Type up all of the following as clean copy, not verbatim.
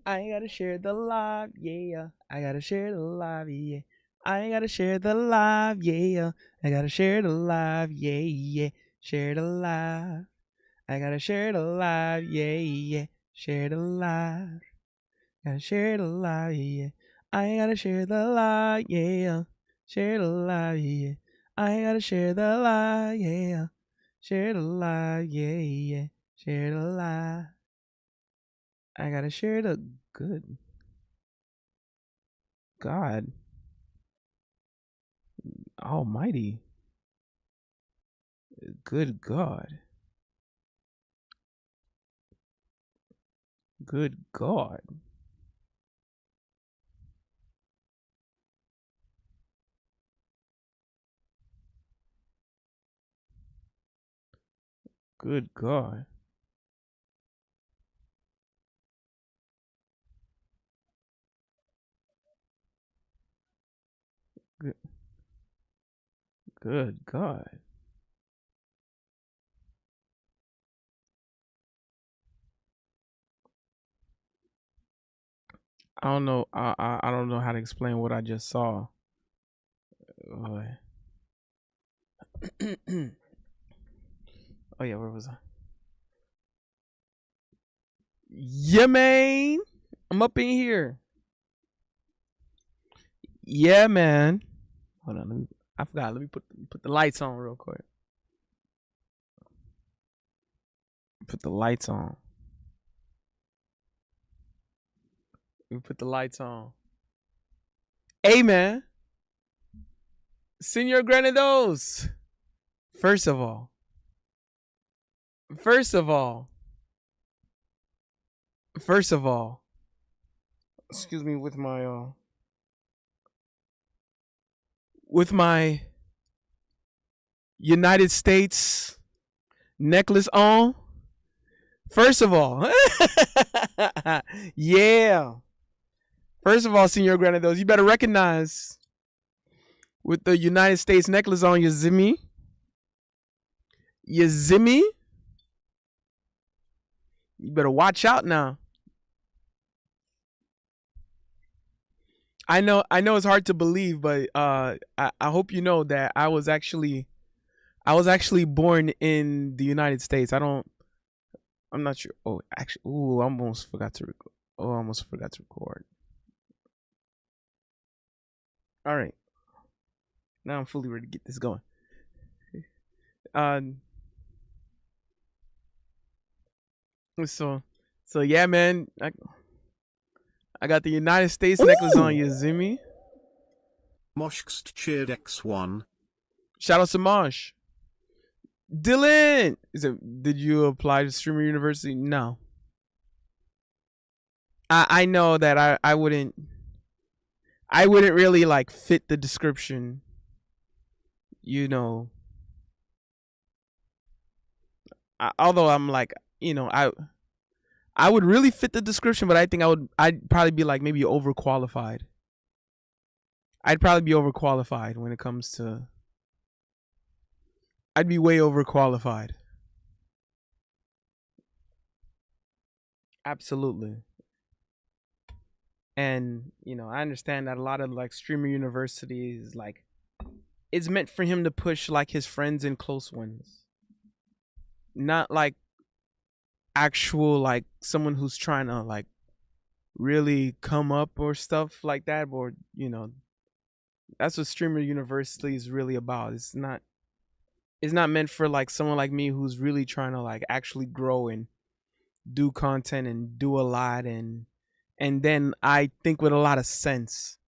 I ain't gotta share the live, yeah. I gotta share the live, yeah. I ain't gotta share the live, yeah. I gotta share the live, yeah, yeah. Share the live. I gotta share the live, yeah, yeah. Share the live. Gotta share the live, yeah. I ain't gotta share the live, yeah. Share the live, yeah. I ain't gotta share the live, yeah. Share the live, yeah, yeah. Share the live. I gotta share the good God Almighty. Good God. Good God. Good God. Good, good God. I don't know. I don't know how to explain what I just saw. Oh, oh yeah, where was I? Yeah, man. I'm up in here. Yeah, man. Hold on. I forgot. Let me put the lights on real quick. Put the lights on. Let me put the lights on. Hey, man. Senor Granados. First of all, first of all, first of all, excuse me, with my United States necklace on. First of all, yeah. First of all, Senor Granados, you better recognize with the United States necklace on your zimmy. Your zimmy. You better watch out now. I know it's hard to believe, but I hope you know that I was actually born in the United States. I'm not sure. Oh, actually, ooh, I almost forgot to record. Oh, I almost forgot to record. All right, now I'm fully ready to get this going. Uh, so, so yeah, man, I got the United States necklace on. You see me? Moshxt cheered X1. Shout out to Mosh. Dylan, did you apply to Streamer University? No. I know that I wouldn't really like fit the description. You know, although I'm like, I would really fit the description, but I think I'd probably be like maybe overqualified. I'd probably be overqualified when it comes to. I'd be way overqualified. Absolutely. And I understand that a lot of like streamer universities, like, it's meant for him to push like his friends and close ones, not like actual like someone who's trying to like really come up or stuff like that. Or that's what streamer university is really about. It's not meant for like someone like me who's really trying to like actually grow and do content and do a lot, and then I think with a lot of sense.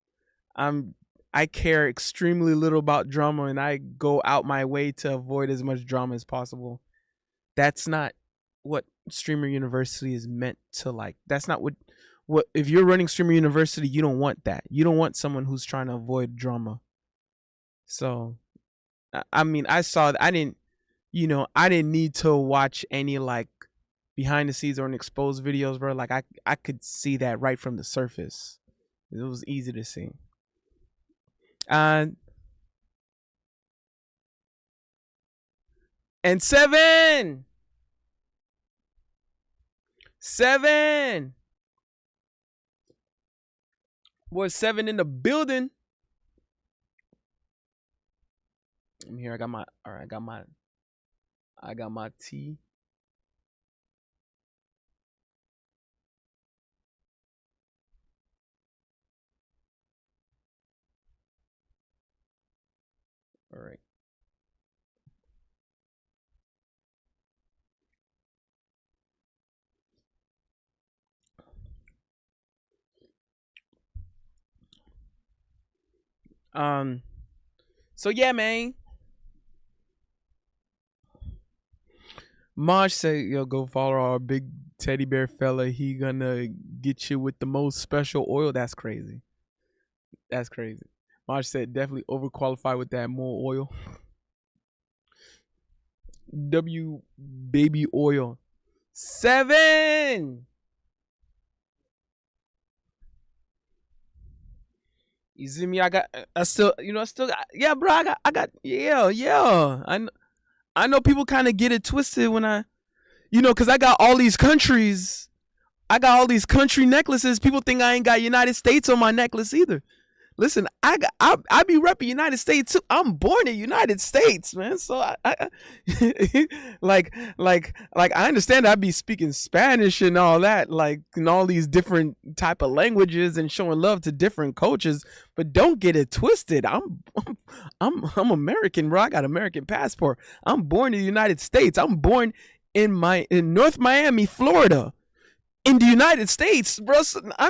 I'm I care extremely little about drama, and I go out my way to avoid as much drama as possible. That's not what streamer university is meant to like. That's not what if you're running streamer university, you don't want that. You don't want someone who's trying to avoid drama. So I mean, I saw that. I didn't need to watch any like behind the scenes or an exposed videos, bro. Like I could see that right from the surface. It was easy to see. Uh And seven was 7 in the building. I'm here. I got my all right. I got my tea. All right. So yeah, man. Maj said, "Yo, go follow our big teddy bear fella. He gonna get you with the most special oil." That's crazy. That's crazy. Maj said, "Definitely overqualified with that more oil." W baby oil. 7. You see me? I still, I still got, yeah, bro. Yeah. I know people kind of get it twisted when because I got all these countries. I got all these country necklaces. People think I ain't got United States on my necklace either. Listen, I be repping United States too. I'm born in United States, man. So I like I understand I be speaking Spanish and all that, like in all these different type of languages and showing love to different cultures, but don't get it twisted. I'm American, bro. I got American passport. I'm born in the United States. I'm born in North Miami, Florida. In the United States, bro,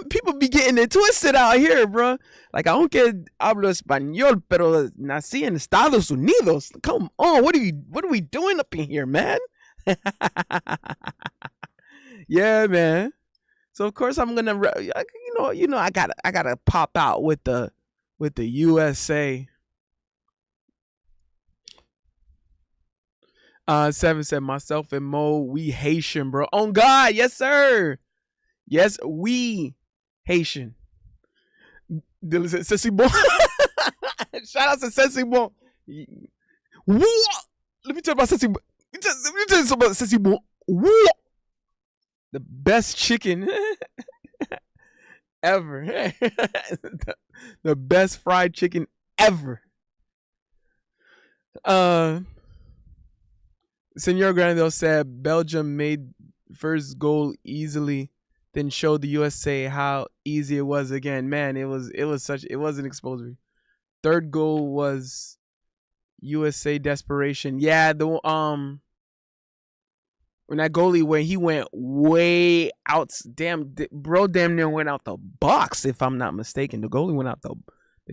people be getting it twisted out here, bro. Like, I don't que hablo español, pero nací en Estados Unidos. Come on, what are we doing up in here, man? Yeah, man. So of course I'm gonna, I gotta pop out with the USA. 7 said myself and Mo, we Haitian, bro. On God, yes sir. Yes, we Haitian. Dylan said, "C'est si bon." Shout out to C'est si bon. What? Let me tell you about C'est si bon. Let me tell you something about C'est si bon. What? The best chicken ever. The best fried chicken ever. Senor Grandel said Belgium made first goal easily, then showed the USA how easy it was again. Man, it was an exposure. Third goal was USA desperation. Yeah, when that goalie went way out, damn near went out the box, if I'm not mistaken. The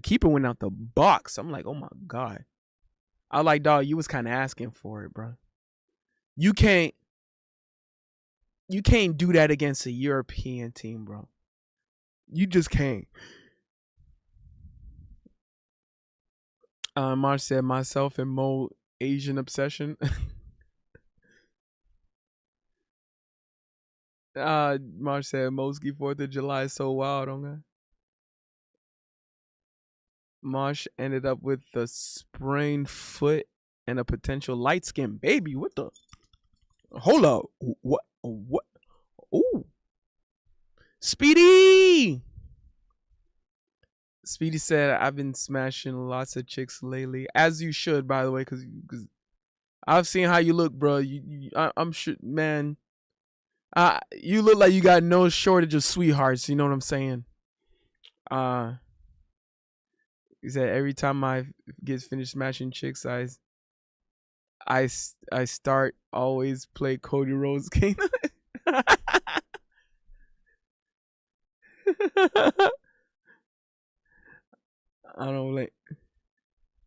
keeper went out the box. I'm like, oh my God. I was like, dog, you was kind of asking for it, bro. You can't do that against a European team, bro. You just can't. Marsh said, myself and Mo, Asian obsession. Marsh said, Moski 4th of July is so wild, okay? Marsh ended up with a sprained foot and a potential light skin baby. What the? Hold up. What? Ooh. Speedy said, I've been smashing lots of chicks lately, as you should, by the way, because I've seen how you look, bro. I'm sure, man. You look like you got no shortage of sweethearts. You know what I'm saying? He said every time I get finished smashing chicks, I start always play Cody Rhodes King. I don't like.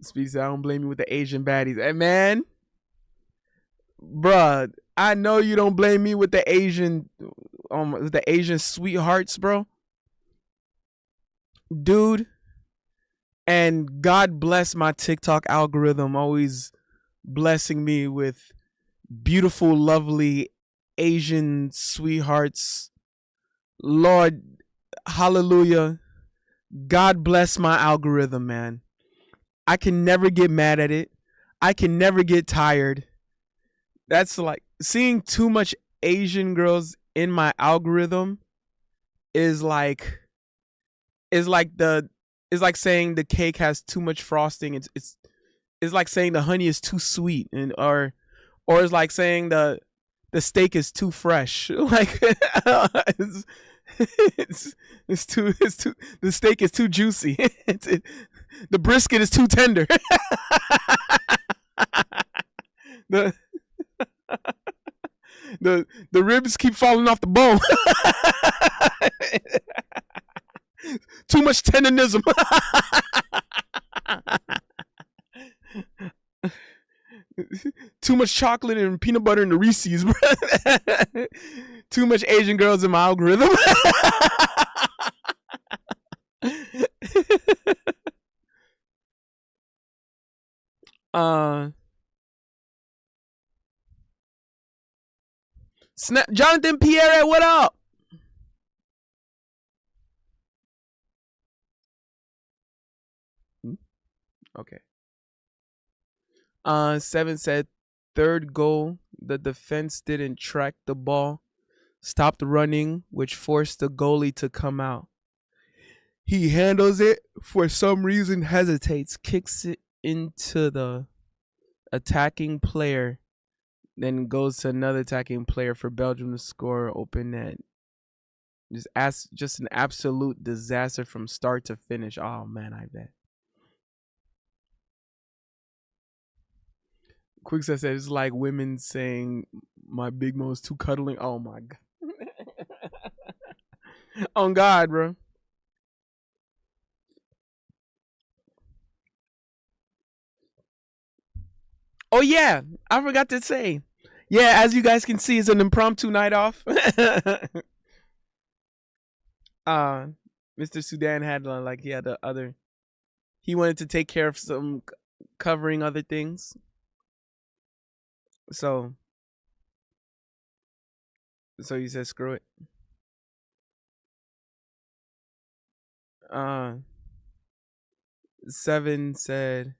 Speaks. I don't blame you with the Asian baddies. Hey man, bruh, I know you don't blame me with the Asian sweethearts, bro. Dude, and God bless my TikTok algorithm, always blessing me with beautiful, lovely Asian sweethearts. Lord, hallelujah. God bless my algorithm, man. I can never get mad at it. I can never get tired. That's like seeing too much Asian girls in my algorithm is like is like the is like saying the cake has too much frosting. It's like saying the honey is too sweet, and or it's like saying the steak is too fresh. Like it's, it's too the steak is too juicy. The brisket is too tender. the the ribs keep falling off the bone. Too much tenderism. Too much chocolate and peanut butter in the Reese's, bro. Too much Asian girls in my algorithm. uh, Jonathan Pierre, what up? Okay. 7 said third goal, the defense didn't track the ball, stopped running, which forced the goalie to come out. He handles it, for some reason hesitates, kicks it into the attacking player, then goes to another attacking player for Belgium to score open net. Just an absolute disaster from start to finish. Oh man, I bet. Quickset said it's like women saying my Big Mo is too cuddling. Oh my god. On God, bro. Oh yeah, I forgot to say. Yeah, as you guys can see, it's an impromptu night off. Mr. Sudan had like he had the other. He wanted to take care of some covering other things. So he said screw it. 7 said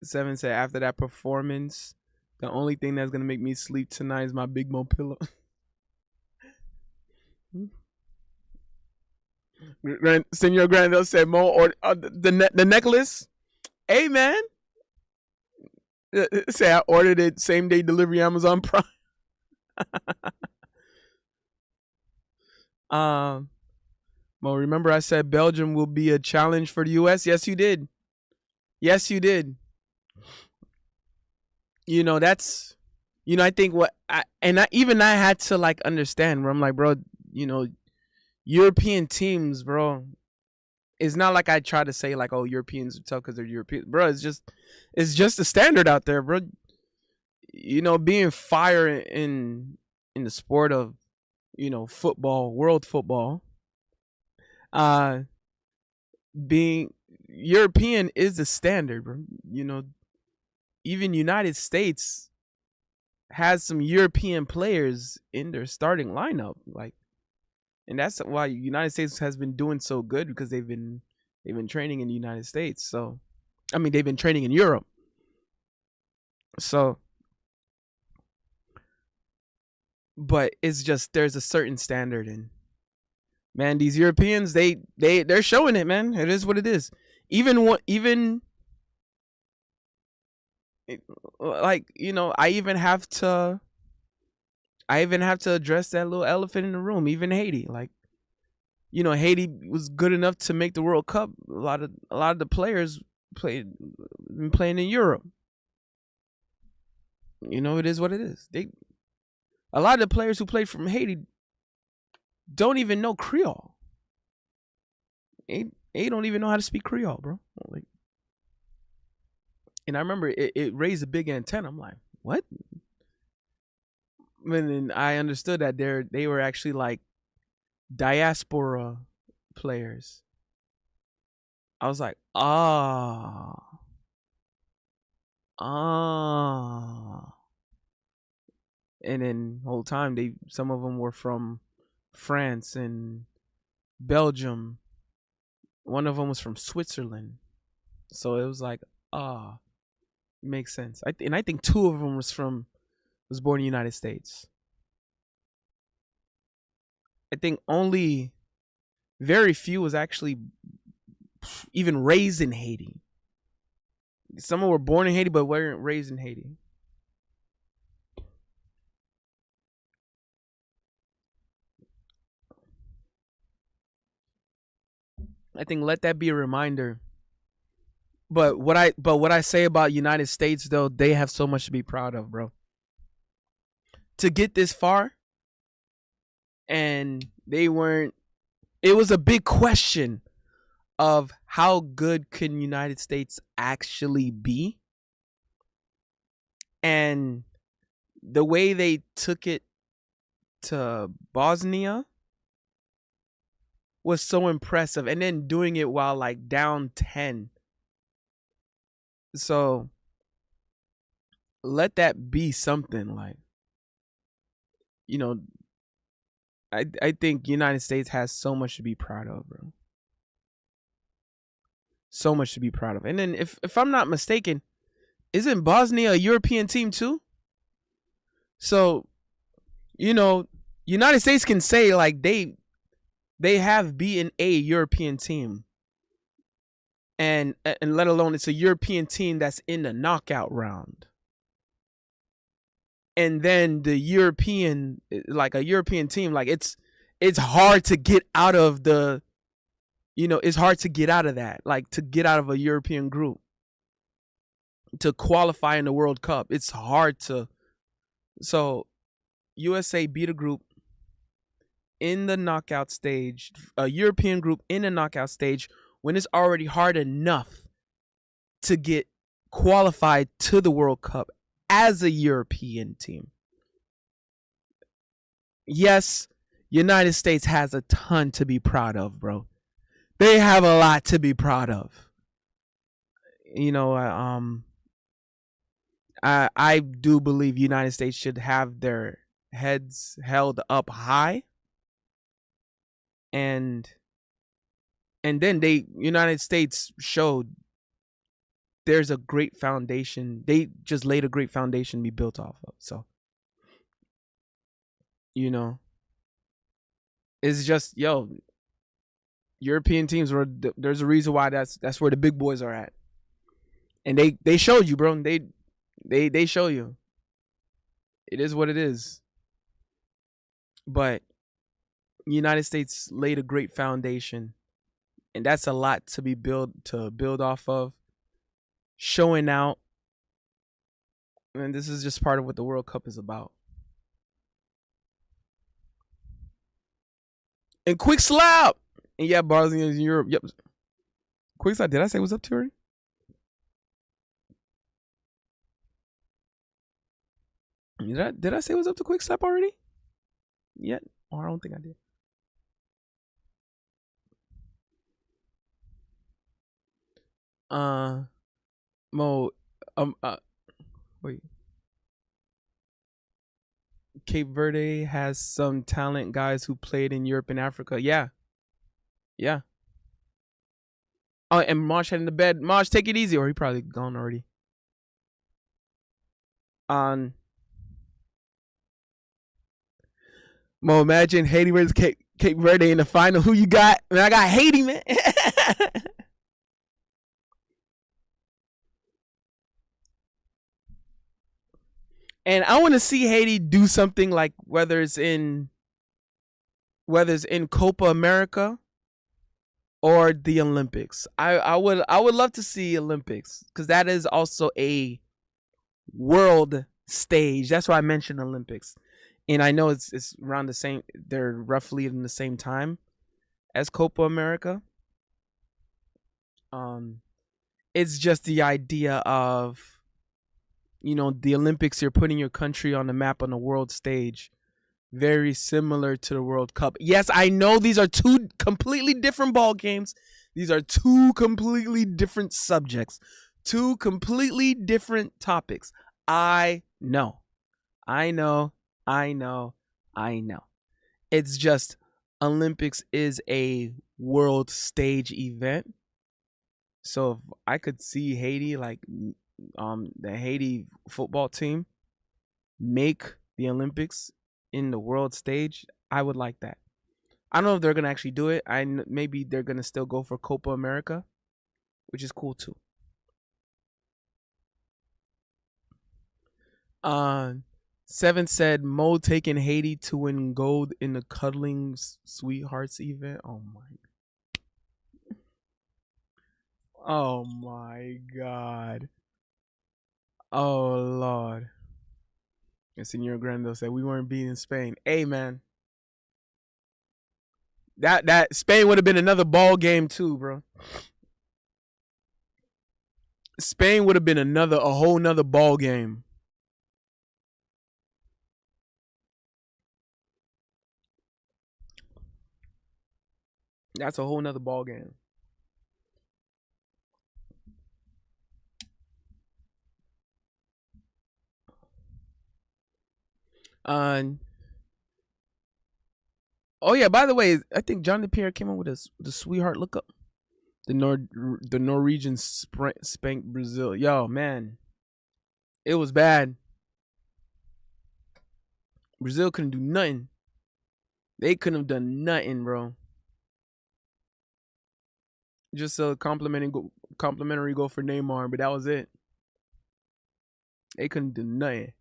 after that performance, the only thing that's gonna make me sleep tonight is my Big Mo pillow. Senor Granville said Mo or the necklace. Hey man, say I ordered it same day delivery Amazon Prime. Mo, remember I said Belgium will be a challenge for the US? Yes, you did. Yes, you did. You know, that's I think I had to like understand where I'm like, bro, European teams, bro. It's not like I try to say like, oh, Europeans are tough because they're European, bro. It's just a standard out there, bro. Being fire in the sport of football, world football, being European is the standard, bro. Even United States has some European players in their starting lineup, like, and that's why United States has been doing so good because they've been training in the United States. So, I mean, they've been training in Europe. So, but it's just there's a certain standard, and man, these Europeans they're showing it, man. It is what it is. Even like I even have to address that little elephant in the room. Even Haiti, like Haiti was good enough to make the World Cup. A lot of the players been playing in Europe. It is what it is. A lot of the players who played from Haiti don't even know Creole. They don't even know how to speak Creole, bro. Like, and I remember it raised a big antenna. I'm like, what? And then I understood that they were actually like diaspora players. I was like, ah. And then the whole time some of them were from France and Belgium. One of them was from Switzerland. So it was like, ah. Makes sense. And I think two of them was born in the United States. I think only very few was actually even raised in Haiti. Some were born in Haiti but weren't raised in Haiti. I think let that be a reminder. But what I say about United States though, they have so much to be proud of, bro. To get this far, and they weren't. It was a big question of how good can United States actually be, and the way they took it to Bosnia was so impressive, and then doing it while like down 10. So let that be something like, you know, I think United States has so much to be proud of, bro. So much to be proud of. And then if I'm not mistaken, isn't Bosnia a European team too? So, you know, United States can say like they have beaten a European team. And let alone it's a European team that's in the knockout round. And then the European, like a European team, like it's hard to get out of the, it's hard to get out of that, like to get out of a European group to qualify in the World Cup. It's hard to. So USA beat a group in the knockout stage, a European group in the knockout stage, when it's already hard enough to get qualified to the World Cup as a European team. Yes, United States has a ton to be proud of, bro. They have a lot to be proud of. I do believe United States should have their heads held up high, and then United States showed there's a great foundation. They just laid a great foundation to be built off of. So, it's just, European teams there's a reason why that's where the big boys are at. And they showed you, bro. They show you. It is what it is. But United States laid a great foundation, and that's a lot to build off of. Showing out, and this is just part of what the World Cup is about. And quick slap, and yeah, Bosnia in Europe. Yep, quick slap. Did I say what's up to her? Did I say what's up to quick slap already? Yet? Oh, I don't think I did. Wait. Cape Verde has some talent guys who played in Europe and Africa. Yeah. Oh, and Marsh heading to bed. Marsh, take it easy, or he probably gone already. Mo, imagine Haiti versus Cape Verde in the final. Who you got? Man, I got Haiti, man. And I want to see Haiti do something like whether it's in Copa America or the Olympics. I would love to see Olympics, because that is also a world stage. That's why I mentioned Olympics. And I know it's around the same, they're roughly in the same time as Copa America. It's just the idea of, the Olympics, you're putting your country on the map on the world stage, very similar to the World Cup. Yes, I know these are two completely different ball games. These are two completely different subjects, two completely different topics. I know. It's just Olympics is a world stage event. So if I could see Haiti like the Haiti football team make the Olympics in the world stage, I would like that. I don't know if they're gonna actually do it. Maybe they're gonna still go for Copa America, which is cool too. Uh, Seven said Mo taking Haiti to win gold in the cuddling sweethearts event. Oh my god. Oh lord. And Senor Grando said we weren't beating Spain. Hey man, that Spain would have been another ball game too, bro. Spain would have been a whole nother ball game. That's a whole nother ball game. Uh, oh yeah, by the way, I think John DePierre came up with the sweetheart lookup. The Norwegian spanked Brazil. Yo, man, it was bad. Brazil couldn't do nothing. They couldn't have done nothing, bro. Just a complimentary goal for Neymar, but that was it. They couldn't do nothing.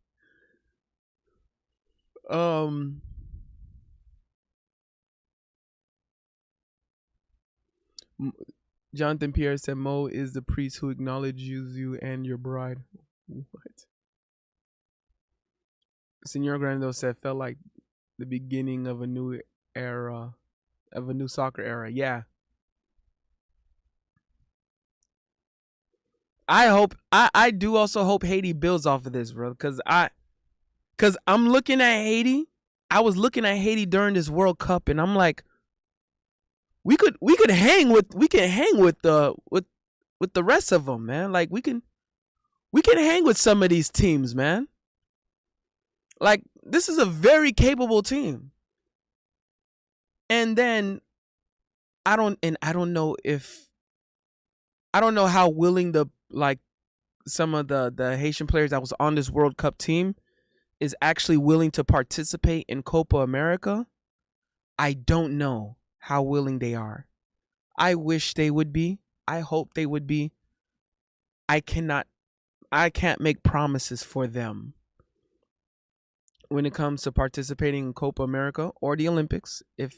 Jonathan Pierre said Mo is the priest who acknowledges you and your bride. What? Senor Grando said felt like the beginning of a new era, of a new soccer era. Yeah. I do also hope Haiti builds off of this, bro. Cause I'm looking at Haiti. I was looking at Haiti during this World Cup, and I'm like, we can hang with the rest of them, man. Like we can hang with some of these teams, man. Like this is a very capable team. And then I don't know how willing the like some of the Haitian players that was on this World Cup team is actually willing to participate in Copa America. I don't know how willing they are. I wish they would be. I hope they would be. I can't make promises for them when it comes to participating in Copa America or the Olympics if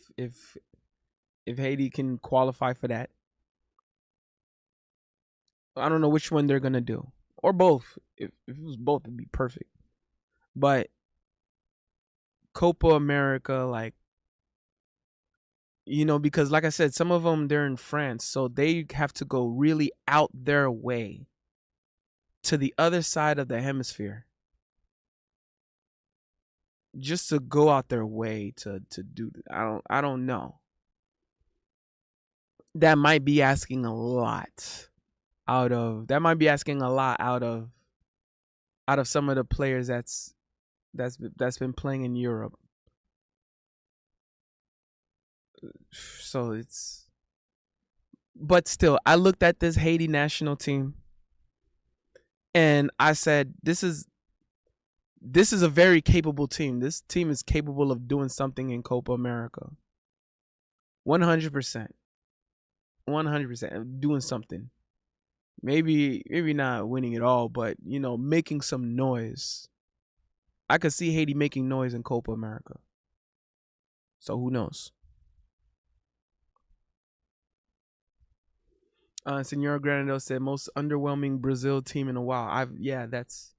Haiti can qualify for that. I don't know which one they're gonna do, or both. If it was both, it'd be perfect. But Copa America, like because like I said, some of them they're in France, so they have to go really out their way to the other side of the hemisphere just to go out their way to do. I don't know. That might be asking a lot out of some of the players that's been playing in Europe. So but still, I looked at this Haiti national team and I said, this is a very capable team. This team is capable of doing something in Copa America. 100%. 100% doing something. Maybe not winning it all, but making some noise. I could see Haiti making noise in Copa America. So who knows? Senor Granado said most underwhelming Brazil team in a while. That's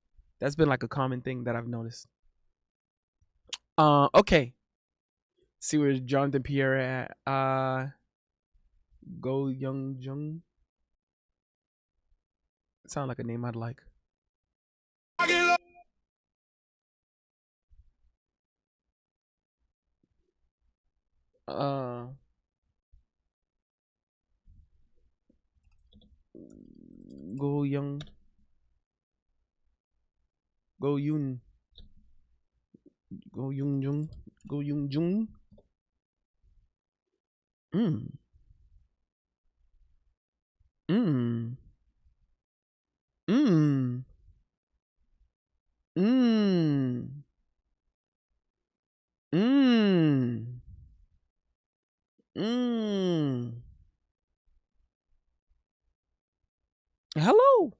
been like a common thing that I've noticed. Okay. See where Jonathan Pierre at. Go Young Jung. Sound like a name I'd like. Go Young. Go Yun. Go Yung Jung. Go Yung Jung. Mm. Mmm. Mmm. Mmm. Mmm. Hello.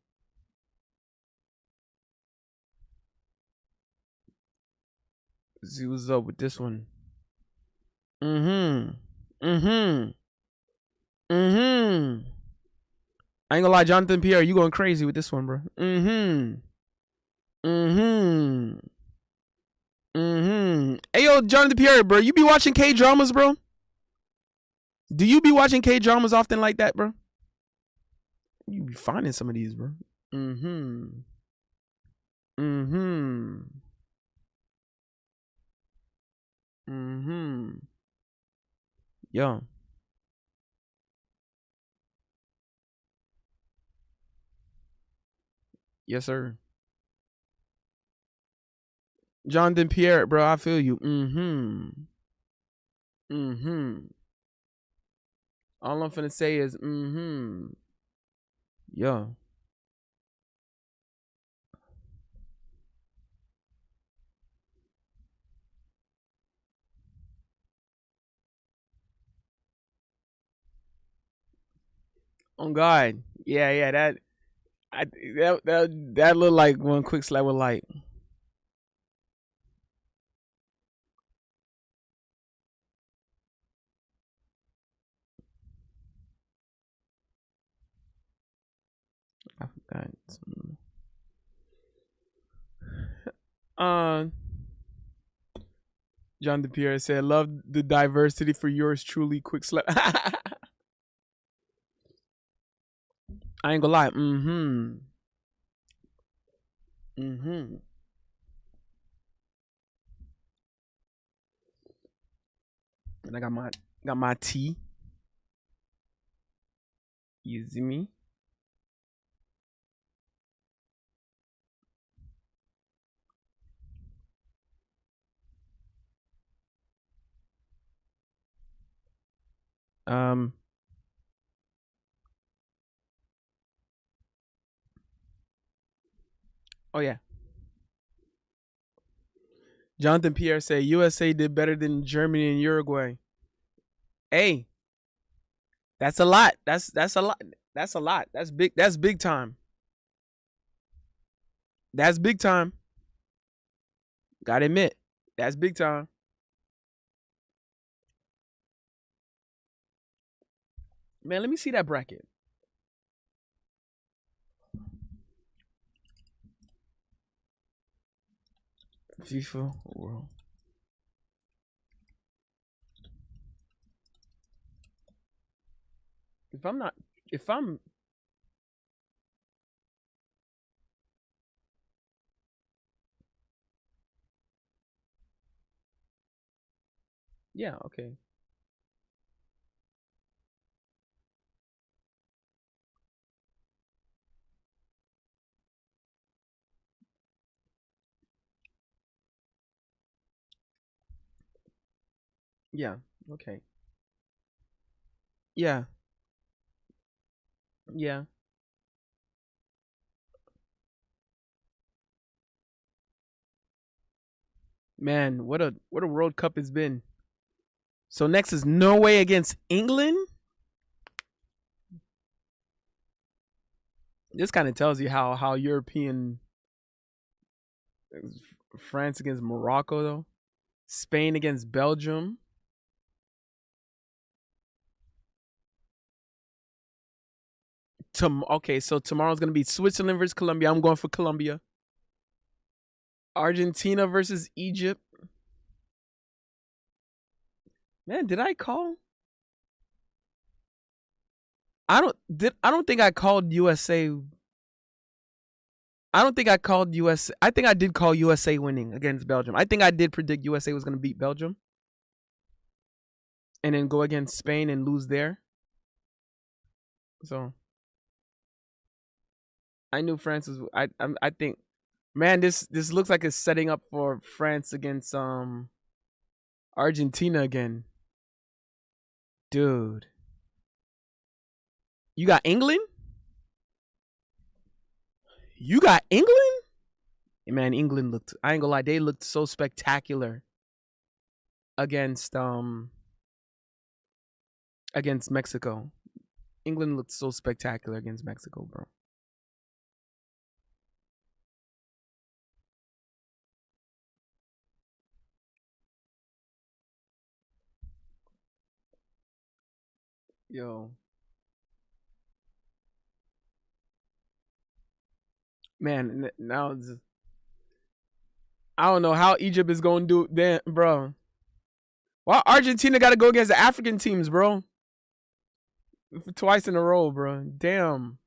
See what's up with this one. Mm-hmm. Mm-hmm. Mm-hmm. I ain't gonna lie, Jonathan Pierre, you going crazy with this one, bro. Mm-hmm. Mm-hmm. Mm-hmm. Hey yo, Jonathan Pierre, bro, you be watching K dramas, bro? Do you be watching K dramas often like that, bro? You be finding some of these, bro. Mm-hmm. Mm-hmm. Mm-hmm. Yo. Yes, sir. Jonathan Pierre, bro, I feel you. Mm-hmm. Mm-hmm. All I'm finna say is mm-hmm. Yo. On God. Yeah, yeah, that looked like one quick slap with light. I forgot. Uh John DePierre said, love the diversity for yours truly, quick slap. I ain't gonna lie. Mm-hmm. Mm-hmm. And I got my tea. You see me? Um oh yeah. Jonathan Pierre said USA did better than Germany and Uruguay. Hey, that's a lot. That's a lot. That's a lot. That's big. That's big time. That's big time. Gotta admit, that's big time. Man, let me see that bracket. FIFA World. If I'm not, if I'm, yeah, okay, yeah, okay, yeah, yeah. Man, what a World Cup it's been. So next is Norway against England. This kind of tells you how European. France against Morocco though. Spain against Belgium. Okay, so tomorrow's gonna be Switzerland versus Colombia. I'm going for Colombia. Argentina versus Egypt. Man, did I call? I don't think I called USA. I don't think I called USA. I think I did call USA winning against Belgium. I think I did predict USA was going to beat Belgium and then go against Spain and lose there. So I knew France was. I think, man, this looks like it's setting up for France against Argentina again, dude. You got England. You got England? Hey, man, England looked. I ain't gonna lie, they looked so spectacular against against Mexico. England looked so spectacular against Mexico, bro. Yo, man, now I don't know how Egypt is gonna do then, bro. Why Argentina got to go against the African teams, bro? Twice in a row, bro. Damn.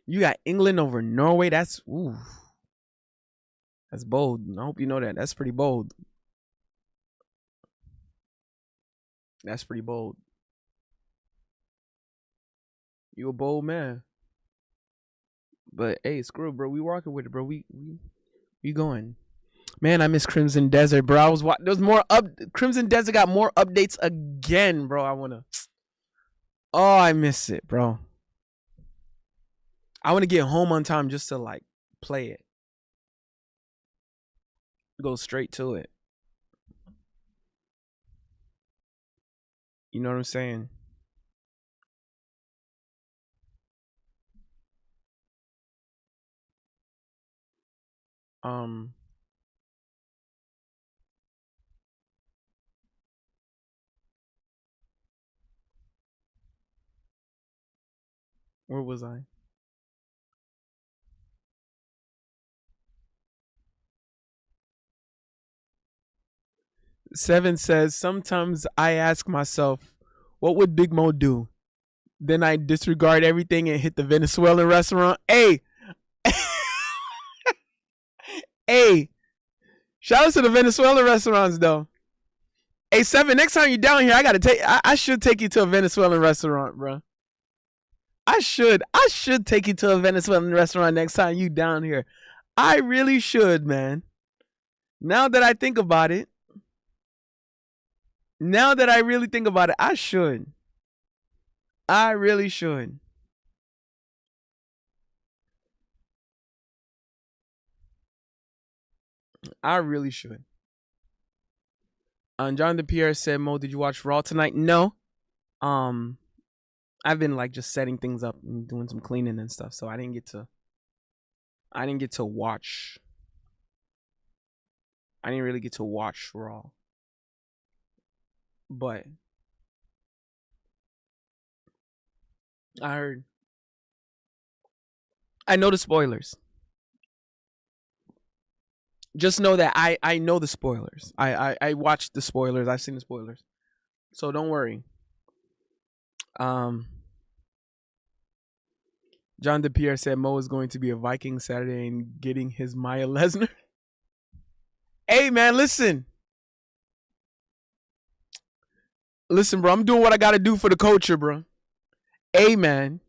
You got England over Norway. That's ooh. That's bold. I hope you know that. That's pretty bold. That's pretty bold. You a bold man. But hey, screw it, bro. We walking with it, bro. We going. Man, I miss Crimson Desert, bro. I was there's more up. Crimson Desert got more updates again, bro. I wanna. Oh, I miss it, bro. I want to get home on time just to like play it. Go straight to it. You know what I'm saying? Um, where was I? Seven says sometimes I ask myself, what would Big Mo do? Then I disregard everything and hit the Venezuelan restaurant. Hey, hey, shout out to the Venezuelan restaurants though. Hey, Seven, next time you're down here, I should take you to a Venezuelan restaurant, bro. I should take you to a Venezuelan restaurant next time you down here. I really should, man. Now that I think about it, now that I really think about it, I should. I really should. I really should. Jonathan Pierre said, "Mo, did you watch Raw tonight?" No. Um, I've been like just setting things up and doing some cleaning and stuff, so I didn't get to. I didn't get to watch. I didn't really get to watch Raw, but I heard. I know the spoilers. Just know that I know the spoilers. I watched the spoilers. I've seen the spoilers, so don't worry. Um, John DePierre said Mo is going to be a Viking Saturday and getting his Maya Lesnar. Hey man, listen. Listen, bro. I'm doing what I gotta do for the culture, bro. Hey man.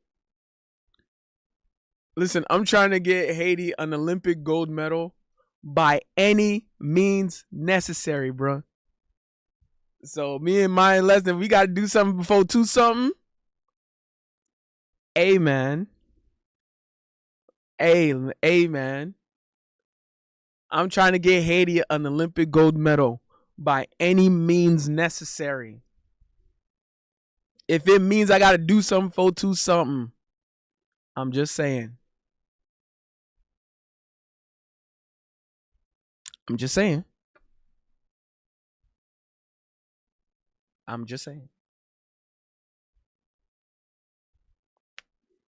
Listen, I'm trying to get Haiti an Olympic gold medal by any means necessary, bro. So me and Maya Lesnar, we gotta do something before 2 something. Hey man. Hey man. I'm trying to get Haiti an Olympic gold medal by any means necessary. If it means I gotta do something for 2 something, I'm just saying. I'm just saying. I'm just saying.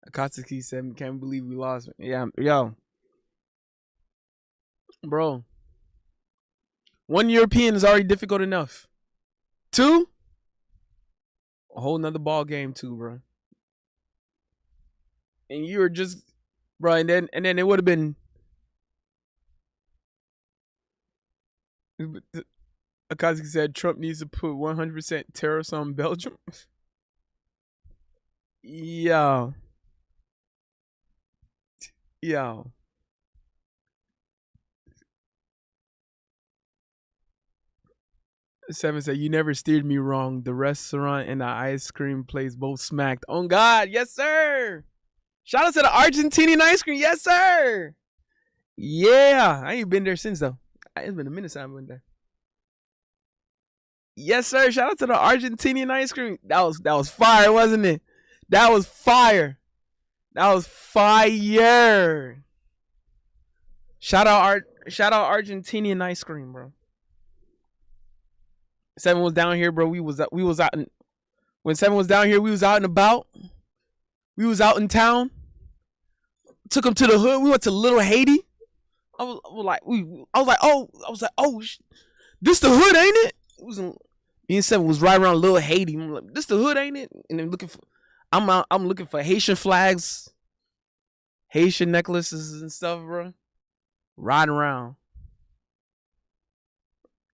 Akatsuki said, "Can't believe we lost." Yeah, yo, bro. 1 European is already difficult enough. 2, a whole nother ball game too, bro. And you were just, bro, and then it would have been. Akatsuki said Trump needs to put 100% tariffs on Belgium. Yo, yo. Seven said, "You never steered me wrong. The restaurant and the ice cream place both smacked." On God, yes sir. Shout out to the Argentinian ice cream, yes sir. Yeah, I ain't been there since though. It's been a minute since I've been there. Yes sir. Shout out to the Argentinian ice cream. That was fire, wasn't it? That was fire. That was fire. Shout out Argentinian ice cream, bro. Seven was down here, bro. We was out in, when Seven was down here, we was out and about. We was out in town. Took him to the hood. We went to Little Haiti. I was like, this the hood, ain't it? Me and Seven was right around Little Haiti. I'm like, this the hood, ain't it? And then I'm looking for Haitian flags, Haitian necklaces and stuff, bro. Riding around.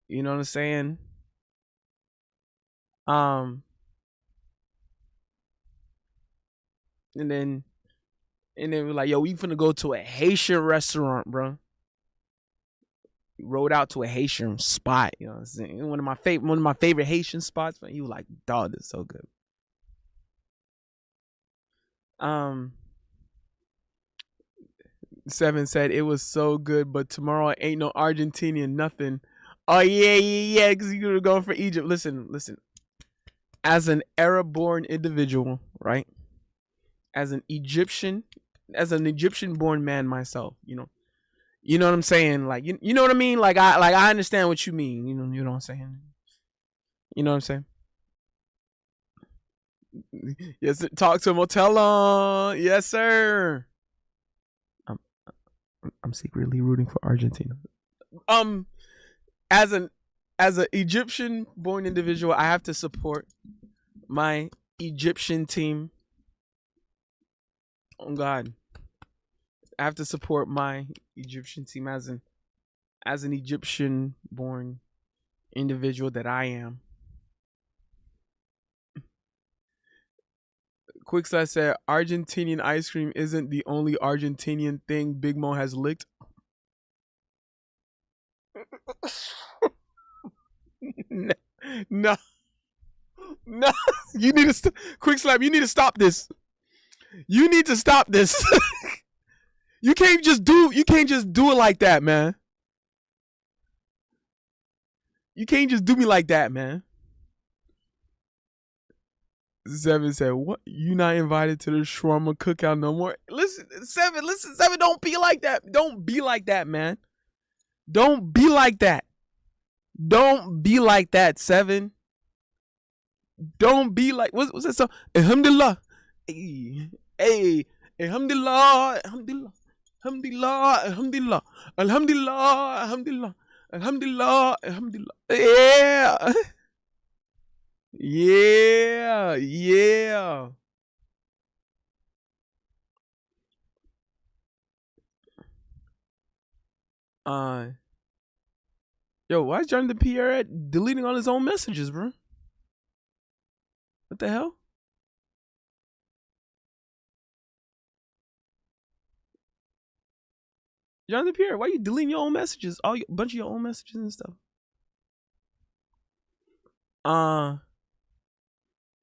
You know what I'm saying? Um, and then we're like, yo, we finna go to a Haitian restaurant, bro. We rode out to a Haitian spot, you know what I'm saying? One of my favorite Haitian spots, but he was like, dog, this is so good. Seven said it was so good, but tomorrow ain't no Argentinian nothing. Oh yeah, because you're going for Egypt. Listen. As an Arab-born individual, right? As an Egyptian-born man myself, you know what I'm saying? Like, you know what I mean? Like I understand what you mean. You know what I'm saying? You know what I'm saying? Yes, talk to him. Tell him. Yes, sir. I'm secretly rooting for Argentina. As an Egyptian born individual, I have to support my Egyptian team. Oh God, I have to support my Egyptian team as an Egyptian born individual that I am. Quickside said Argentinian ice cream isn't the only Argentinian thing Big Mo has licked. No. You need to Quick Slap. You need to stop this. You need to stop this. You can't just do it like that, man. You can't just do me like that, man. Seven said, "What? You not invited to the shawarma cookout no more?" Listen, Seven. Don't be like that. Don't be like that, man. Don't be like that. Don't be like that, Seven. Don't be like what's that song? Alhamdulillah. Hey, Alhamdulillah, Alhamdulillah, Alhamdulillah, Alhamdulillah, Alhamdulillah, Alhamdulillah, Alhamdulillah, Alhamdulillah. Yeah. Yeah. Yo, why is Jonathan Pierre deleting all his own messages, bro? What the hell? Jonathan Pierre, why you deleting your own messages? A bunch of your own messages and stuff.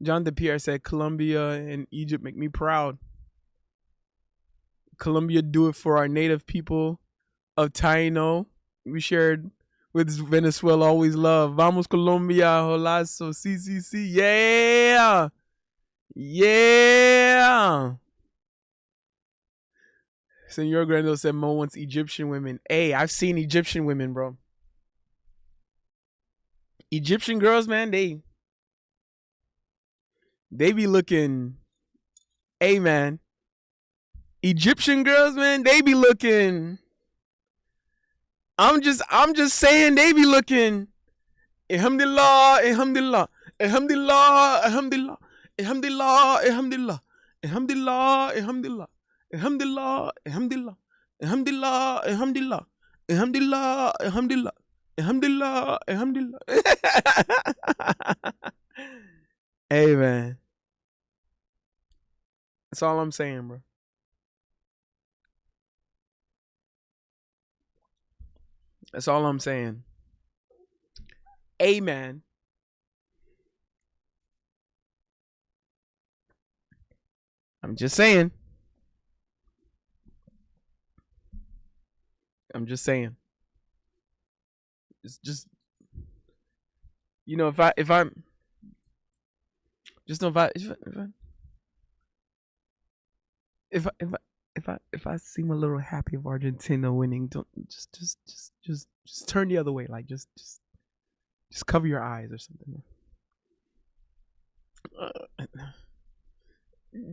Jonathan Pierre said Colombia and Egypt make me proud. Colombia do it for our native people of Taino. We shared with Venezuela, always love. Vamos Colombia, holazo, CCC. Yeah. Yeah. Senor Grando said Mo wants Egyptian women. Hey, I've seen Egyptian women, bro. Egyptian girls, man, they be looking. Hey, man. Egyptian girls, man, they be looking. I'm just saying they be looking. Alhamdulillah, alhamdulillah, alhamdulillah, alhamdulillah, alhamdulillah, alhamdulillah, alhamdulillah, alhamdulillah, alhamdulillah, alhamdulillah, alhamdulillah, alhamdulillah, alhamdulillah, alhamdulillah, alhamdulillah, alhamdulillah. Hey, man. That's all I'm saying, bro. That's all I'm saying. Amen. I'm just saying. I'm just saying. It's just, you know, if I'm just know if I seem a little happy of Argentina winning, don't just turn the other way. Like just cover your eyes or something.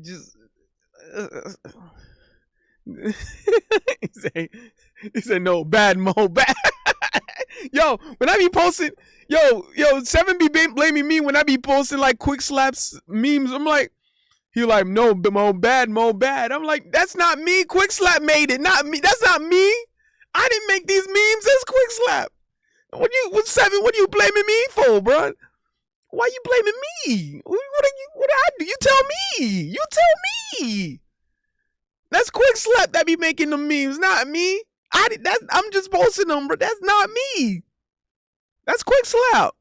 Just he said no bad Mo bad. Yo, when I be posting, yo, Seven be blaming me when I be posting like quick slaps memes. I'm like, he like, no, Mo bad. I'm like, that's not me. Quick slap made it, not me. That's not me. I didn't make these memes. That's quick slap. What Seven? What are you blaming me for, bro? Why you blaming me? What do I do? You tell me. You tell me. That's quick slap that be making the memes, not me. I'm just posting them, bro. That's not me. That's quick slap.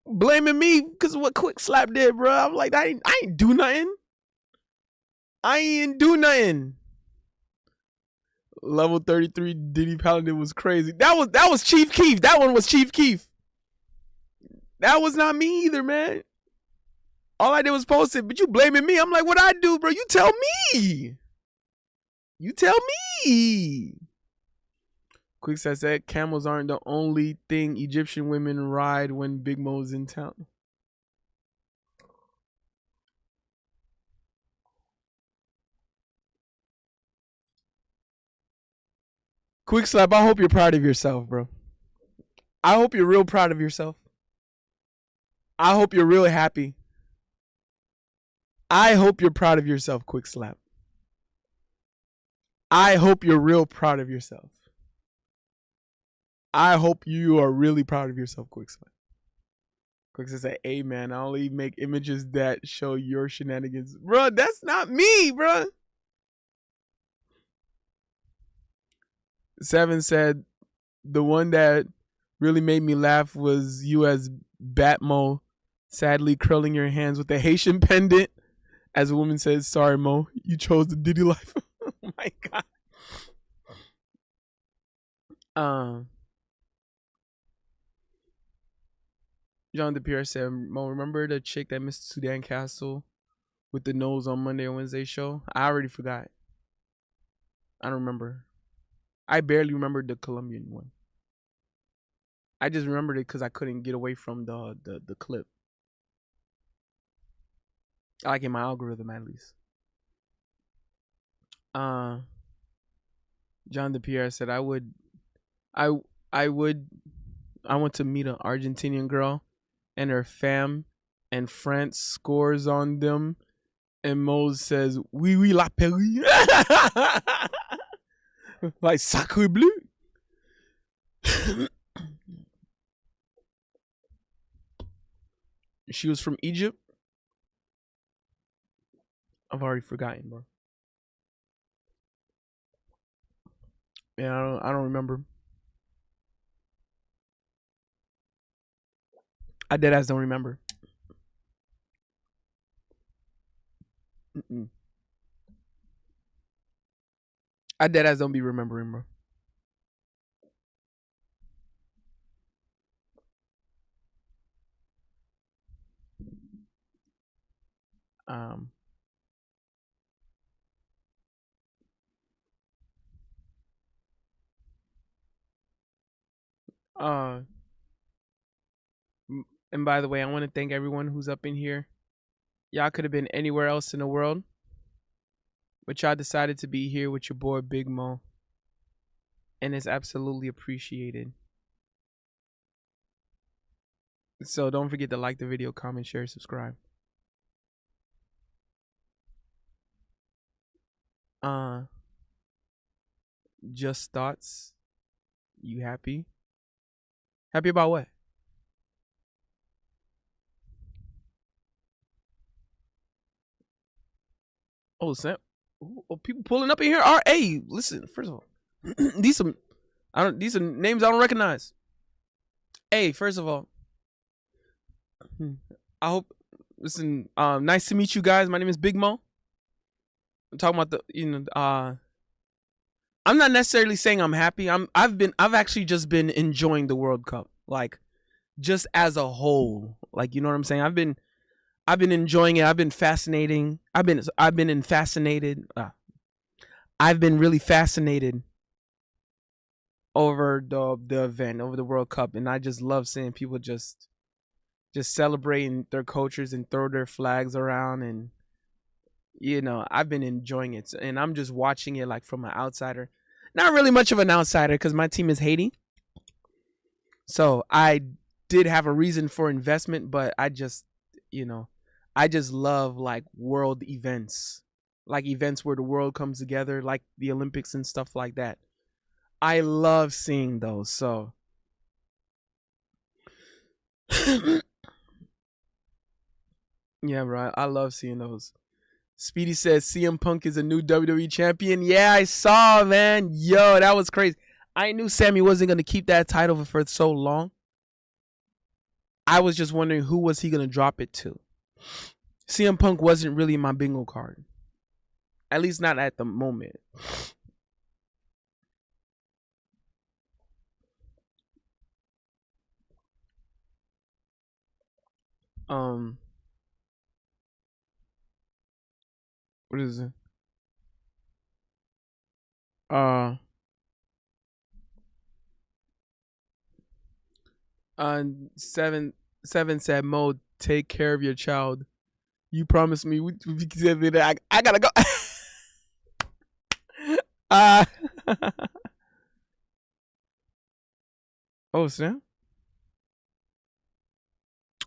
Blaming me because of what quick slap did, bro. I'm like, I ain't do nothing. I ain't do nothing. Level 33 Diddy Paladin was crazy. That was Chief Keef. That one was Chief Keef. That was not me either, man. All I did was post it, but you blaming me. I'm like, what I do, bro? You tell me. You tell me. Quick says that camels aren't the only thing Egyptian women ride when Big Mo's in town. Quick slap, I hope you're proud of yourself, bro. I hope you're real proud of yourself. I hope you're real happy. I hope you're proud of yourself, Quick slap. I hope you're real proud of yourself. I hope you are really proud of yourself, Quick slap. Quick says, hey man, I only make images that show your shenanigans. Bro, that's not me, bro. Seven said, the one that really made me laugh was you as Batmo, sadly curling your hands with a Haitian pendant. As a woman says, sorry, Mo, you chose the Diddy life. Oh my God. John DePierre said, Mo, remember the chick that missed Sudan Castle with the nose on Monday and Wednesday show? I already forgot. I don't remember. I barely remembered the Colombian one. I just remembered it because I couldn't get away from the clip. I like in my algorithm at least. John DePierre said I want to meet an Argentinian girl and her fam, and France scores on them, and Mose says oui la Paris. Like sacre bleu. She was from Egypt. I've already forgotten, bro. Yeah, I don't remember. I deadass don't remember. I deadass don't be remembering, bro. And by the way, I want to thank everyone who's up in here. Y'all could have been anywhere else in the world, but y'all decided to be here with your boy Big Mo, and it's absolutely appreciated. So don't forget to like the video, comment, share, subscribe. Just thoughts. You happy? Happy about what? Oh, Sam. Oh, people pulling up in here. Hey, listen. First of all, these are names I don't recognize. Hey, first of all, I hope Listen, nice to meet you guys. My name is Big Mo. I'm talking about I'm not necessarily saying I'm happy. I've actually just been enjoying the World Cup. Like just as a whole. Like you know what I'm saying? I've been enjoying it. I've been really fascinated over the event, over the World Cup, and I just love seeing people just celebrating their cultures and throw their flags around, and I've been enjoying it, and I'm just watching it like from an outsider. Not really much of an outsider because my team is Haiti, so I did have a reason for investment, but you know, I just love like world events, like events where the world comes together, like the Olympics and stuff like that. I love seeing those. So yeah, bro, I love seeing those. Speedy says CM Punk is a new WWE champion. Yeah, I saw, man. Yo, that was crazy. I knew Sammy wasn't gonna keep that title for so long. I was just wondering who was he gonna drop it to. CM Punk wasn't really my bingo card, at least not at the moment. Um, what is it? Uh, seven seven said Mo, take care of your child. You promised me. I gotta go. uh, oh snap.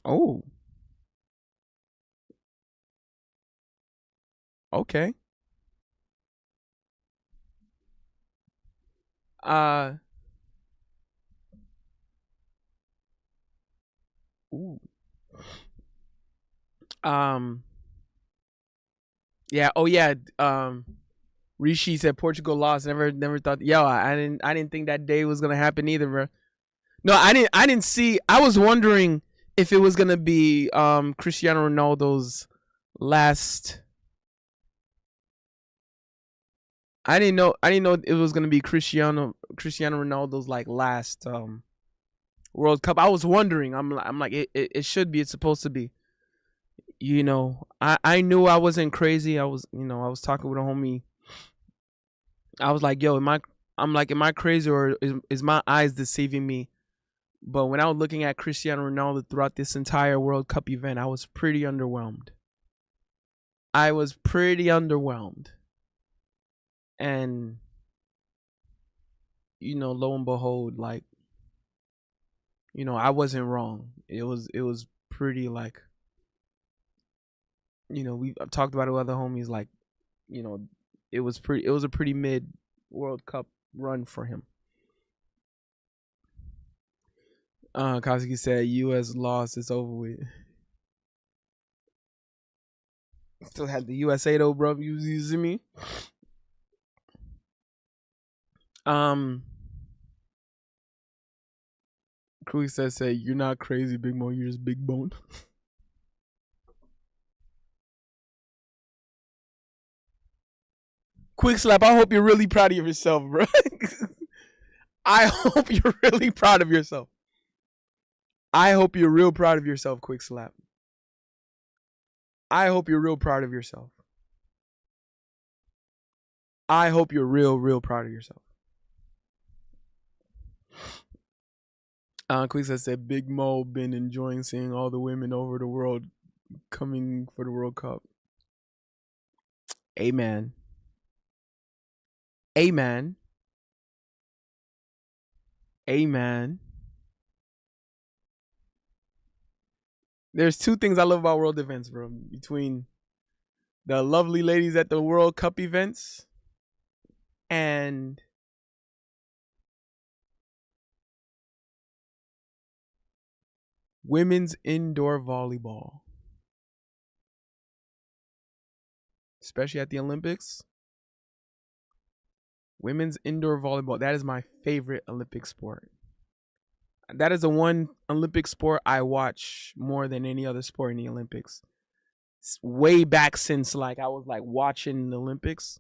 Oh, okay. Uh, ooh. Um, yeah. Oh yeah. Rishi said Portugal lost. Never thought. Yo, I didn't think that day was gonna happen either, bro. No, I didn't see. I was wondering if it was gonna be Cristiano Ronaldo's last. I didn't know it was gonna be Cristiano Ronaldo's like last World Cup. I was wondering. I'm like it should be. It's supposed to be. I knew I wasn't crazy. I was talking with a homie. I was like, yo, am I crazy, or is my eyes deceiving me? But when I was looking at Cristiano Ronaldo throughout this entire World Cup event, I was pretty underwhelmed. I was pretty underwhelmed. And lo and behold, like, I wasn't wrong. It was pretty like, we've talked about it with other homies, like, you know, it was a pretty mid World Cup run for him. Kazuki said US lost, it's over with. Still had the USA though, bro. You see me? Quick says, say, you're not crazy, Big Mo, you're just big bone. Quick slap, I hope you're really proud of yourself, bro. I hope you're really proud of yourself. I hope you're real proud of yourself, Quick slap. I hope you're real proud of yourself. I hope you're real proud of yourself. Quick said, Big Mo been enjoying seeing all the women over the world coming for the World Cup. Amen. Amen. Amen. There's two things I love about world events, bro. Between the lovely ladies at the World Cup events and women's indoor volleyball. Especially at the Olympics. Women's indoor volleyball. That is my favorite Olympic sport. That is the one Olympic sport I watch more than any other sport in the Olympics. way back since like I was like watching the Olympics.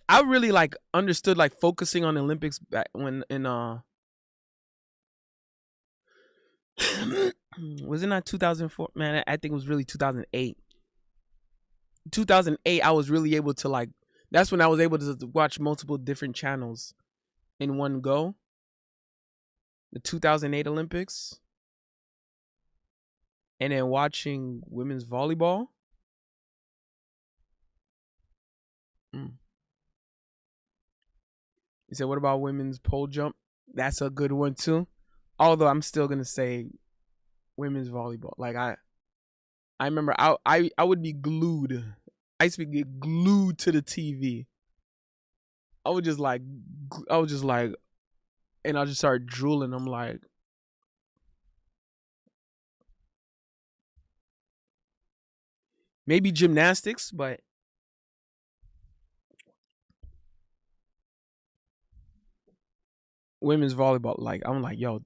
I really like understood like focusing on the Olympics back when in was it not 2004? Man, I think it was really 2008. 2008 I was really able to like that's when I was able to watch multiple different channels in one go. The 2008 Olympics and then watching women's volleyball. Mm. You said what about women's pole jump? That's a good one too. Although I'm still going to say women's volleyball. Like I remember I would be glued. I used to be glued to the TV. I would just like I was just like and I just started drooling. I'm like maybe gymnastics, but women's volleyball. Like I'm like yo,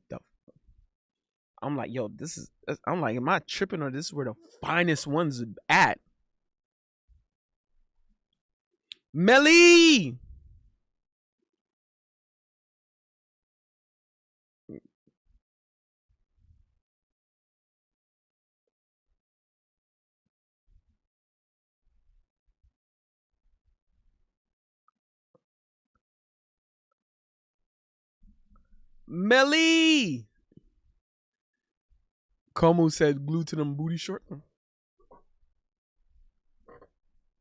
this is. I'm like, am I tripping or this is where the finest ones at? Melly, Melly. Como said, glued to them booty short.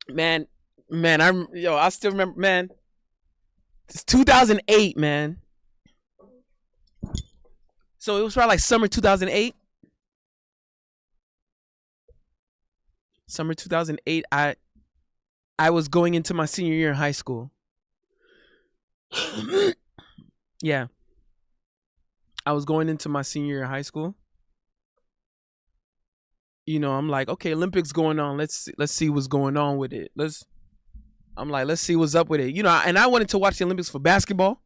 Man, man, I still remember, man. It's 2008, man. So it was probably like summer 2008. Summer 2008. I was going into my senior year in high school. Yeah, I was going into my senior year in high school. You know, I'm like, okay, Olympics going on. Let's see what's going on with it. I'm like, let's see what's up with it. You know, and I wanted to watch the Olympics for basketball.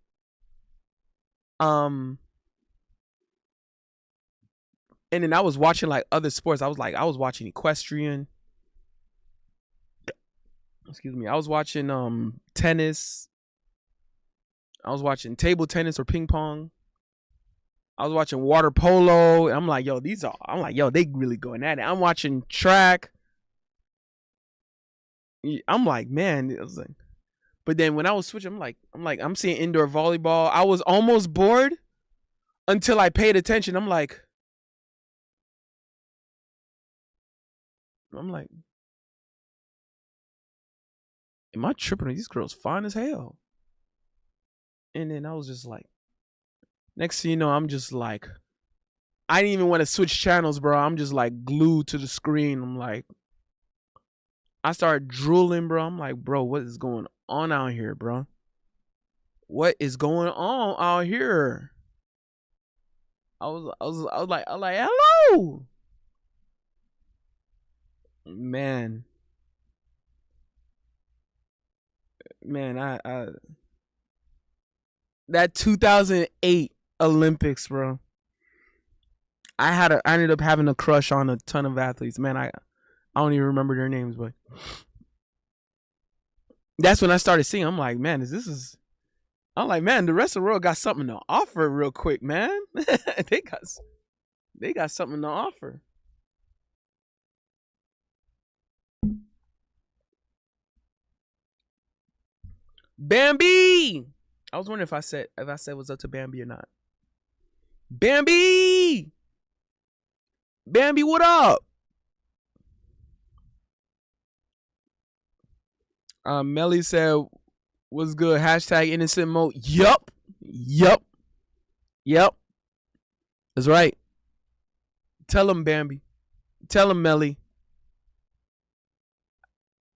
Um, and then I was watching like other sports. I was watching equestrian. Excuse me. I was watching tennis. I was watching table tennis or ping pong. I was watching water polo. I'm like, yo, I'm like, yo, they really going at it. I'm watching track. I'm like, man, it was like, but then when I was switching, I'm seeing indoor volleyball. I was almost bored until I paid attention. I'm like, am I tripping? These girls fine as hell. And then I was just like, next thing you know, I'm just like, I didn't even want to switch channels, bro. I'm just like glued to the screen. I'm like, I started drooling, bro. I'm like, bro, what is going on out here, bro? What is going on out here? I was like, hello, man, man. I that 2008 Olympics, bro. I ended up having a crush on a ton of athletes, man. I don't even remember their names, but that's when I started seeing. I'm like, man, I'm like, man, the rest of the world got something to offer, real quick, man. they got they got something to offer. Bambi. I was wondering if I said what's up to Bambi or not. Bambi, Bambi, what up? Melly said, "What's good?" Hashtag innocent mode. Yup, yup, yup. That's right. Tell him, Bambi. Tell him, Melly.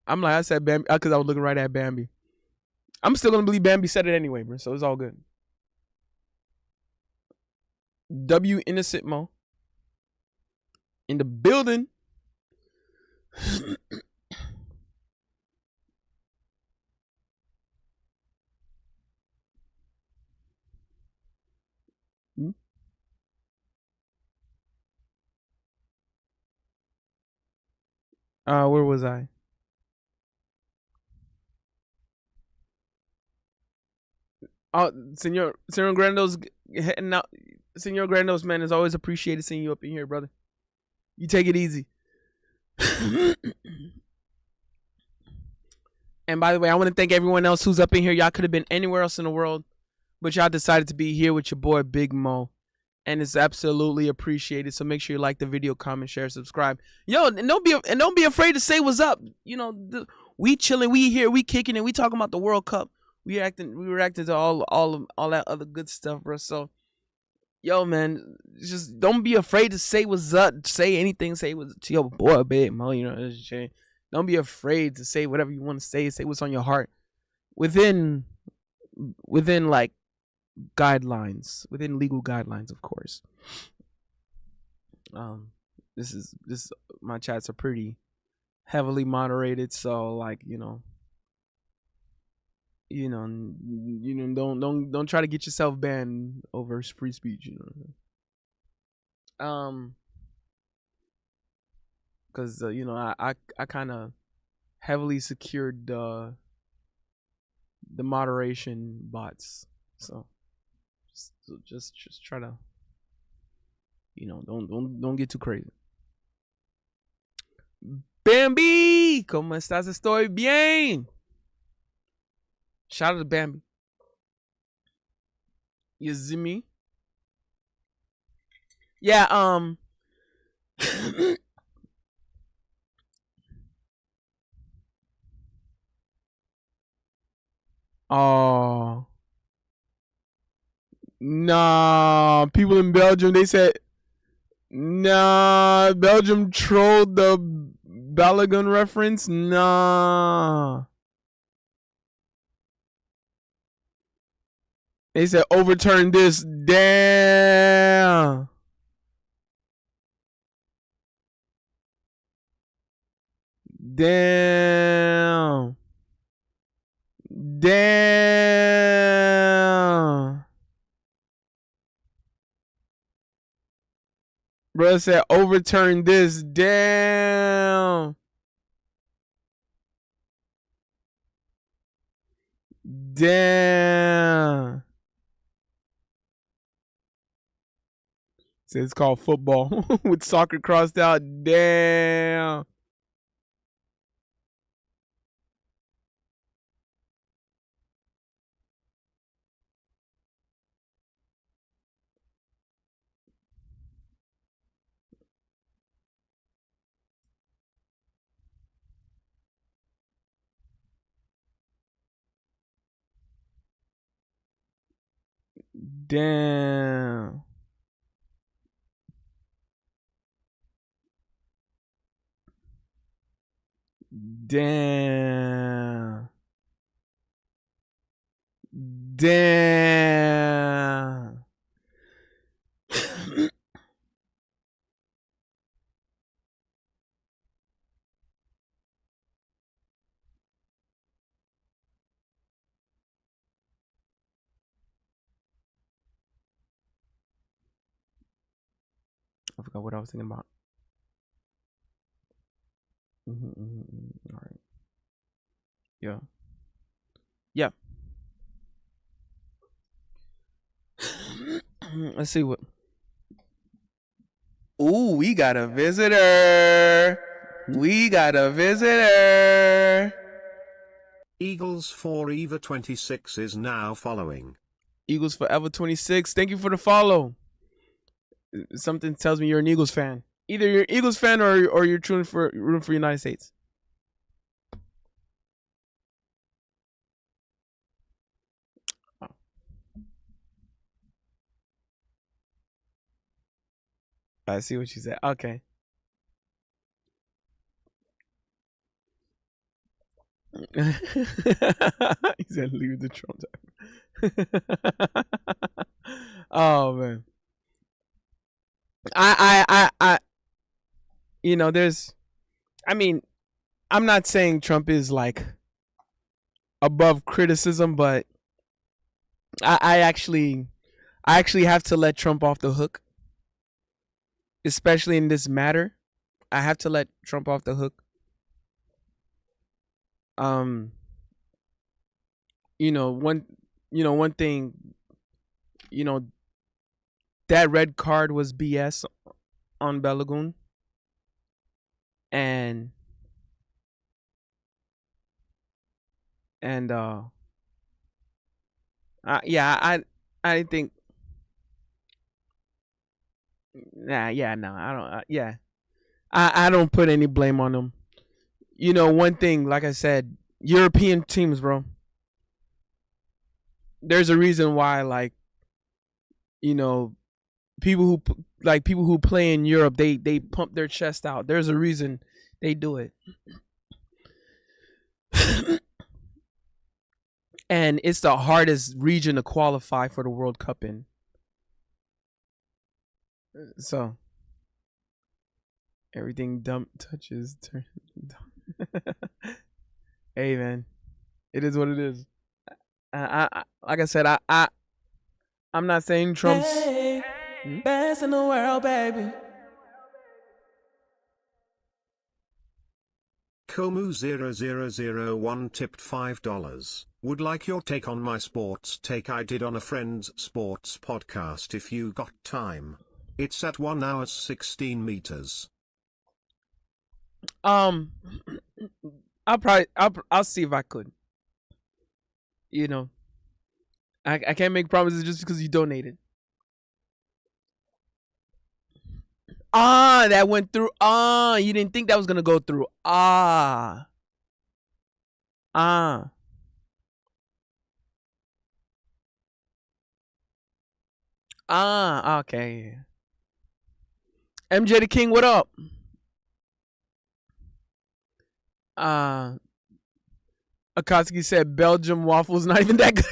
I'm like, I said Bambi because I was looking right at Bambi. I'm still gonna believe Bambi said it anyway, bro. So it's all good. W innocent mo in the building. Where was I? Oh, Senor Grandos heading out. Senor Grandos, man, it's always appreciated seeing you up in here, brother. You take it easy. And by the way, I want to thank everyone else who's up in here. Y'all could have been anywhere else in the world, but y'all decided to be here with your boy Big Mo. And it's absolutely appreciated. So make sure you like the video, comment, share, subscribe. Yo, and don't be afraid to say what's up. You know, we chilling, we here, we kicking it, we talking about the World Cup. We reacting to all that other good stuff, bro. So, yo, man, just don't be afraid to say what's up. Say anything. Say what's to your boy, Big Mo. You know, don't be afraid to say whatever you want to say. Say what's on your heart within like guidelines, within legal guidelines, of course. This my chats are pretty heavily moderated, so like don't try to get yourself banned over free speech, because I kind of heavily secured the moderation bots, so just try to don't get too crazy. Bambi, ¿cómo estás? Estoy bien. Shout out to Bambi. You see me? Yeah, oh, nah, people in Belgium, they said, nah, Belgium trolled the Balogun reference. Nah. They said overturn this. Damn. Damn. Damn. Bro said overturn this. Damn. Damn. Said it's called football with soccer crossed out. Damn. Damn. Damn. Damn. I forgot what I was thinking about. All right. Yeah. Yeah. Let's see what. Ooh, we got a visitor. We got a visitor. Eagles Forever 26 is now following. Eagles Forever 26. Thank you for the follow. Something tells me you're an Eagles fan. Either you're an Eagles fan or you're rooting for United States. Oh. I see what you said. Okay. He said leave the Trump time. Oh man. I there's I'm not saying Trump is like above criticism, but I actually have to let Trump off the hook, especially in this matter. I have to let Trump off the hook Um, you know one, one thing, you know that red card was BS on Belagoon, and and yeah, I think, nah, yeah, no, I don't, yeah, I don't put any blame on them. One thing, like I said, European teams, bro. There's a reason why, like, you know, people who play in Europe, they pump their chest out. There's a reason they do it, and it's the hardest region to qualify for the World Cup in. So everything dump touches turn. Hey man, it is what it is. Like I said, I'm not saying Trump's best in the world, baby. Komu0001 tipped $5. Would like your take on my sports take I did on a friend's sports podcast if you got time. It's at 1 hour 16 meters. I'll see if I could. I can't make promises just because you donated. That went through. You didn't think that was gonna go through. Okay. MJ the King, what up? Akatsuki said Belgium waffles not even that good.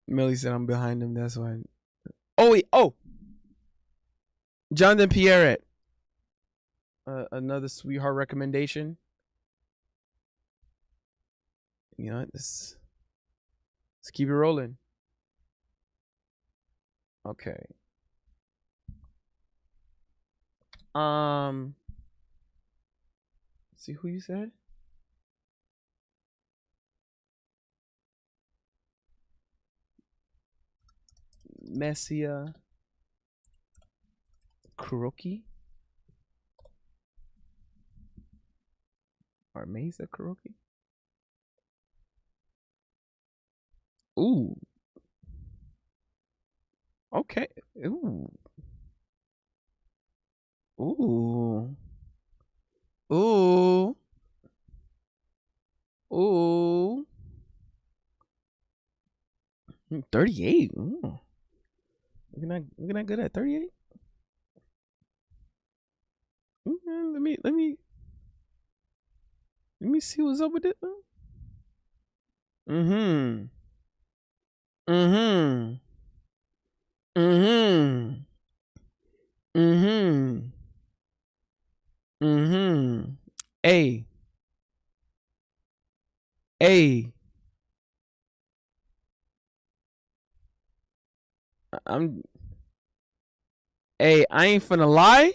Millie said I'm behind him. That's why. Oh wait. Oh, Jonathan Pierre. Another sweetheart recommendation. Let's keep it rolling. Okay. Let's see who you said. Messia Kuroki or Mesa Kuroki. Ooh. Okay. Ooh. Ooh. Ooh. Ooh. 38. Ooh. Looking that good at 38. Let me see what's up with it. Mm-hmm. Mm-hmm. Mm-hmm. Mm-hmm. Mm-hmm. Hey. Hey. I'm Hey, I ain't finna lie.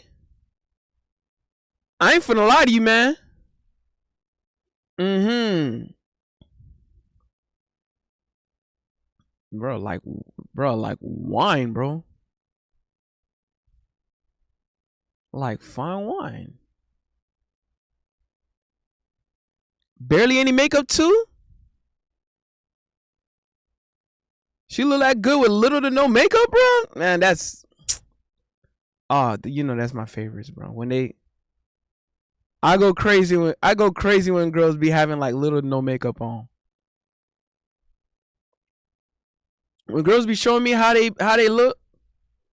I ain't finna lie to you, man. Mm-hmm. Bro, like wine, bro. Like fine wine. Barely any makeup too? She look that good with little to no makeup, bro? Man, that's that's my favorites, bro. I go crazy when girls be having like little to no makeup on. When girls be showing me how they look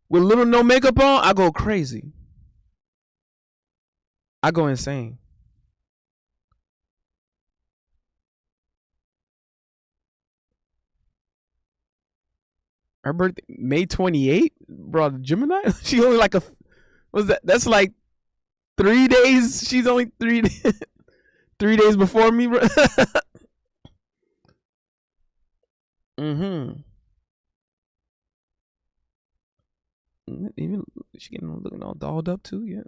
with little no makeup on, I go crazy. I go insane. Her birthday May 28th, bro. Gemini. She only like was that? That's like 3 days. She's only 3 days before me, bro. Mm-hmm. Even she getting looking all dolled up too. Yeah.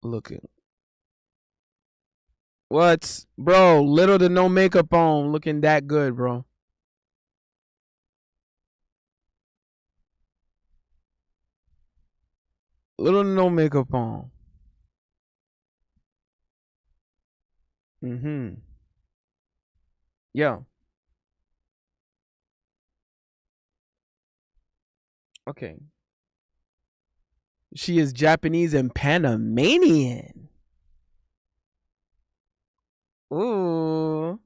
Looking. What, bro? Little to no makeup on, looking that good, bro. Little to no makeup on. Yeah. Okay. She is Japanese and Panamanian. Ooh.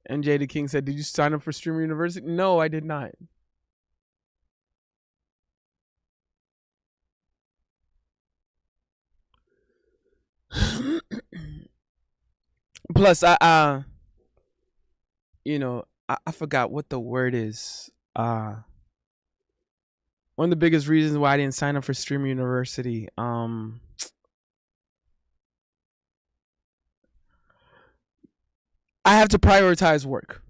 MJ the King said, "Did you sign up for Streamer University?" No, I did not. Plus, I forgot what the word is. One of the biggest reasons why I didn't sign up for Streamer University. I have to prioritize work.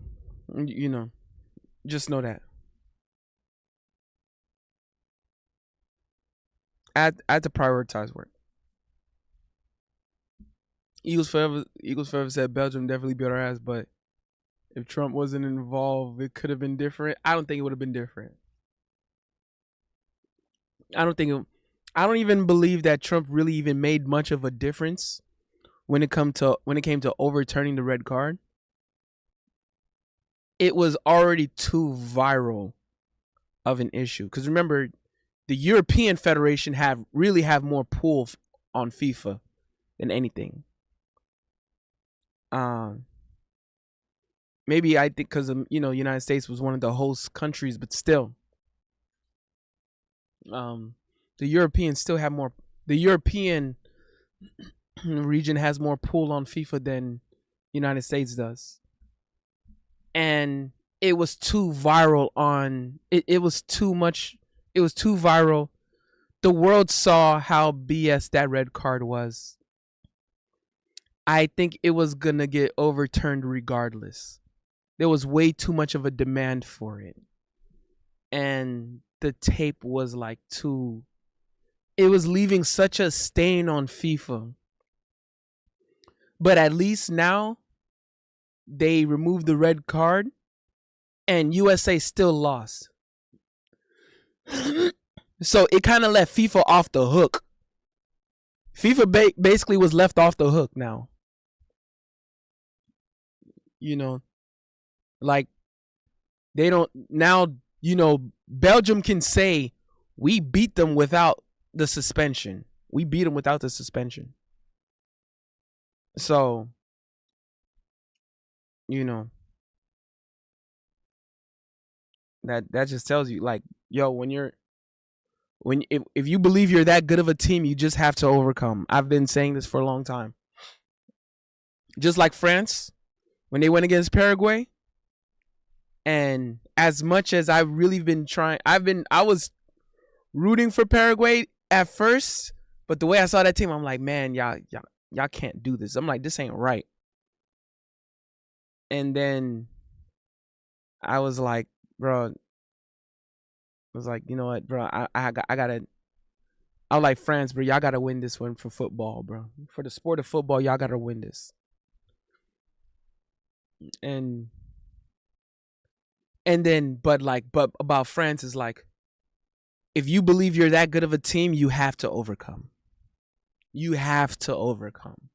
Just know that. I had to prioritize work. Eagles Forever said Belgium definitely beat our ass, but if Trump wasn't involved, it could have been different. I don't think it would have been different. I don't even believe that Trump really even made much of a difference when it came to overturning the red card. It was already too viral of an issue. Because remember, the European Federation have more pull on FIFA than anything. Maybe I think because United States was one of the host countries, but still, the Europeans still have more. The European region has more pull on FIFA than United States does, and it was too viral on it. It was too much. It was too viral. The world saw how BS that red card was. I think it was gonna get overturned regardless. There was way too much of a demand for it. And the tape was like it was leaving such a stain on FIFA. But at least now they removed the red card and USA still lost. So it kind of let FIFA off the hook. FIFA basically was left off the hook now. Like they don't now, Belgium can say we beat them without the suspension. We beat them without the suspension. So, that just tells you, like, yo, if you believe you're that good of a team, you just have to overcome. I've been saying this for a long time. Just like France, when they went against Paraguay, and as much as I've really been trying, I was rooting for Paraguay at first, but the way I saw that team, I'm like, man, y'all can't do this. I'm like, this ain't right. And then I was like, bro, I was like, you know what, bro, I gotta. I was like, France, bro, y'all gotta win this one for football, bro. For the sport of football, y'all gotta win this. And then, but about France is like, if you believe you're that good of a team, you have to overcome. You have to overcome.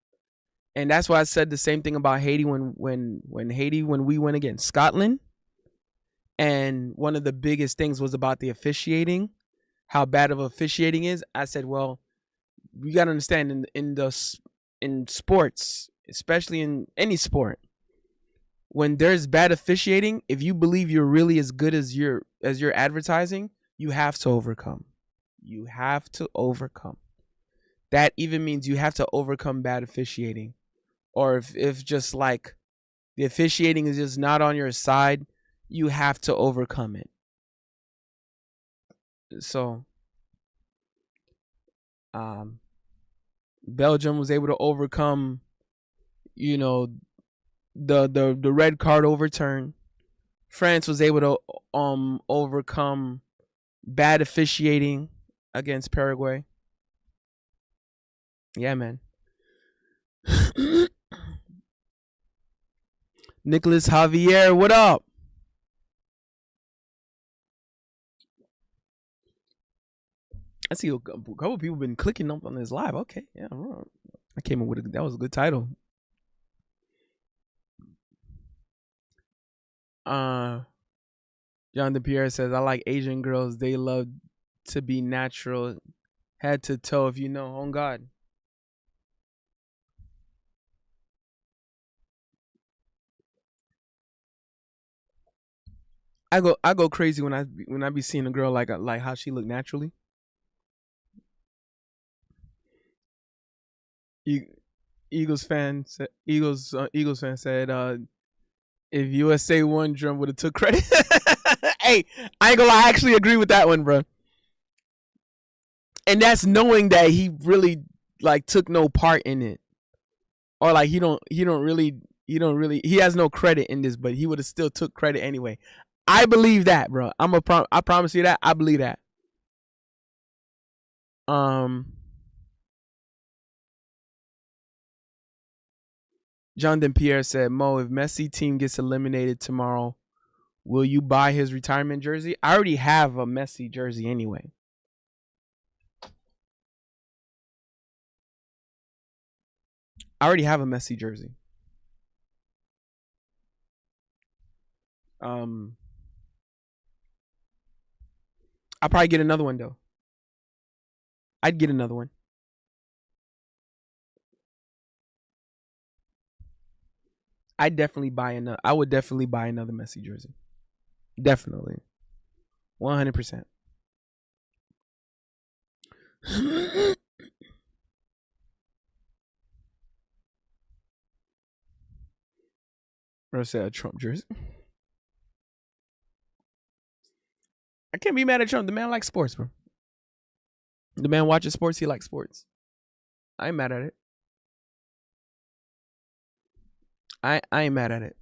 And that's why I said the same thing about Haiti when we went against Scotland. And one of the biggest things was about the officiating, how bad of officiating is. I said, well, we got to understand in sports, especially in any sport, when there's bad officiating, if you believe you're really as good as you're advertising, you have to overcome. You have to overcome. That even means you have to overcome bad officiating. Or if just like the officiating is just not on your side, you have to overcome it. So, Belgium was able to overcome, the red card overturned. France was able to overcome bad officiating against Paraguay. Yeah, man. Nicholas Javier, what up? I see a couple of people been clicking up on this live. Okay, yeah, I came up with that was a good title. Jonathan Pierre says, I like Asian girls. They love to be natural, head to toe, if you know. On God. I go crazy when I be seeing a girl like how she look naturally. Eagles fan said if USA won, Drum would have took credit. Hey, I ain't gonna lie, I actually agree with that one, bro. And that's knowing that he really like took no part in it, or like he has no credit in this, but he would have still took credit anyway. I believe that, bro. I promise you that. I believe that. Jonathan Pierre said, Mo, if Messi team gets eliminated tomorrow, will you buy his retirement jersey? I already have a Messi jersey anyway. I already have a Messi jersey. I'll probably get another one though. I'd get another one. I would definitely buy another Messi jersey. Definitely. 100%. Or say a Trump jersey. I can't be mad at Trump. The man likes sports, bro. The man watches sports. He likes sports. I ain't mad at it. I ain't mad at it.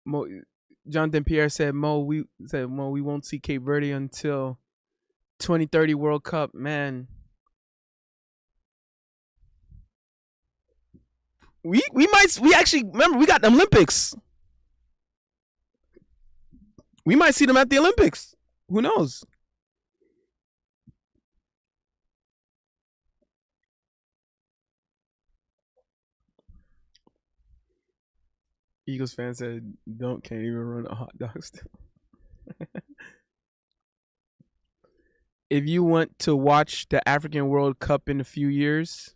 Mo, Jonathan Pierre said, Mo, we won't see Cape Verde until 2030 World Cup. Man, we actually remember we got the Olympics. We might see them at the Olympics. Who knows? Eagles fan said, can't even run a hot dog still. If you want to watch the African World Cup in a few years,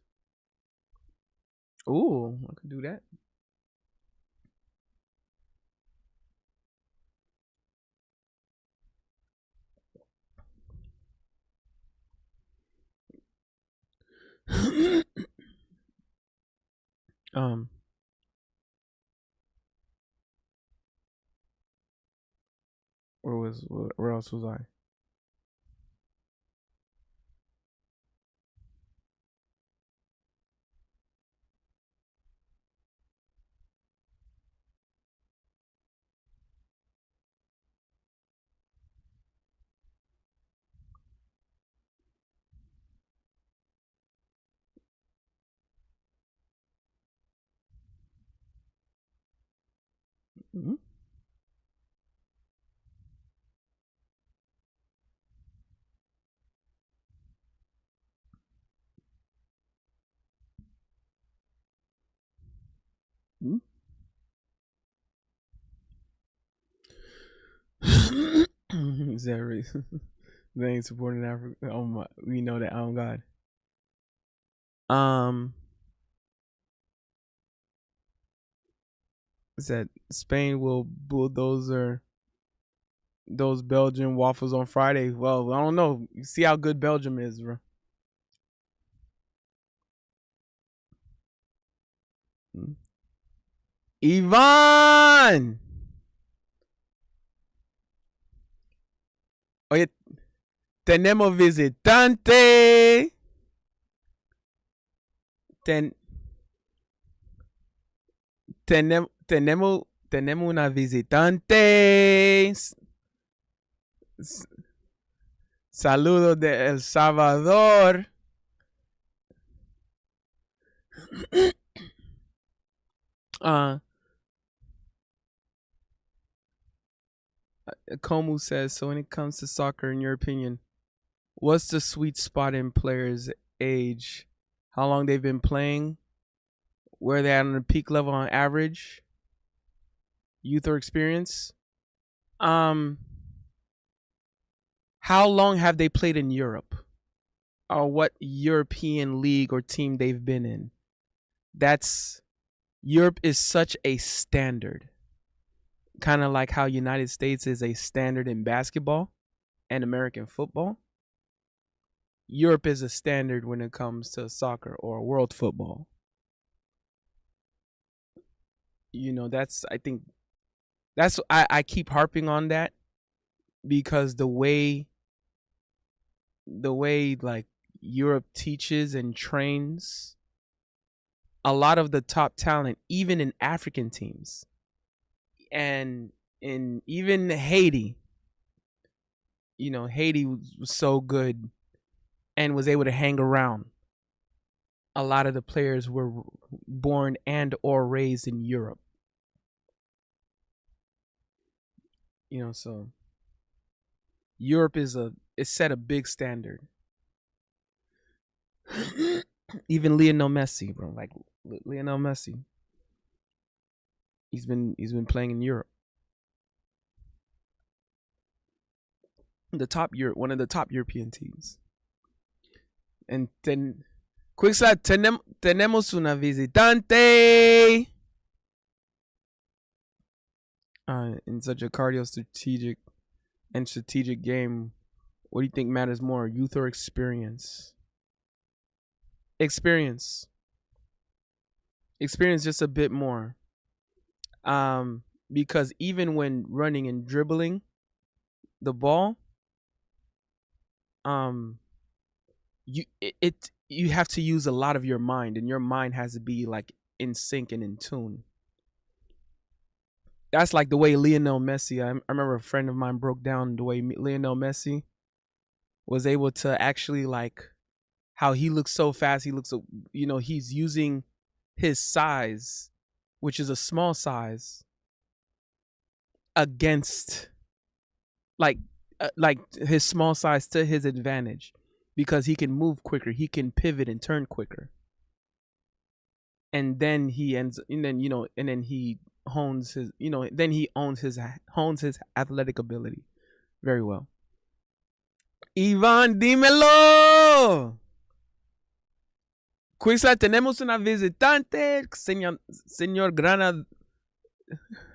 ooh, I could do that. Where else was I? Mm-hmm. Is that right? They ain't supporting Africa. Oh my, we know that. Oh God. Said Spain will bulldozer those Belgian waffles on Friday. Well, I don't know. You see how good Belgium is, bro. Iván. Oye, tenemos visitante. Tenemos una visitante. Saludos de El Salvador. Komu says, so when it comes to soccer, in your opinion, what's the sweet spot in players' age? How long they've been playing? Where they're at on the peak level on average? Youth or experience? How long have they played in Europe? Or what European league or team they've been in? Europe is such a standard. Kind of like how United States is a standard in basketball and American football. Europe is a standard when it comes to soccer or world football. I keep harping on that because the way like Europe teaches and trains a lot of the top talent, even in African teams and in even Haiti. Haiti was so good and was able to hang around. A lot of the players were born and or raised in Europe. So Europe is set a big standard. Even Lionel Messi, bro, like Lionel Messi, he's been playing in Europe. One of the top European teams. And then, quick slide, tenemos una visitante. In such a strategic game, what do you think matters more, youth or experience? Experience just a bit more. Because even when running and dribbling the ball, you have to use a lot of your mind, and your mind has to be like in sync and in tune. That's like the way Lionel Messi, I remember a friend of mine broke down the way Lionel Messi was able to actually, like, how he looks so fast. He looks so, he's using his size, which is a small size, against like his small size to his advantage, because he can move quicker, he can pivot and turn quicker. And then he hones his athletic ability very well. Iván, dímelo. Quizá tenemos una visitante, señor Grana.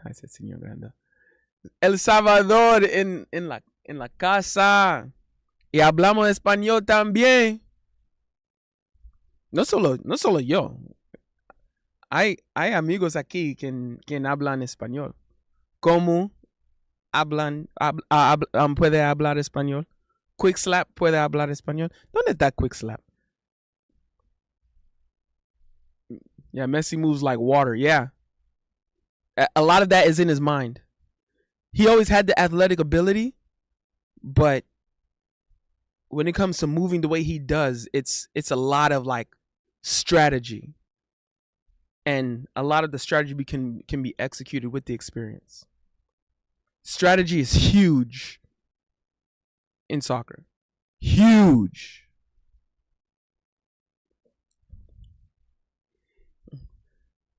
I said señor Granda. El Salvador en la casa. Y hablamos español también. No solo yo. Hay amigos aquí quien hablan español. ¿Cómo puede hablar español? Quick Slap puede hablar español. ¿Dónde está Quick Slap? Yeah, Messi moves like water. Yeah. A lot of that is in his mind. He always had the athletic ability, but when it comes to moving the way he does, it's a lot of like strategy. And a lot of the strategy can be executed with the experience. Strategy is huge in soccer. Huge.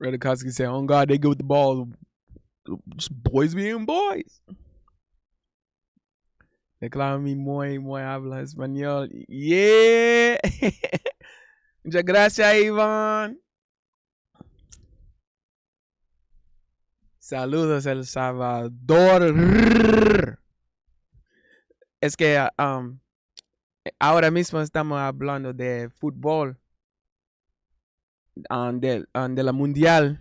Redikoski said, "Oh God, they go with the ball. Just boys being boys." Declaro mi muy habla español. Yeah. Muchas gracias, Iván. Saludos, El Salvador. Es que ahora mismo estamos hablando de fútbol, de la mundial.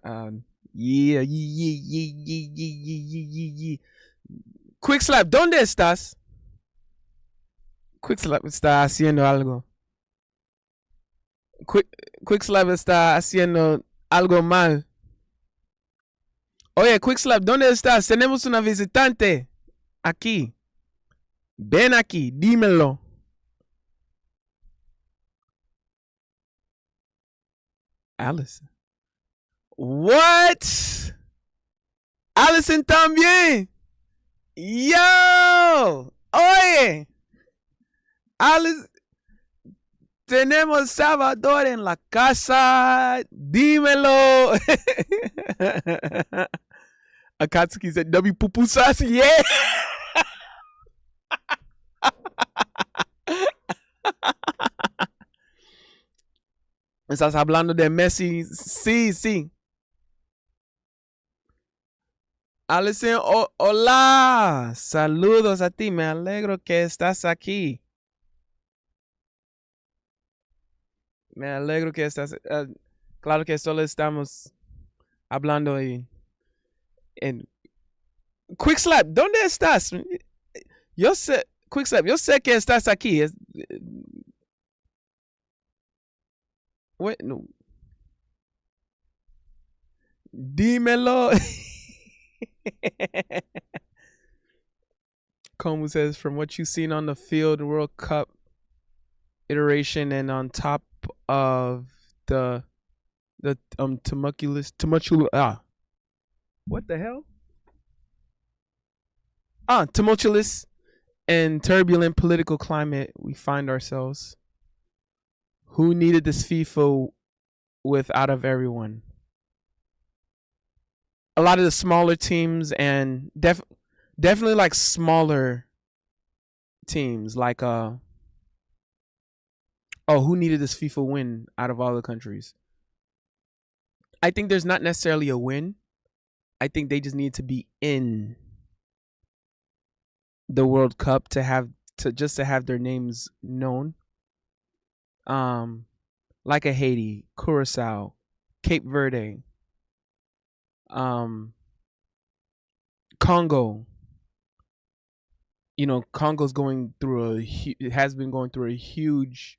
Yeah, yeah, yeah, yeah, yeah, yeah, yeah, yeah, yeah. Quick Slap, ¿dónde estás? Quick Slap está haciendo algo. Quick, Quick Slap está haciendo algo mal. Oye, Quick Slap, ¿dónde estás? Tenemos una visitante aquí. Ven aquí, dímelo. Allison. What? Allison también. Yo. Oye. Allison. Tenemos Salvador en la casa. Dímelo. Akatsuki said, W pupusas. Yeah. Estás hablando de Messi. Sí, sí. Alison, hola. Saludos a ti. Me alegro que estás aquí. Me alegro que estás. Claro que solo estamos hablando en Quick Slap, ¿dónde estás? Yo sé, Quick Slap, yo sé que estás aquí. No. Dímelo. Como says, from what you've seen on the field, World Cup iteration, and on top of the tumultuous what the hell? Tumultuous and turbulent political climate we find ourselves. Who needed this FIFA with out of everyone? A lot of the smaller teams and definitely like smaller teams like who needed this FIFA win out of all the countries? I think there's not necessarily a win. I think they just need to be in the World Cup to have their names known. Like a Haiti, Curacao, Cape Verde, Congo. You know, Congo's has been going through a huge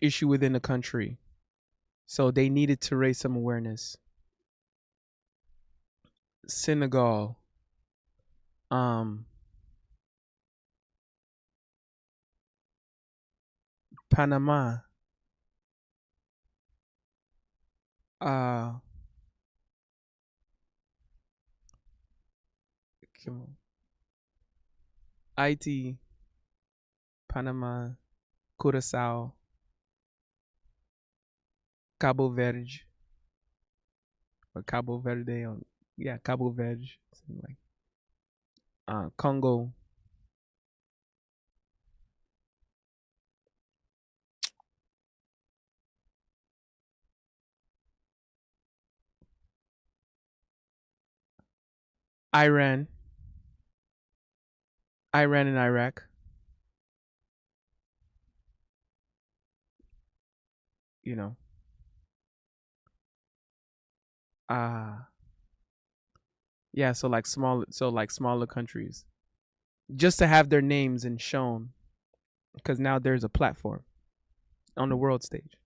issue within the country. So they needed to raise some awareness. Senegal, Panama, Haiti, Panama, Curacao, Cabo Verde, or Cabo Verde, or Cabo Verde, something like Congo. Iran and Iraq. You know. So smaller countries. Just to have their names and shown, because now there's a platform on the world stage.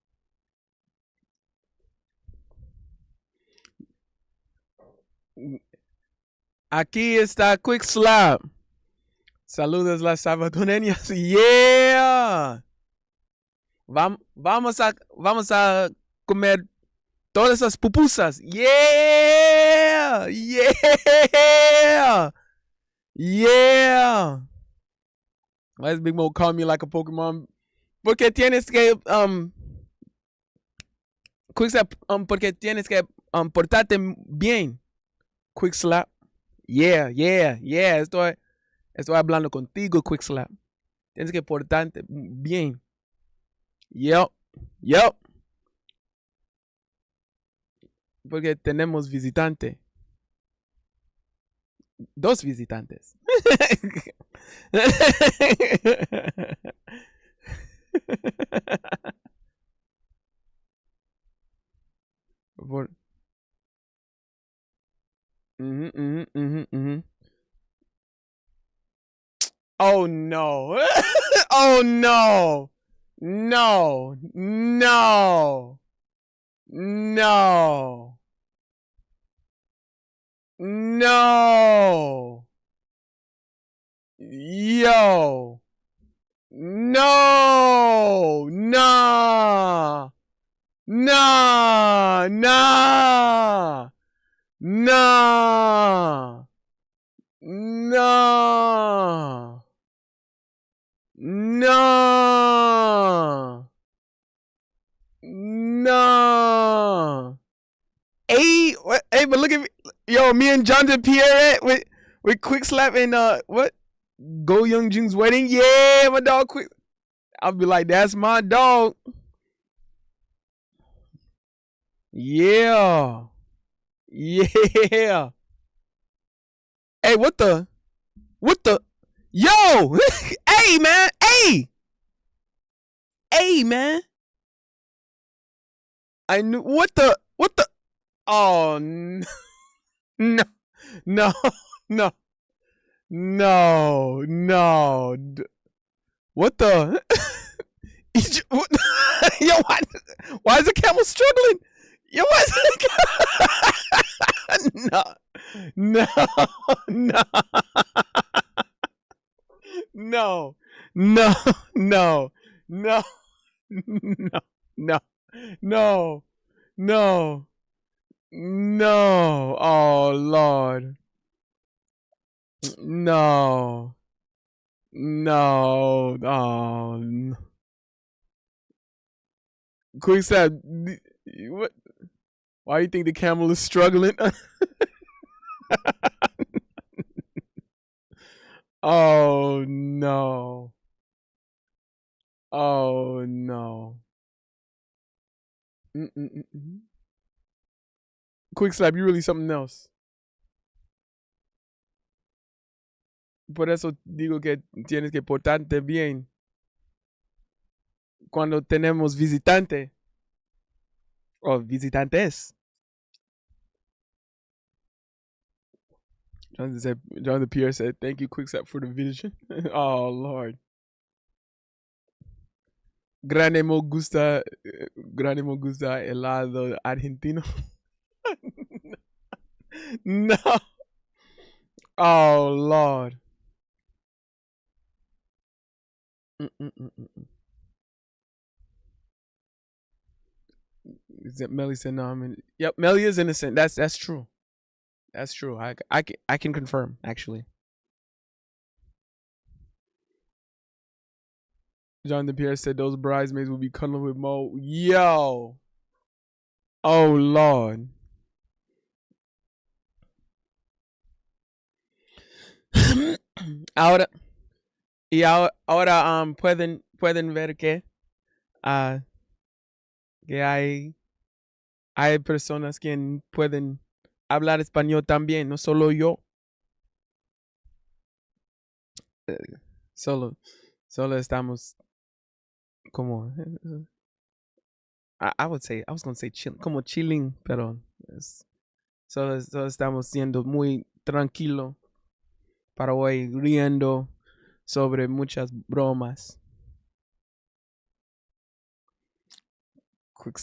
Aquí está Quick Slap. Saludos las salvadoreñas. Yeah. Vamos a comer todas esas pupusas. Yeah. Yeah. Yeah. Why does Big Mo call me like a Pokemon? Porque tienes que Quick Slap, porque tienes que portarte bien. Quick Slap. Yeah. Estoy hablando contigo, Quick Slap. Tienes que portarte bien. Yup. Porque tenemos visitante. 2 visitantes. No. No. No. No. Yo. No. Nah. Nah. Nah. Nah. Nah. Nah. Nah. Hey, what? Hey, but look at me. Yo, me and Jonathan Pierre with Quick Slap and what? Go Young Jung's wedding. Yeah, my dog Quick. I'll be like, that's my dog. Yeah. Yeah. Hey, what the? What the? Yo! Hey, man. Hey! Hey, man. I knew. What the? What the? Oh, no. No. No. No. No. No. What the? Yo, why is the camel struggling? Yo, why is the no, no, no, no, no, no, no, no, no, no, no, no. Oh Lord, no, no. Oh, no. Quick step. What? Why do you think the camel is struggling? Oh no. Oh no. Mm-mm-mm. Quick slap, you really something else. Por eso digo que tienes que portarte bien cuando tenemos visitante o visitantes. Jonathan Pierre said, "Thank you, Quickstep, for the vision." Oh Lord, grande me gusta helado argentino. No. Oh Lord. Mm-mm-mm-mm. Melly said, "No, I mean, yep, Melly is innocent. That's true. That's true. I can confirm actually." Jonathan Pierre said those bridesmaids will be cuddling with Mo. Yo. Oh Lord. Ahora y ahora pueden ver ah que hay personas que pueden hablar español también, no solo yo. Eh, solo estamos como I would say I was gonna say chill, como chilling, pero solo estamos siendo muy tranquilo para hoy riendo sobre muchas bromas. Quick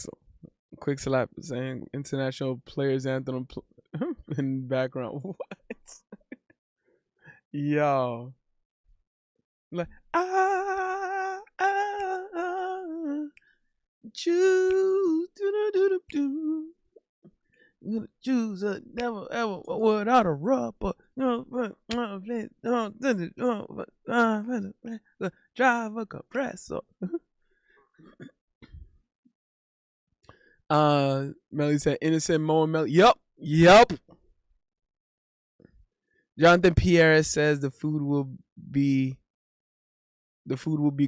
quick slap saying international players anthem in background. What? Yo. Like choose I'm gonna choose a never ever without a rubber. Drive a compressor. Melly said innocent Mo and Melly. Yup. Jonathan Pierre says the food will be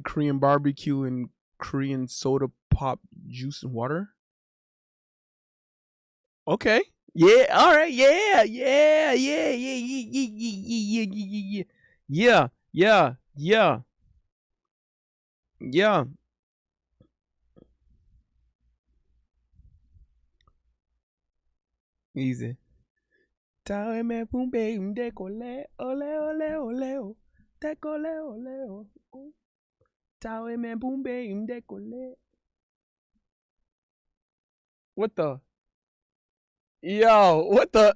Korean barbecue and Korean soda pop juice and water. Okay. Yeah. All right. Yeah. Yeah. Yeah. Yeah. Yeah. Yeah. Yeah. Yeah. Yeah. Yeah. Yeah. Easy. Tawe me pumbe unde kole ole ole ole o te kole ole o. Tawe me bumbe imdekole. What the? Yo, what the?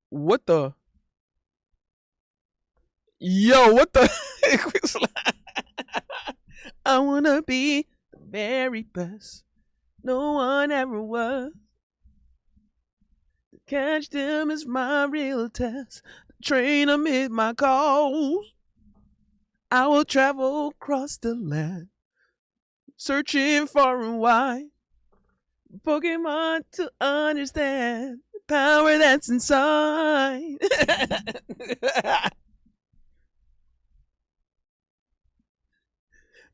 What the? Yo, what the? I wanna be the very best. No one ever was. To catch them is my real test. Train them is my cause. I will travel across the land, searching far and wide. Pokemon to understand the power that's inside.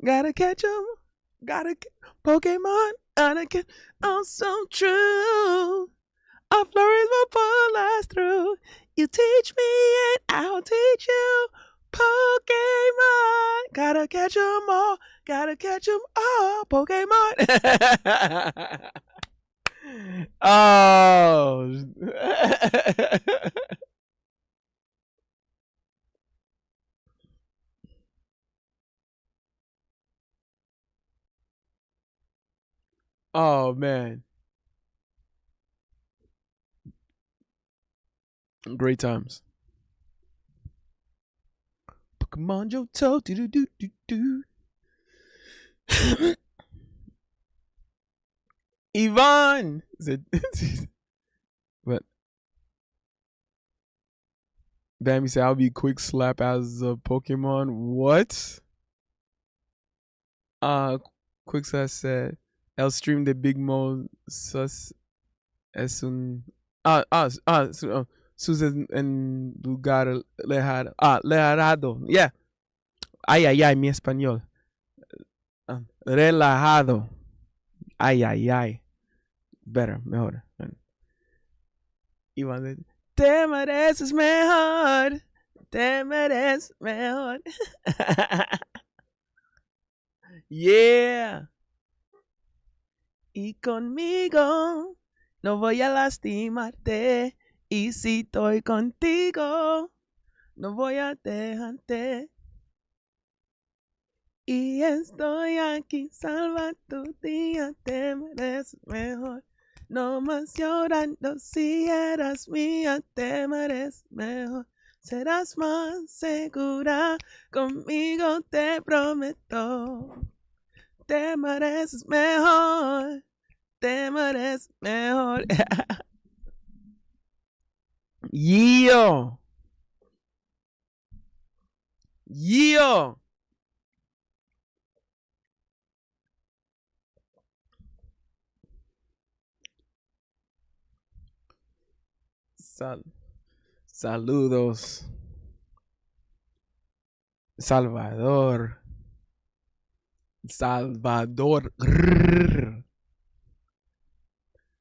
Gotta catch 'em. Gotta Pokemon. Gotta catch. Oh, so true. A flourish will last through. You teach me and I'll teach you. Pokemon. Gotta catch 'em all. Gotta catch 'em all. Pokemon. Oh. Oh, man. Great times. Pokemon Johto. Do do do do do. Yvonne. But Bambi said I'll be quick slap as a Pokemon. What? Quick slap said I'll stream the Big Mo sus es un Susan en lugar lejano. Lejado. Yeah. Ay, ay, ay, mi español. Relajado. Ay, ay, ay. Better, mejor. Iván, te mereces mejor. Te mereces mejor. Yeah. Y conmigo no voy a lastimarte. Y si estoy contigo, no voy a dejarte. Y estoy aquí, salva tu día, te mereces mejor. No más llorando, si eras mía, te mereces mejor. Serás más segura, conmigo te prometo. Te mereces mejor, te mereces mejor. Yeah. Yeah. Saludos. Salvador. Salvador.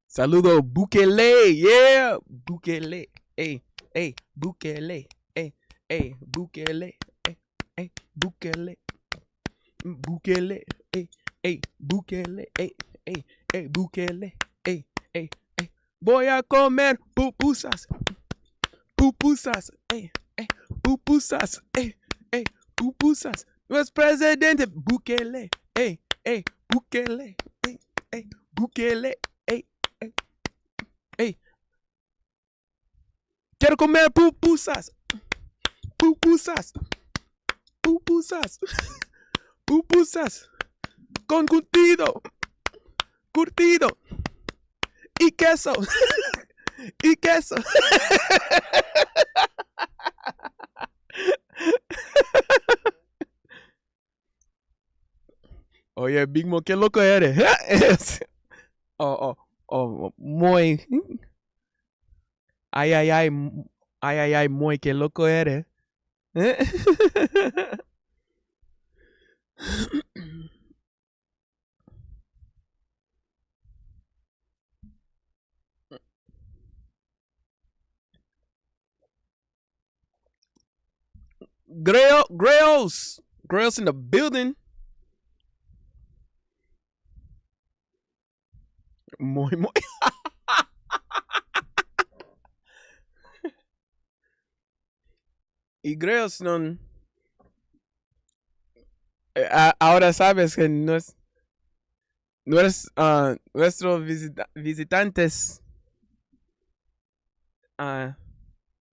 Saludo Bukele. Yeah. Bukele. Hey. Hey. Bukele. Hey. Hey. Bukele. Hey. Hey. Bukele. Bukele. Hey. Hey. Bukele. Hey. Hey. Hey. Bukele. Hey. Hey. Hey. Voy a comer pupusas. Pupusas. Hey. Hey. Pupusas. Hey. Hey. Pupusas. Nuestro presidente Bukele. Hey. Hey. Bukele. Hey. Hey. Bukele. Hey. Hey. Hey. Quiero comer pupusas. Pupusas. Pupusas. Pupusas. Con curtido. Curtido. Y queso. Y queso. Oye, Big Mo, qué loco eres. Muy. Ay, ay, ay. Ay, ay, ay, muy, qué loco eres. Grails in the building. Muy. Y Grails no. Ahora sabes que nuestros visitantes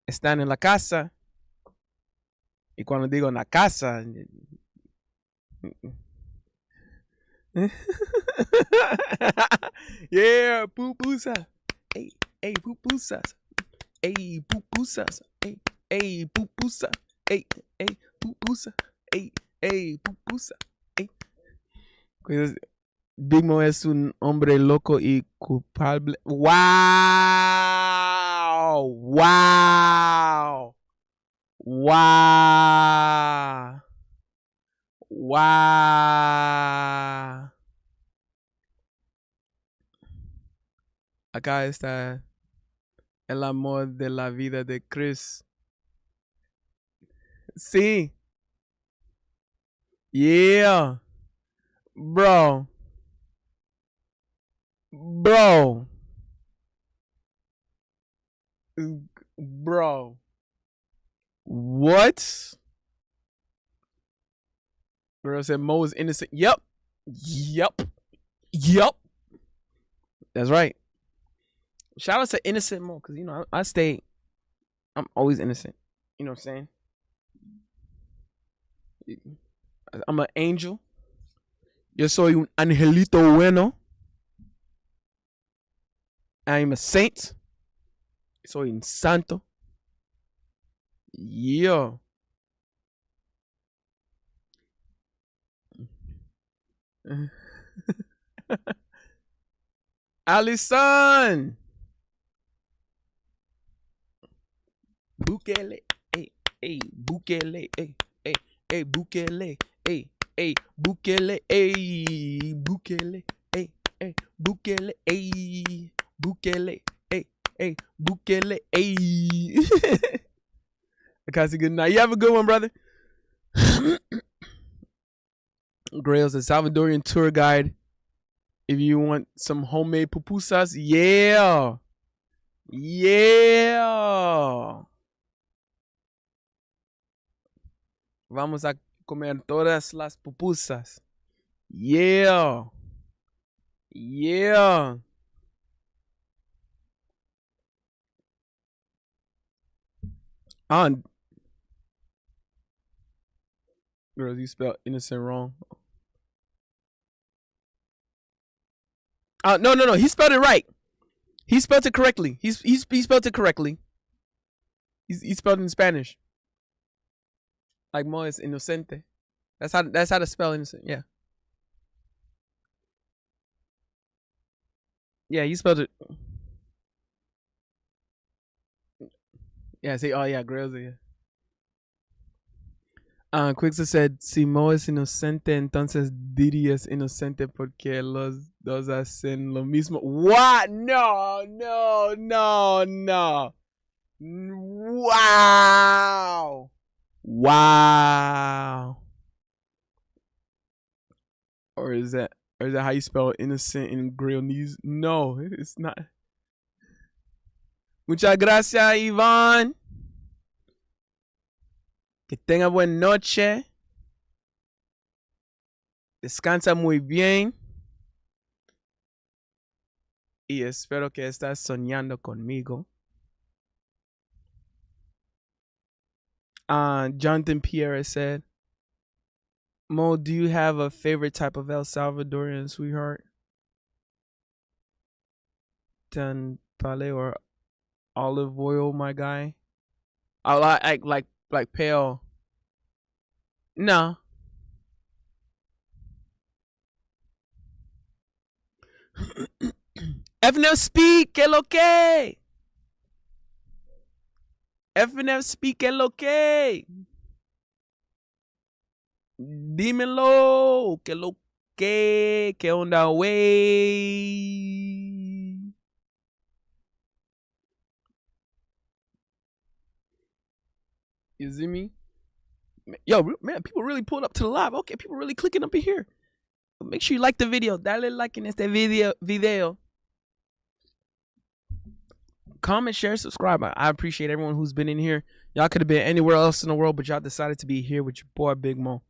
están en la casa. Y cuando digo en la casa. Yeah, pupusas. Hey, hey, pupusas. Hey, pupusas. Hey, hey, pupusa. Hey, hey, pupusa. Hey, hey, pupusa. Hey. Pues, Big Mo es un hombre loco y culpable. ¡Wow! ¡Wow! ¡Wow! ¡Wow! Acá está el amor de la vida de Chris. Sí. Yeah. Bro. Bro. Bro. What? Girl said Mo is innocent. Yep. Yep. Yep. That's right. Shout out to innocent Mo, because, you know, I'm always innocent. You know what I'm saying? I'm an angel. Yo soy un angelito bueno. I'm a saint. Soy un santo. Yeah. Alison. Bukele. Hey, hey, Bukele. Hey, hey, hey, Bukele. Hey, hey, Bukele. Hey, Bukele. Hey, hey, Bukele. Hey, Bukele. Hey, hey, Bukele. Hey. Akasi, good night. You have a good one, brother. Grail's a Salvadorian tour guide. If you want some homemade pupusas, yeah. Yeah. Vamos a comer todas las pupusas. Yeah. Yeah. Girls, you spelled innocent wrong. No. He spelled it right. He spelled it correctly. He spelled it correctly. He spelled it in Spanish. Like Mo is inocente. That's how to spell innocent. Yeah. Yeah, he spelled it. Yeah, see, oh yeah, Grails, yeah. Quixa said, si Mo es inocente, entonces Diddy es inocente porque los dos hacen lo mismo. What? No. Wow. Wow. Or is that how you spell innocent in Grailese? No, it's not. Muchas gracias, Iván. Que tenga buena noche. Descansa muy bien. Y espero que estás soñando conmigo. Jonathan Pierre said, Mo, do you have a favorite type of El Salvadorian, sweetheart? Tan pale or olive oil, my guy? I like pale. No. FNF speak, que lo que? FNF speak, que lo que? Dímelo, que lo que onda, wey? You see me? Yo, man, people really pulled up to the live. Okay, people really clicking up in here. Make sure you like the video. Dale like en este video. Comment, share, subscribe. I appreciate everyone who's been in here. Y'all could have been anywhere else in the world, but y'all decided to be here with your boy Big Mo.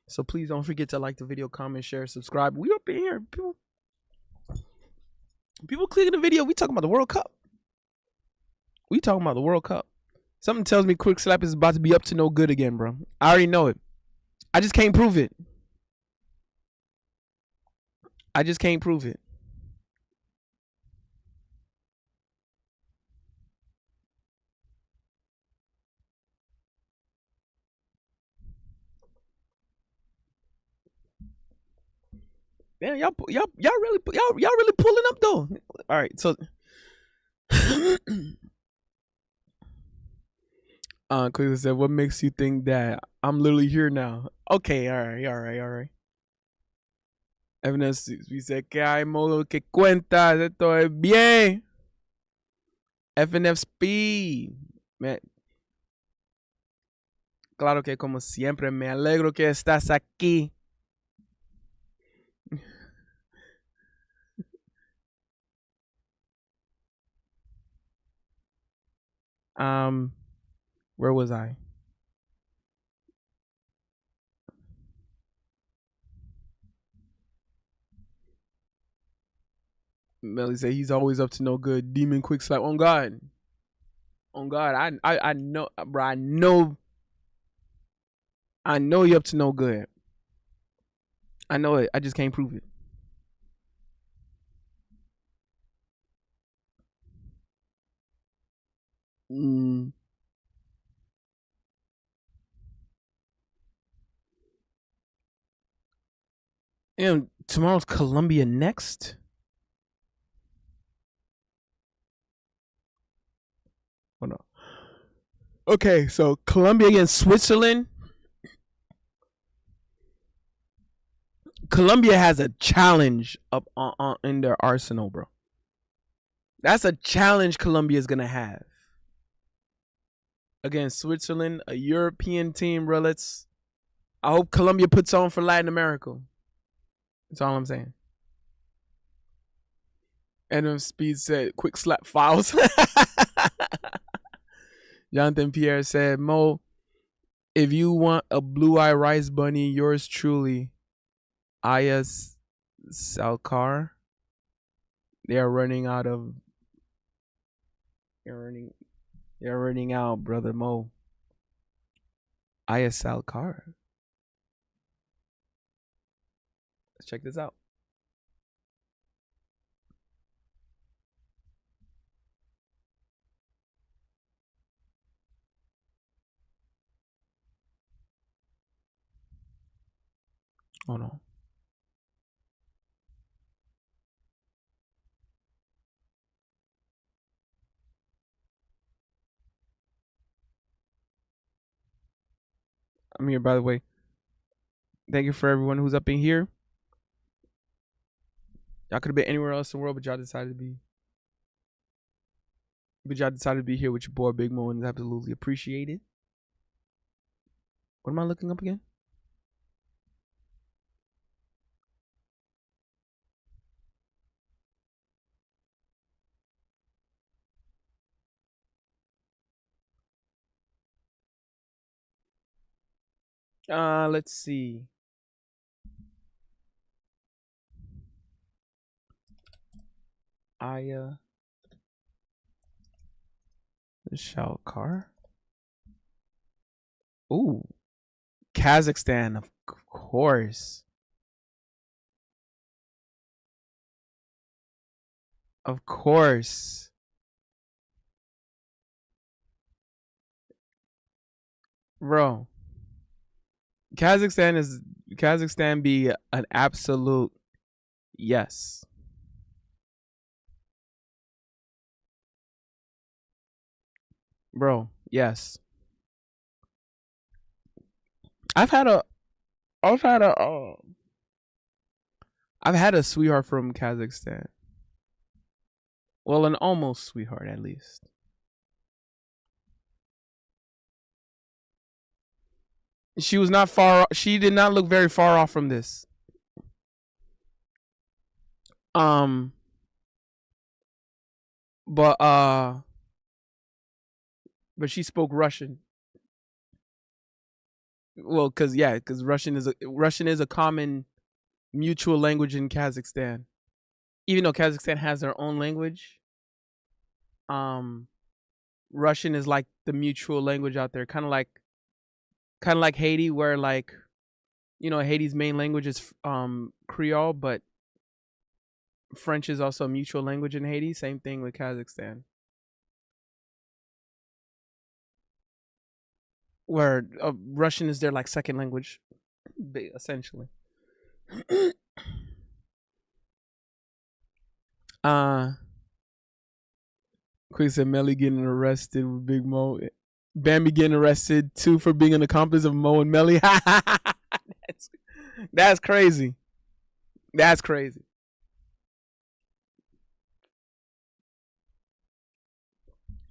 So please don't forget to like the video, comment, share, subscribe. We up in here. People clicking the video. We talking about the World Cup. We talking about the World Cup. Something tells me Quick Slap is about to be up to no good again, bro. I already know it. I just can't prove it. I just can't prove it. Man, y'all really pulling up though. All right, so Quickly said, "What makes you think that I'm literally here now?" Okay, all right. Evidence dice que hay modo que cuenta, esto es bien. FNF Speed, man. Claro que como siempre me alegro que estás aquí. Where was I? Melly said he's always up to no good. Demon Quick Slap. On God. I know, bro. I know you're up to no good. I know it. I just can't prove it. And tomorrow's Colombia next. Hold on. Okay, so Colombia against Switzerland. Colombia has a challenge up in their arsenal, bro. That's a challenge Colombia's gonna have against Switzerland, a European team, bro. I hope Colombia puts on for Latin America. That's all I'm saying. And Speed said, "Quick Slap files." Jonathan Pierre said, "Mo, if you want a blue-eye rice bunny, yours truly, Aya Salkar. They're running out, brother Mo. Aya Salkar. Let's check this out." Hold on. I'm here, by the way. Thank you for everyone who's up in here. Y'all could have been anywhere else in the world, but y'all decided to be. Here with your boy Big Mo, and it's absolutely appreciated. What am I looking up again? Let's see. Aya Shalkar. Ooh, Kazakhstan, of course. Of course. Bro. Kazakhstan be an absolute yes. Bro, yes. I've had a sweetheart from Kazakhstan. Well, an almost sweetheart at least. She was not far. She did not look very far off from this. But she spoke Russian. Well, because Russian is a common mutual language in Kazakhstan. Even though Kazakhstan has their own language, um, Russian is like the mutual language out there. Kind of like Haiti, where like Haiti's main language is Creole, but French is also a mutual language in Haiti. Same thing with Kazakhstan, where Russian is their like second language, essentially. uh Quick said Melly getting arrested with Big Mo. Bambi getting arrested too for being an accomplice of Mo and Melly. That's crazy. That's crazy.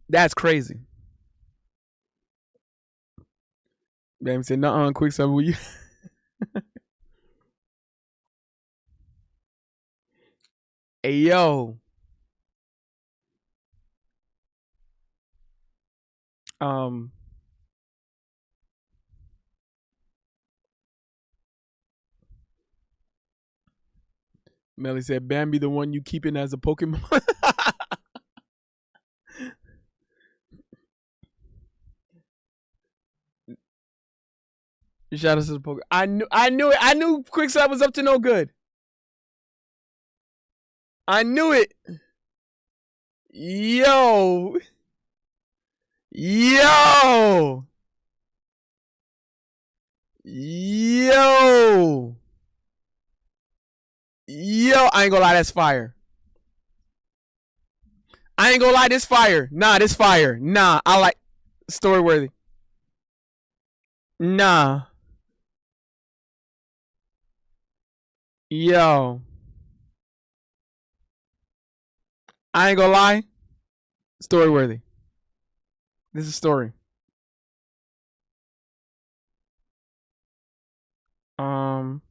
That's crazy. Bambi said, "Nuh-uh, Quick said, will you?" Hey yo. Um. Melly said, "Bambi, the one you keeping as a Pokemon." Shout out to the Pokemon. I knew it. I knew Quickside was up to no good. I knew it. Yo. Yo. Yo. Yo. I ain't gonna lie, that's fire. I ain't gonna lie, this fire. Nah, this fire. Nah, I like story worthy. Nah. Yo. I ain't gonna lie. Story worthy. This is story. Um.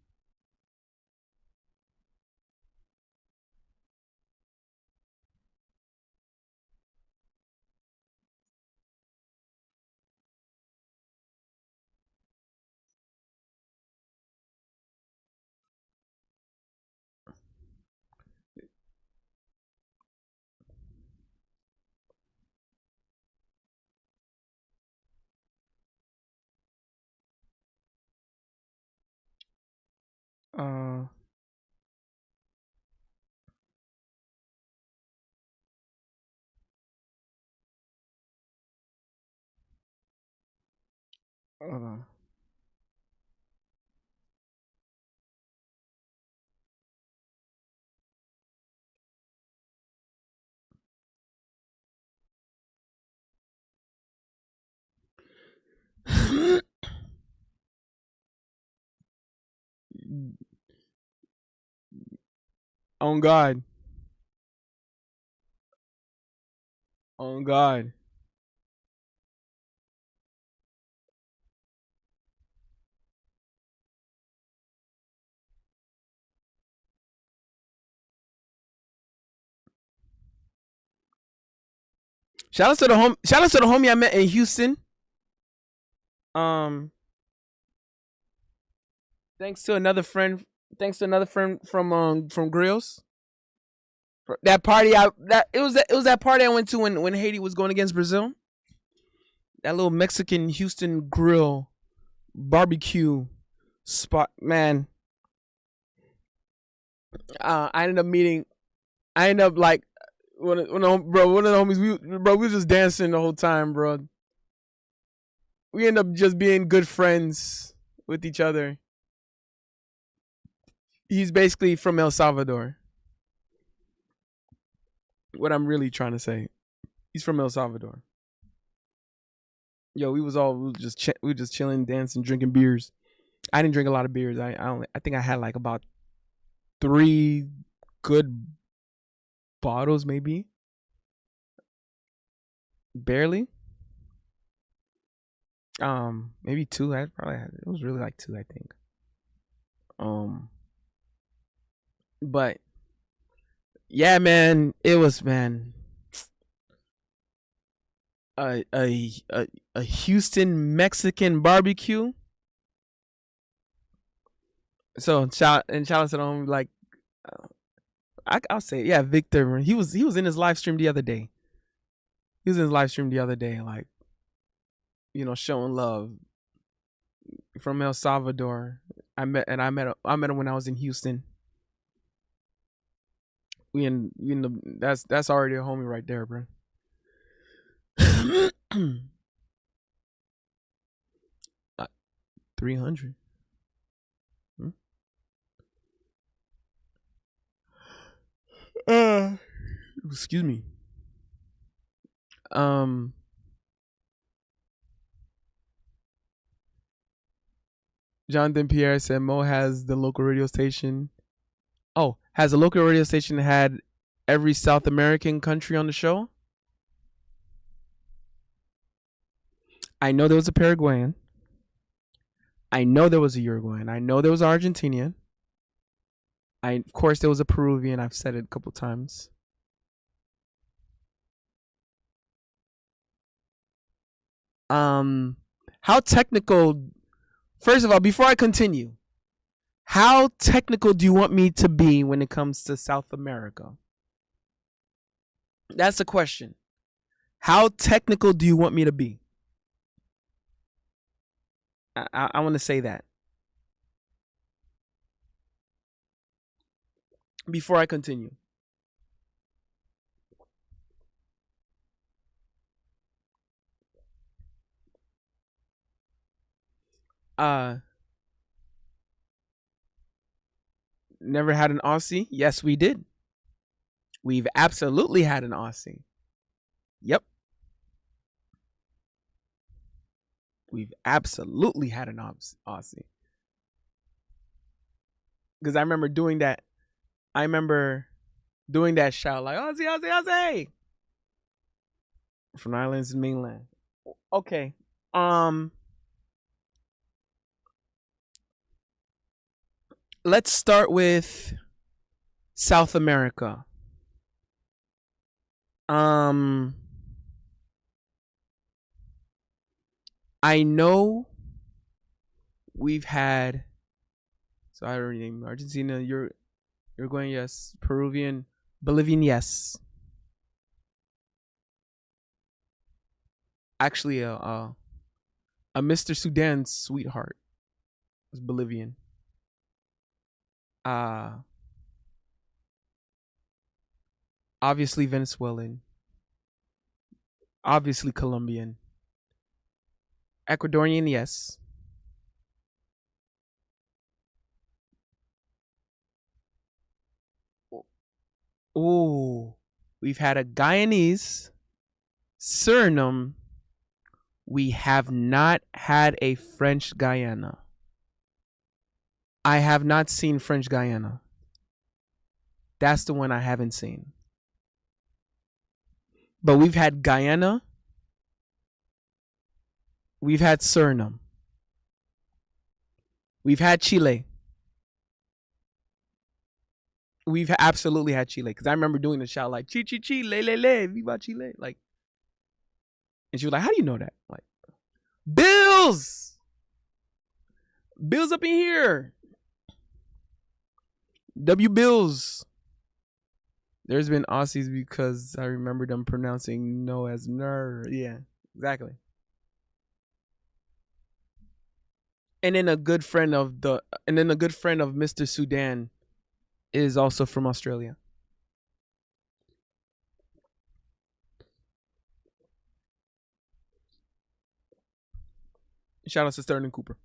Uh. uh on God. On God. Shout out to the home. Shout out to the homie I met in Houston. Um. Thanks to another friend. Thanks to another friend from Grills. That party it was that party I went to when Haiti was going against Brazil. That little Mexican Houston grill barbecue spot, man. I ended up meeting. I ended up like one of the homies. We were just dancing the whole time, bro. We ended up just being good friends with each other. He's basically from El Salvador. What I'm really trying to say, he's from El Salvador. Yo, we were just chilling, dancing, drinking beers. I didn't drink a lot of beers. I think I had like about 3 good bottles, maybe. Barely. Maybe 2. I probably had it was really like 2, I think. But yeah, man, it was a Houston Mexican barbecue. So shout out to them. Like I'll say, it. Yeah, Victor. He was in his live stream the other day. He was in his live stream the other day, like showing love from El Salvador. I met him when I was in Houston. We in the that's already a homie right there, bro. 300. Hmm? Excuse me. Um, Jonathan Pierre said Mo has the local radio station. Oh, has a local radio station had every South American country on the show? I know there was a Paraguayan. I know there was a Uruguayan. I know there was an Argentinian. Of course there was a Peruvian. I've said it a couple times. How technical? First of all, before I continue, how technical do you want me to be when it comes to South America? That's the question. How technical do you want me to be? I want to say that before I continue. Never had an Aussie? Yes, we did. We've absolutely had an Aussie. Yep. We've absolutely had an Aussie. Because I remember doing that. I remember doing that shout like Aussie, Aussie, Aussie from the islands and mainland. Okay. Let's start with South America. I know we've had, so I already named Argentina, Uruguayan, yes, Peruvian, Bolivian, yes. Actually, a Mr. Sudan's sweetheart was Bolivian. Obviously Venezuelan. Obviously Colombian. Ecuadorian, yes. Oh, we've had a Guyanese, Suriname. We have not had a French Guyana. I have not seen French Guyana. That's the one I haven't seen. But we've had Guyana. We've had Suriname. We've had Chile. We've absolutely had Chile because I remember doing the shout like chi chi chi le le le viva Chile, like, and she was like, "How do you know that?" Like, Bills up in here. W Bills. There's been Aussies because I remember them pronouncing no as ner. Yeah, exactly. And then a good friend of Mr. Sudan is also from Australia. Shout out to Sterling Cooper.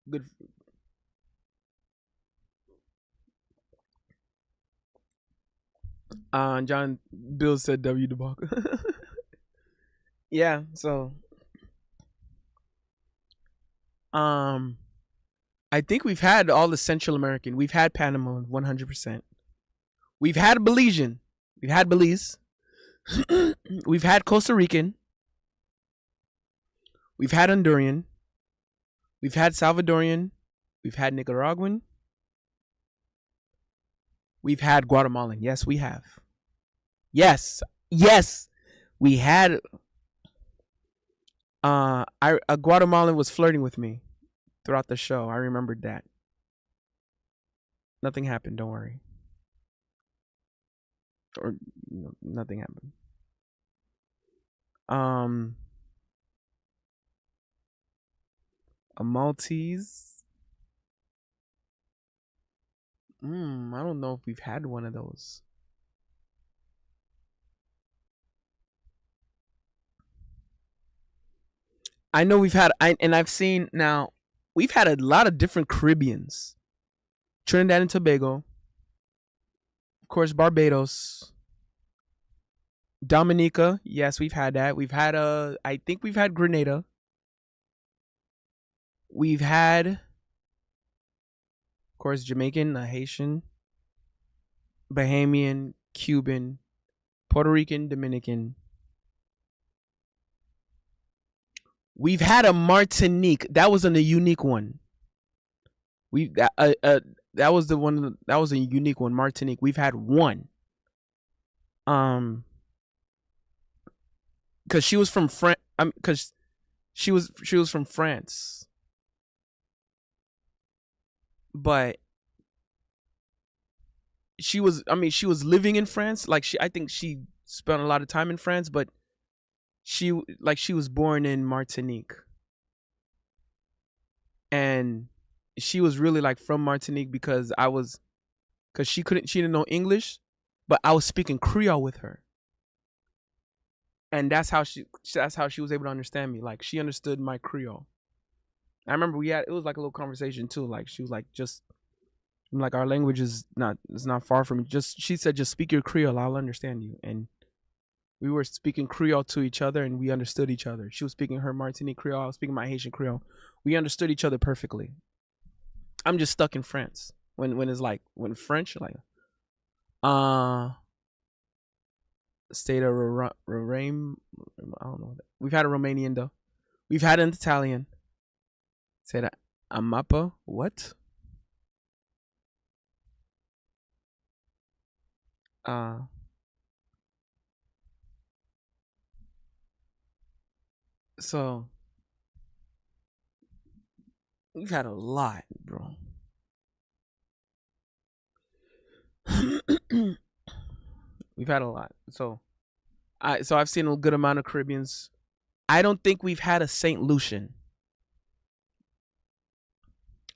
Good. John Bill said W debacle. Yeah, so I think we've had all the Central American. We've had Panama 100%. We've had Belizean. We've had Belize. We've had Costa Rican. We've had Honduran. We've had Salvadorian. We've had Nicaraguan. We've had Guatemalan. Yes, we have. Yes. We had. A Guatemalan was flirting with me throughout the show. I remembered that. Nothing happened. Don't worry. Or nothing happened. A Maltese. I don't know if we've had one of those. I know we've had, I've seen now. We've had a lot of different Caribbeans. Trinidad and Tobago, of course, Barbados, Dominica. Yes, we've had that. We've had I think we've had Grenada. We've had, of course, Jamaican, Haitian, Bahamian, Cuban, Puerto Rican, Dominican. We've had a Martinique. That was a unique one. That was the one. That was a unique one. Martinique. We've had one. Because she was from France. Because she was from France. But she was. She was living in France. Like I think she spent a lot of time in France. But she was born in Martinique, and she was really like from Martinique because she didn't know English, but I was speaking Creole with her, and that's how she was able to understand me. Like she understood my Creole. I remember it was like a little conversation too. Like she was like, I'm like, our language is not far from me. She said, just speak your Creole, I'll understand you. And we were speaking Creole to each other, and we understood each other. She was speaking her Martinique Creole, I was speaking my Haitian Creole. We understood each other perfectly. I'm just stuck in France when it's like when French like state of Roraim. I don't know. We've had a Romanian though. We've had an Italian. Say that Amapa. What? So we've had a lot, bro. We've had a lot. So I've seen a good amount of Caribbeans. I don't think we've had a Saint Lucian.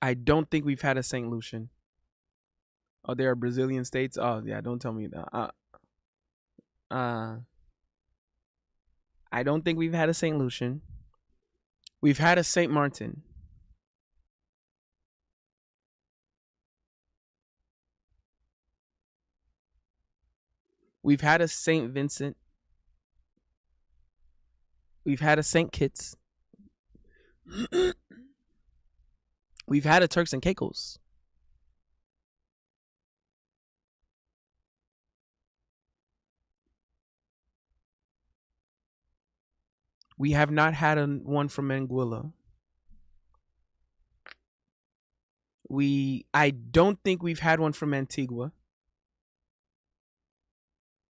I don't think we've had a Saint Lucian. Oh, there are Brazilian states. Oh yeah, don't tell me that. I don't think we've had a Saint Lucian. We've had a Saint Martin. We've had a Saint Vincent. We've had a Saint Kitts. We've had a Turks and Caicos. We have not had one from Anguilla. I don't think we've had one from Antigua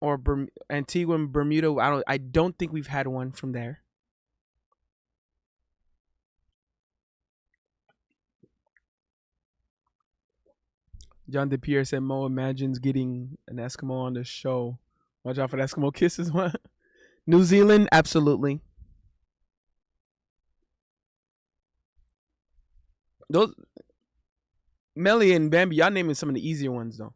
or Antigua and Bermuda. I don't think we've had one from there. John DePierre said Mo imagines getting an Eskimo on the show. Watch out for the Eskimo kisses. What? New Zealand, absolutely. Those Melly and Bambi, y'all naming some of the easier ones though.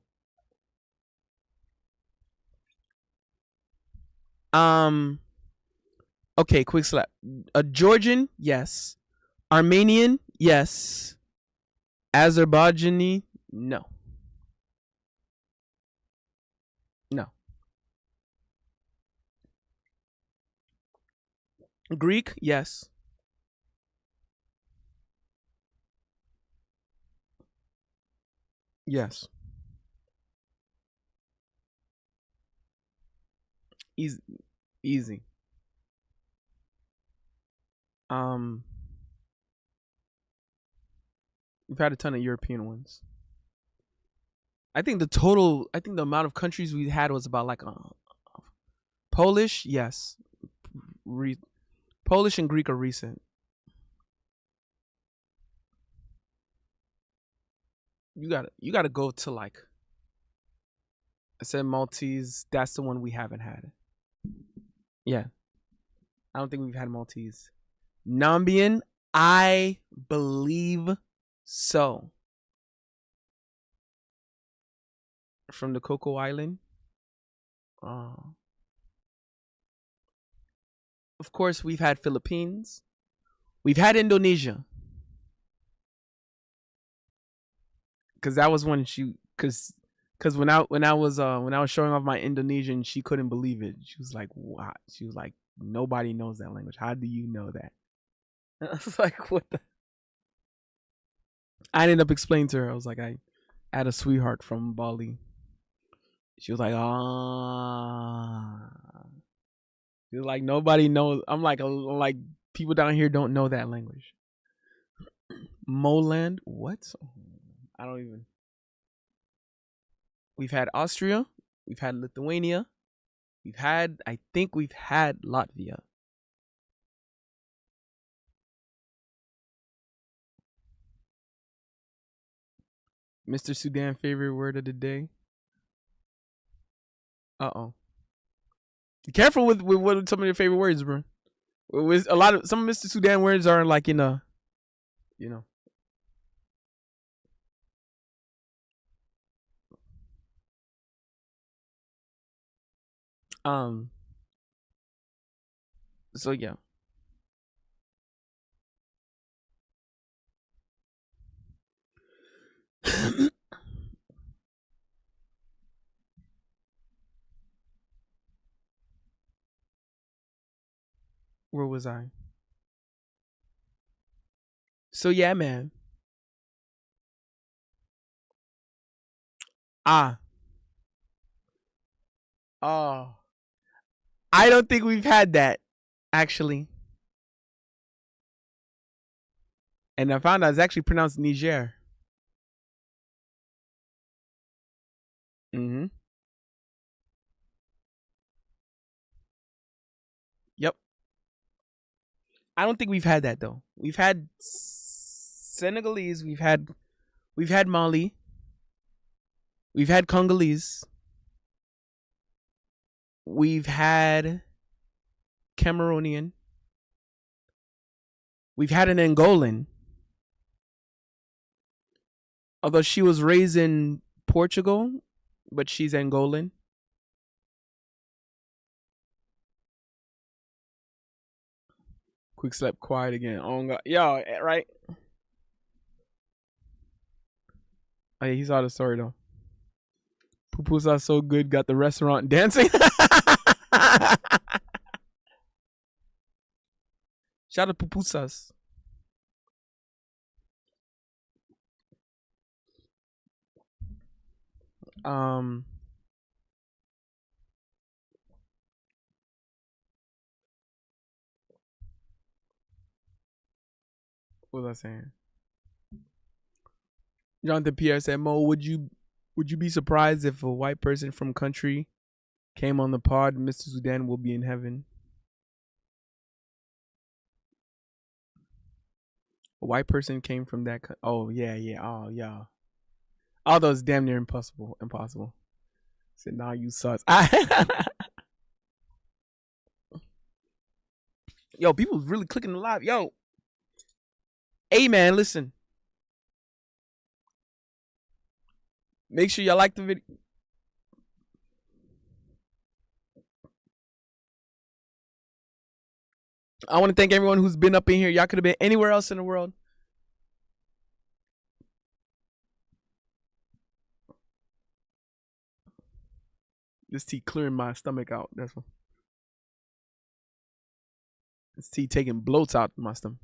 Okay, quick slap. A Georgian, yes. Armenian, yes. Azerbaijani, no. No. Greek, yes. Yes. Easy. Easy. We've had a ton of European ones. I think the amount of countries we had was about like Polish, yes. Polish and Greek are recent. You gotta go to like, I said Maltese. That's the one we haven't had. Yeah, I don't think we've had Maltese. Nambian, I believe so. From the Cocoa Island. Of course, we've had Philippines. We've had Indonesia. Cause that was when cause when I was showing off my Indonesian, she couldn't believe it. She was like, "What?" She was like, "Nobody knows that language. How do you know that?" And I was like, "What the?" I ended up explaining to her. I was like, I had a sweetheart from Bali. She was like, "Ah." She was like, "Nobody knows." I'm like, people down here don't know that language. Moland, what? I don't even. We've had Austria. We've had Lithuania. I think we've had Latvia. Mr. Sudan, favorite word of the day? Uh-oh. Be careful with what some of your favorite words, bro. With a lot of some of Mr. Sudan words are like in a, you know. So yeah. Where was I? So yeah, man. Ah. Oh. I don't think we've had that, actually. And I found out it's actually pronounced Niger. Mm-hmm. Yep. I don't think we've had that though. We've had Senegalese, we've had Mali, we've had Congolese, we've had Cameroonian, we've had an Angolan. Although she was raised in Portugal, but she's Angolan. Quick slap, quiet again. Oh God, yo, right? Oh yeah, he saw the story though. Pupusas so good, got the restaurant dancing. Shout out to Pupusas. Um, what was I saying? Jonathan Pierre said, "Mo, would you be surprised if a white person from country came on the pod? Mr. Sudan will be in heaven." A white person came from that. Oh yeah, yeah. Oh yeah. All those damn near impossible. Impossible. Said, "Nah, you sus." Yo, people really clicking the live. Yo, hey man, listen. Make sure y'all like the video. I want to thank everyone who's been up in here. Y'all could have been anywhere else in the world. This tea clearing my stomach out. That's what. This tea taking bloats out my stomach.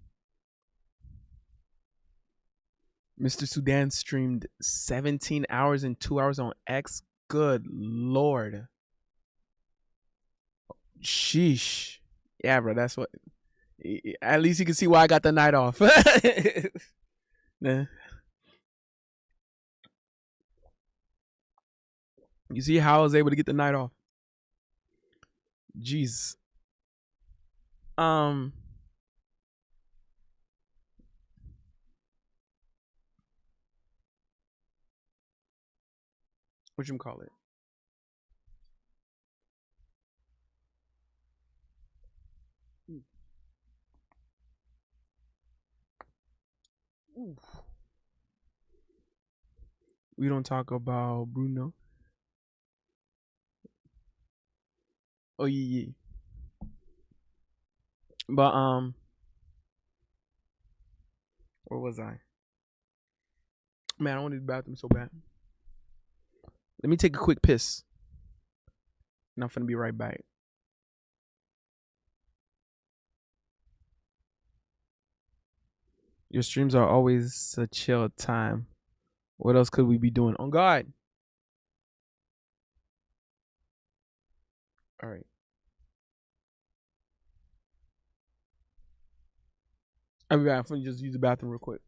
Mr. Sudan streamed 17 hours and 2 hours on X. Good Lord. Sheesh. Yeah, bro, that's what. At least you can see why I got the night off. Nah. You see how I was able to get the night off. Jeez. what you call it. Ooh. We don't talk about Bruno. Oh yeah, yeah. But where was I? Man, I want to the bathroom so bad. Let me take a quick piss. And I'm finna be right back. Your streams are always a chill time. What else could we be doing? On God. All right. I'll be back. I'm finna just use the bathroom real quick.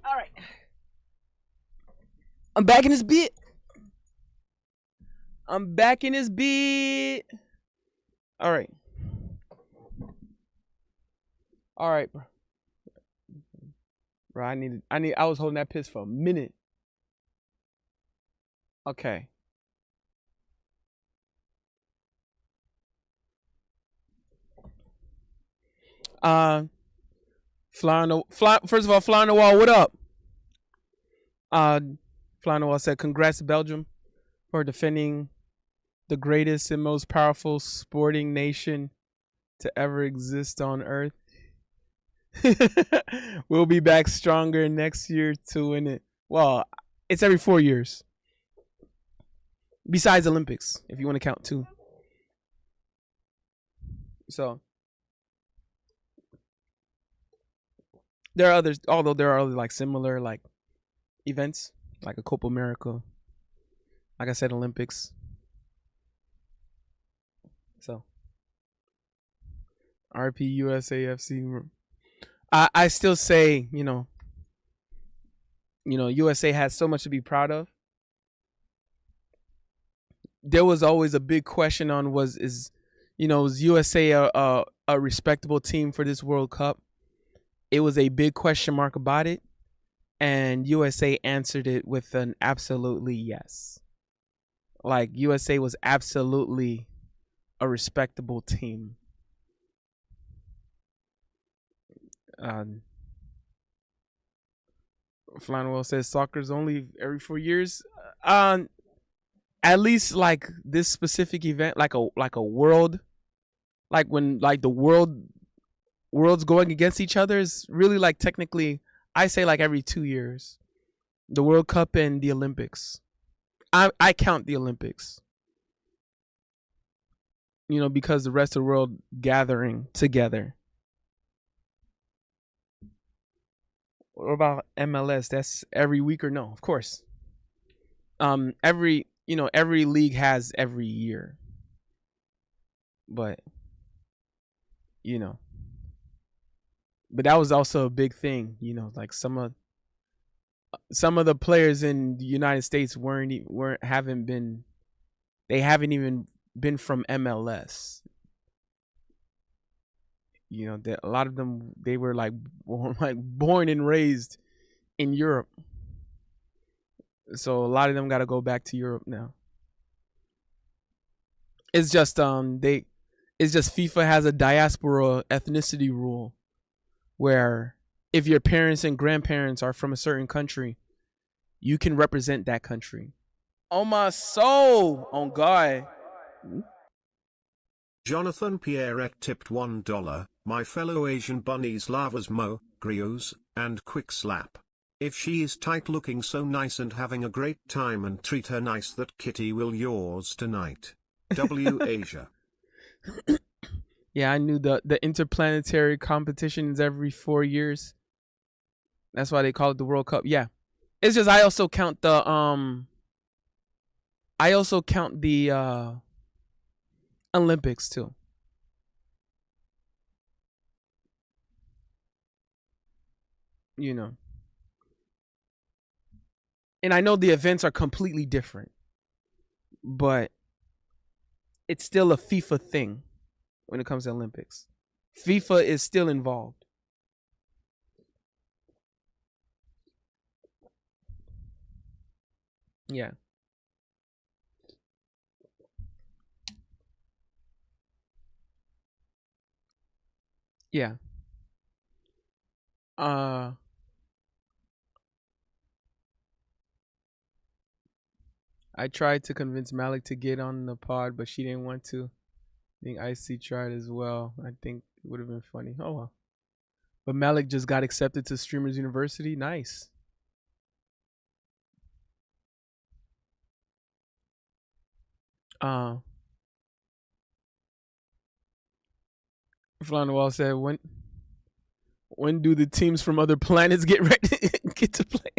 All right. I'm back in this bit. I'm back in this bit. All right. All right, bro. Bro, I was holding that piss for a minute. Okay. First of all, fly on the wall, what up? Fly on the wall said, congrats to Belgium for defending the greatest and most powerful sporting nation to ever exist on Earth. We'll be back stronger next year to win it. Well, it's every 4 years. Besides Olympics, if you want to count too. So there are others, although there are other like similar like events, like a Copa America, like I said, Olympics. So RP USAFC. I still say, USA has so much to be proud of. There was always a big question on is USA a respectable team for this World Cup? It was a big question mark about it, and USA answered it with an absolutely yes. Like USA was absolutely a respectable team. Flanwell says soccer's only every 4 years. At least like this specific event, like a world, like when like the worlds going against each other is really like technically I say like every 2 years. The World Cup and the Olympics. I count the Olympics. Because the rest of the world gathering together. What about MLS? That's every week or no? Of course. Every league has every year. But you know, but that was also a big thing. Like some of the players in the United States weren't haven't been they haven't even been from MLS. That a lot of them they were like born and raised in Europe. So a lot of them got to go back to Europe now. It's just FIFA has a diaspora ethnicity rule where if your parents and grandparents are from a certain country, you can represent that country. On my soul, on God. Jonathan Pierre tipped $1. My fellow Asian bunnies lavas mo, griots, and quick slap. If she is tight looking so nice and having a great time and treat her nice, that kitty will yours tonight. W Asia. Yeah, I knew the interplanetary competitions every 4 years. That's why they call it the World Cup. Yeah. It's just I also count the Olympics too. And I know the events are completely different, but it's still a FIFA thing when it comes to Olympics. FIFA is still involved. Yeah. Yeah. Uh I tried to convince Malik to get on the pod, but she didn't want to. I think IC tried as well. I think it would have been funny. Oh well. But Malik just got accepted to Streamers University. Nice. Fly on the Wall said, when do the teams from other planets get ready get to play?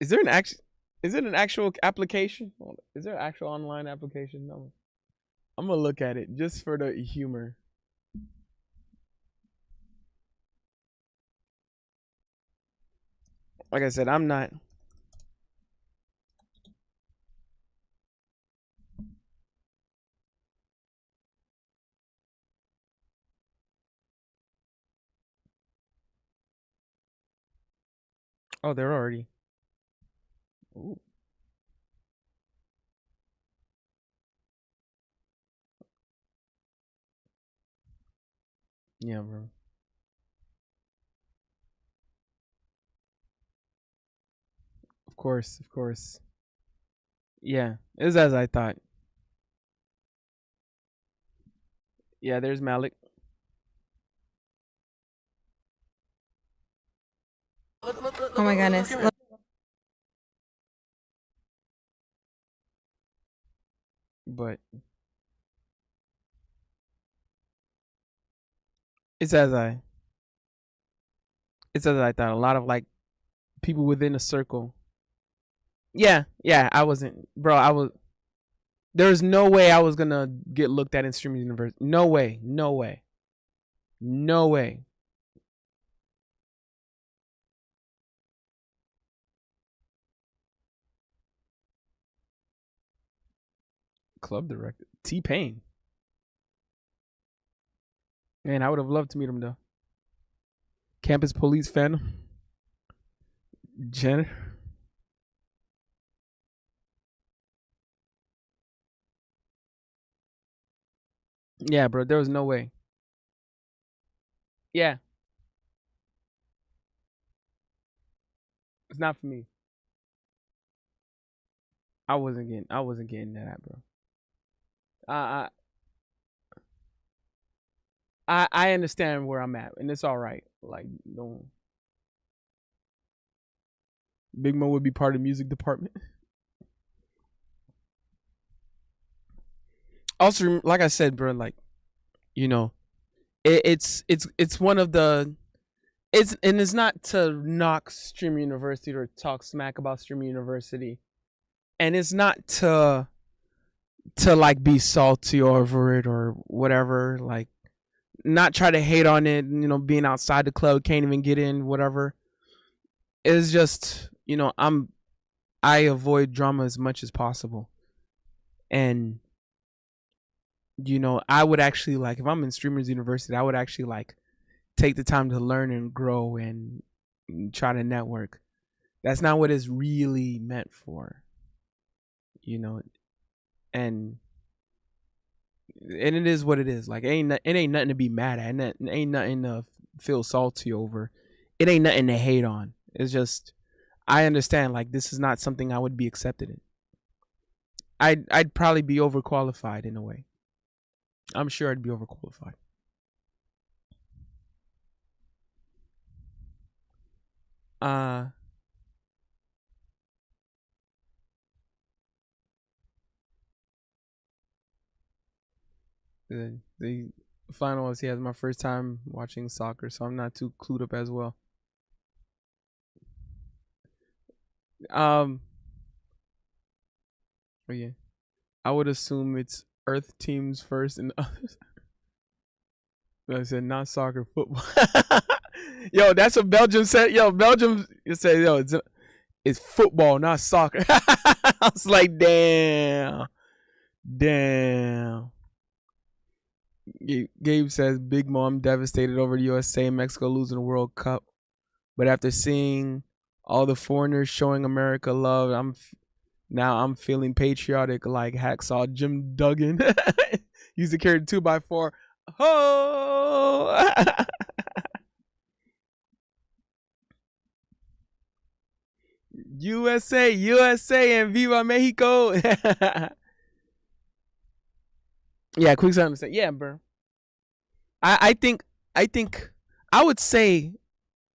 Is there an actual application? Is there an actual online application? No. I'm gonna look at it just for the humor. Like I said, I'm not. Oh, they're already. Ooh. Yeah, bro. Of course, of course. Yeah, it's as I thought. Yeah, there's Malik. Oh my goodness. But it's as I thought. A lot of like people within a circle. Yeah, yeah. I wasn't, bro. There's no way I was gonna get looked at in streaming universe. No way. No way. No way. Club director T-Pain. Man, I would have loved to meet him though. Campus Police Phantom. Jenner. Yeah, bro. There was no way. Yeah, it's not for me. I wasn't getting that, bro. I I understand where I'm at, and it's all right. Like, don't. Big Mo would be part of the music department. Also, like I said, bro, like, you know, it's one of the it's not to knock Stream University or talk smack about Stream University, and it's not to to like be salty over it or whatever. Like, not try to hate on it. Being outside the club, can't even get in. Whatever. It's just I avoid drama as much as possible, and I would actually like if I'm in Streamers University, I would actually like take the time to learn and grow and try to network. That's not what it's really meant for, and it is what it is. Like it ain't nothing to be mad at. It ain't nothing to feel salty over. It ain't nothing to hate on. It's just I understand like this is not something I would be accepted in. I'd probably be overqualified in a way. I'm sure I'd be overqualified. Uh the final was has my first time watching soccer, so I'm not too clued up as well. But yeah, I would assume it's Earth teams first and others. I said not soccer, football. Yo, that's what Belgium said. Yo, Belgium said, yo, it's football, not soccer. I was like, damn. Gabe says, Big Mom devastated over the USA and Mexico losing the World Cup. But after seeing all the foreigners showing America love, I'm feeling patriotic like Hacksaw Jim Duggan. Used to carry the 2x4. Oh! USA, and Viva Mexico. Yeah, quick time to say, yeah, bro. I think I would say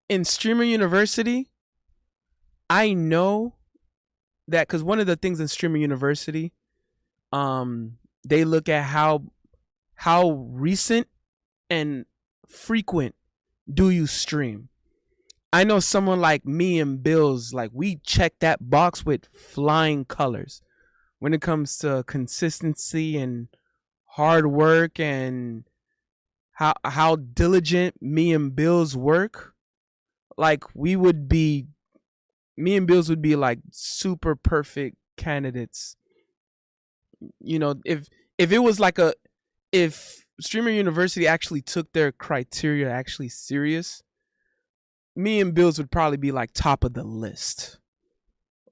in Streamer University, I know that because one of the things in Streamer University, they look at how recent and frequent do you stream. I know someone like me and Bills, like we check that box with flying colors when it comes to consistency and hard work and how diligent me and Bills work. Like me and Bills would be like super perfect candidates. If it was like if Streamer University actually took their criteria actually serious, me and Bills would probably be like top of the list.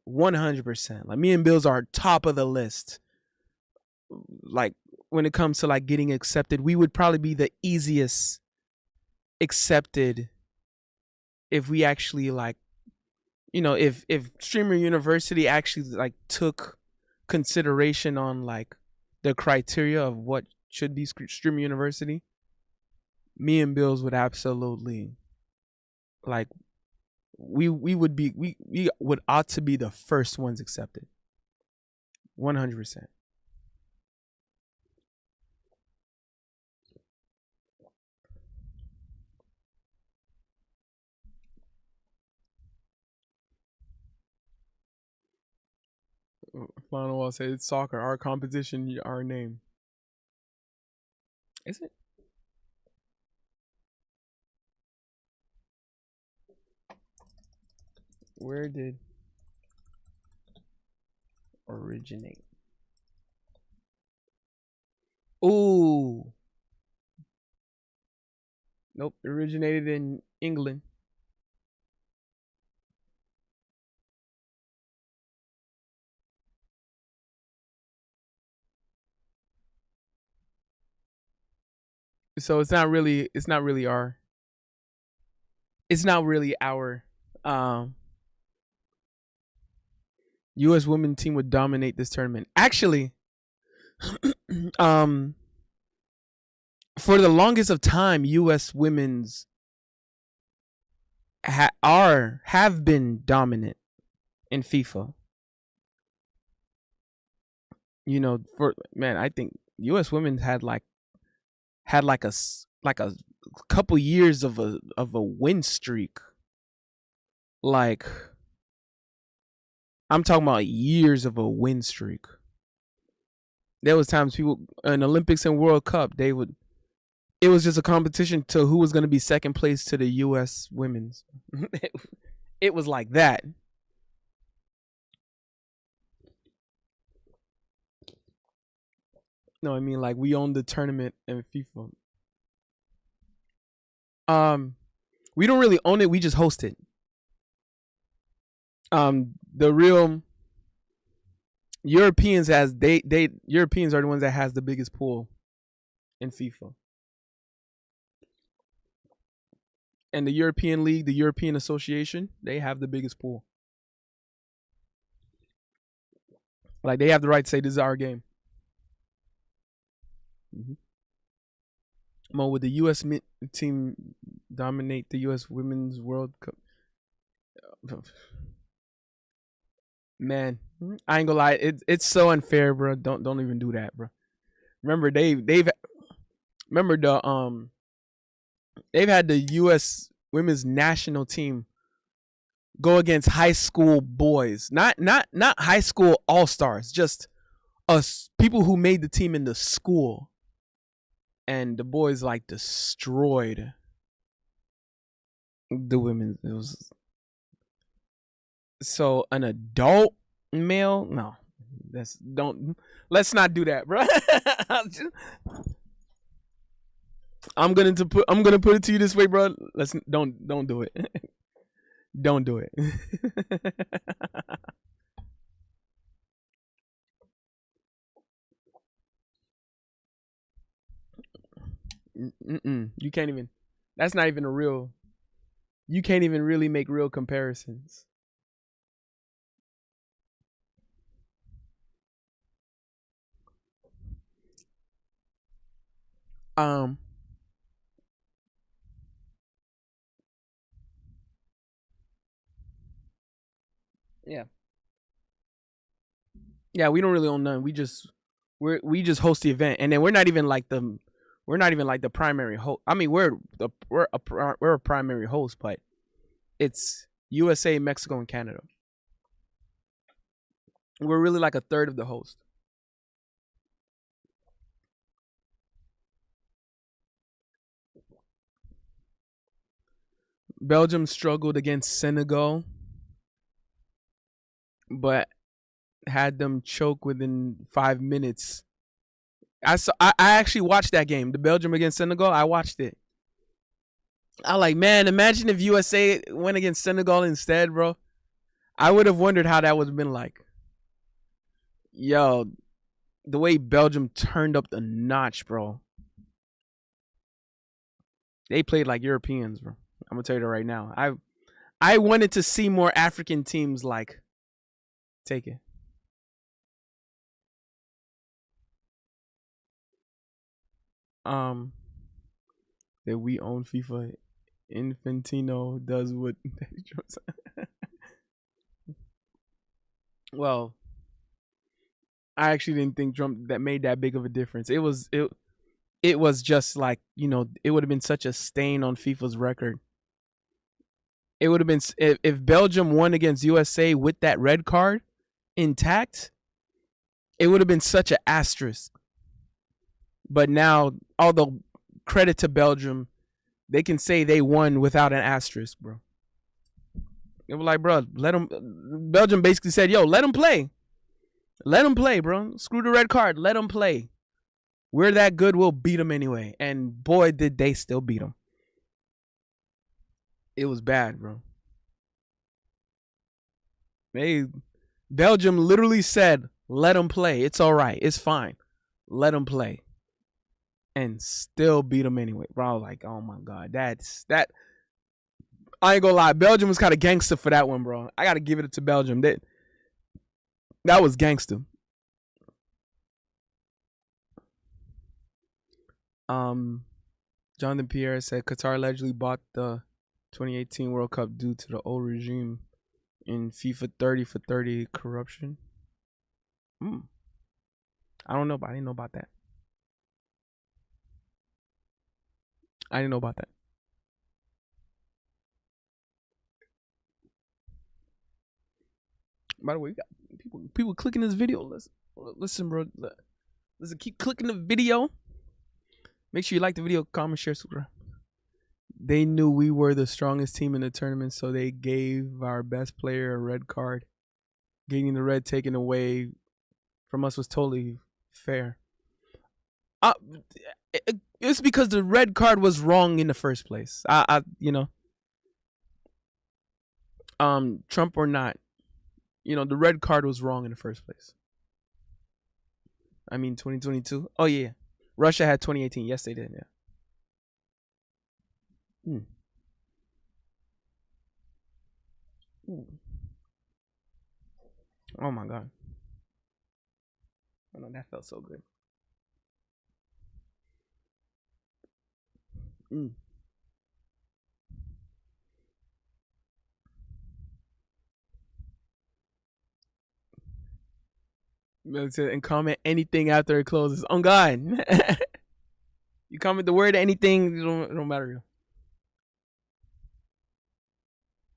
100%. Like me and Bills are top of the list. Like when it comes to like getting accepted, we would probably be the easiest accepted if we actually like if Streamer University actually like took consideration on like the criteria of what should be Streamer University. Me and Bills would absolutely like we would ought to be the first ones accepted. 100%. Final wall says it's soccer, our competition, our name. Is it? Where did originate? Ooh. Nope, originated in England. So it's not really our US women team would dominate this tournament. Actually, for the longest of time, US women's have been dominant in FIFA. I think US women had a couple years of a win streak. Like I'm talking about years of a win streak. There was times people in Olympics and World Cup, they would. It was just a competition to who was going to be second place to the U.S. women's. It was like that. No, I mean like we own the tournament in FIFA. We don't really own it. We just host it. The real Europeans Europeans are the ones that has the biggest pool in FIFA. And the European League, the European Association, they have the biggest pool. Like they have the right to say this is our game. Mo, would the U.S. team dominate the U.S. Women's World Cup? Man, I ain't gonna lie, it's so unfair, bro. Don't even do that, bro. Remember they've had the U.S. Women's National Team go against high school boys, not high school all stars, just us people who made the team in the school, and the boys like destroyed the women. It was so an adult male. No, let's not do that, bro. I'm gonna put it to you this way, bro. Don't do it. Don't do it. You can't even. That's not even a real. You can't even really make real comparisons. Yeah. Yeah, we don't really own none. We just host the event, and then we're not even like the primary host. I mean, we're a primary host, but it's USA, Mexico, and Canada. We're really like a third of the host. Belgium struggled against Senegal, but had them choke within 5 minutes. I actually watched that game, the Belgium against Senegal. I watched it. I like, man, imagine if USA went against Senegal instead, bro. I would have wondered how that would have been like. Yo, the way Belgium turned up the notch, bro. They played like Europeans, bro. I'm gonna tell you that right now. I wanted to see more African teams like take it. That we own FIFA. Infantino does what. Well, I actually didn't think Trump that made that big of a difference. It was just like, it would have been such a stain on FIFA's record. It would have been if Belgium won against USA with that red card intact, it would have been such an asterisk. But now, although credit to Belgium, they can say they won without an asterisk, bro. They were like, bro, let them. Belgium basically said, yo, let them play. Let them play, bro. Screw the red card. Let them play. We're that good. We'll beat them anyway. And boy, did they still beat them. It was bad, bro. Belgium literally said, let them play. It's all right. It's fine. Let them play. And still beat them anyway. Bro, I was like, oh my God. That. I ain't gonna lie. Belgium was kind of gangster for that one, bro. I got to give it to Belgium. That was gangster. Jonathan Pierre said Qatar allegedly bought the 2018 World Cup due to the old regime in FIFA 30 for 30 corruption. I don't know, but I didn't know about that. I didn't know about that. By the way, we got people clicking this video. Listen, bro. Listen, keep clicking the video. Make sure you like the video, comment, share, subscribe. They knew we were the strongest team in the tournament, so they gave our best player a red card. Getting the red taken away from us was totally fair. It's because the red card was wrong in the first place. Trump or not, the red card was wrong in the first place. I mean, 2022. Oh yeah, Russia had 2018. Yes, they did. Yeah. Oh my god. Oh no, that felt so good. And comment anything after it closes. On God. You comment the word anything, it don't matter.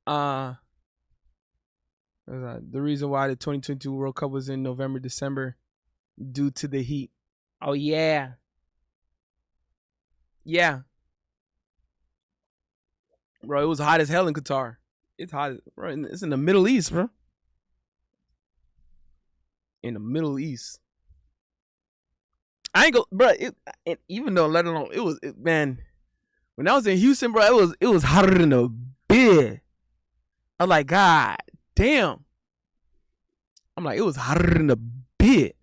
The reason why the 2022 World Cup was in November, December, due to the heat. Oh yeah. Yeah. Bro, it was hot as hell in Qatar. It's hot, bro. It's in the Middle East, bro. In the Middle East. I ain't go, bro. Even though, let alone, man. When I was in Houston, bro, it was hotter than a bit. I'm like, God damn. I'm like, it was hotter than a bit.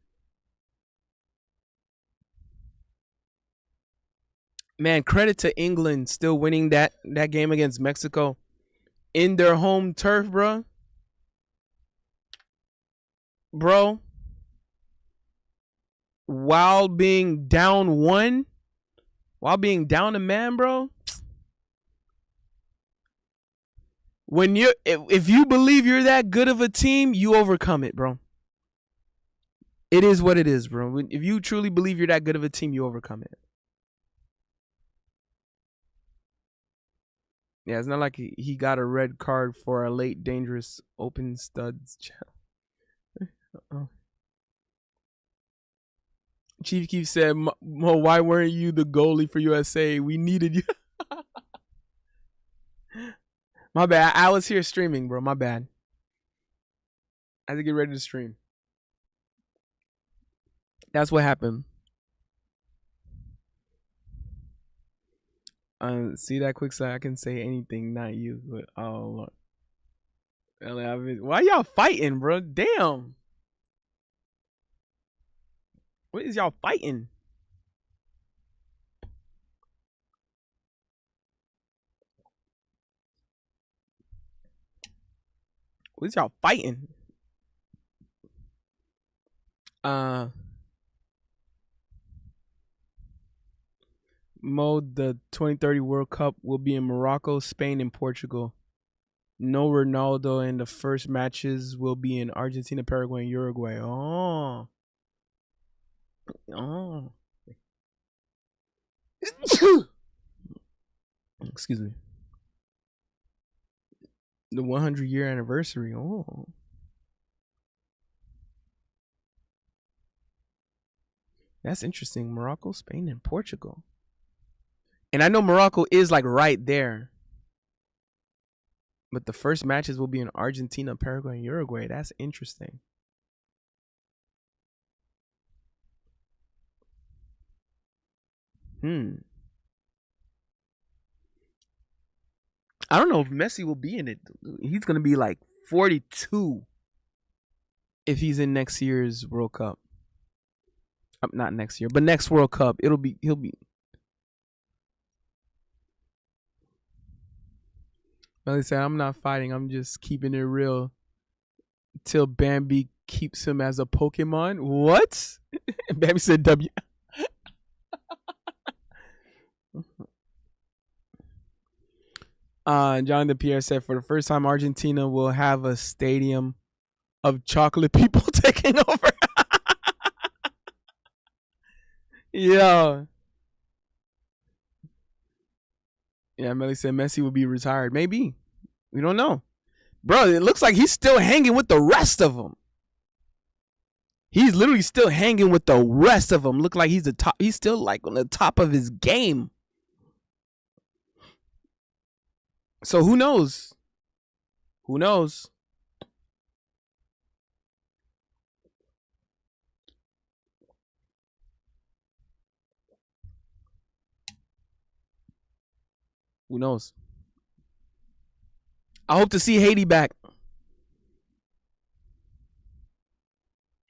Man, credit to England still winning that game against Mexico in their home turf, bro. Bro. While being down a man, bro. If you believe you're that good of a team, you overcome it, bro. It is what it is, bro. If you truly believe you're that good of a team, you overcome it. Yeah, it's not like he got a red card for a late dangerous open studs. Chief Keef said, Mo, why weren't you the goalie for USA? We needed you. My bad. I was here streaming, bro. My bad. I had to get ready to stream. That's what happened. See that quick side? I can say anything, not you. But oh, look. Why y'all fighting, bro? Damn. What is y'all fighting? What is y'all fighting? Mo, the 2030 World Cup will be in Morocco, Spain, and Portugal. No Ronaldo, and the first matches will be in Argentina, Paraguay, and Uruguay. Oh. Excuse me. The 100-year anniversary. Oh. That's interesting. Morocco, Spain, and Portugal. And I know Morocco is like right there. But the first matches will be in Argentina, Paraguay, and Uruguay. That's interesting. I don't know if Messi will be in it. He's going to be like 42 if he's in next year's World Cup. Not next year, but next World Cup. He'll be. Melly said, I'm not fighting. I'm just keeping it real till Bambi keeps him as a Pokemon. What? Bambi said W. Jonathan Pierre said, for the first time, Argentina will have a stadium of chocolate people taking over. Yo. Yeah, Melly said Messi will be retired. Maybe. We don't know. Bro, it looks like he's still hanging with the rest of them. He's literally still hanging with the rest of them. Look like he's the top. He's still like on the top of his game. So who knows? Who knows? Who knows? I hope to see Haiti back.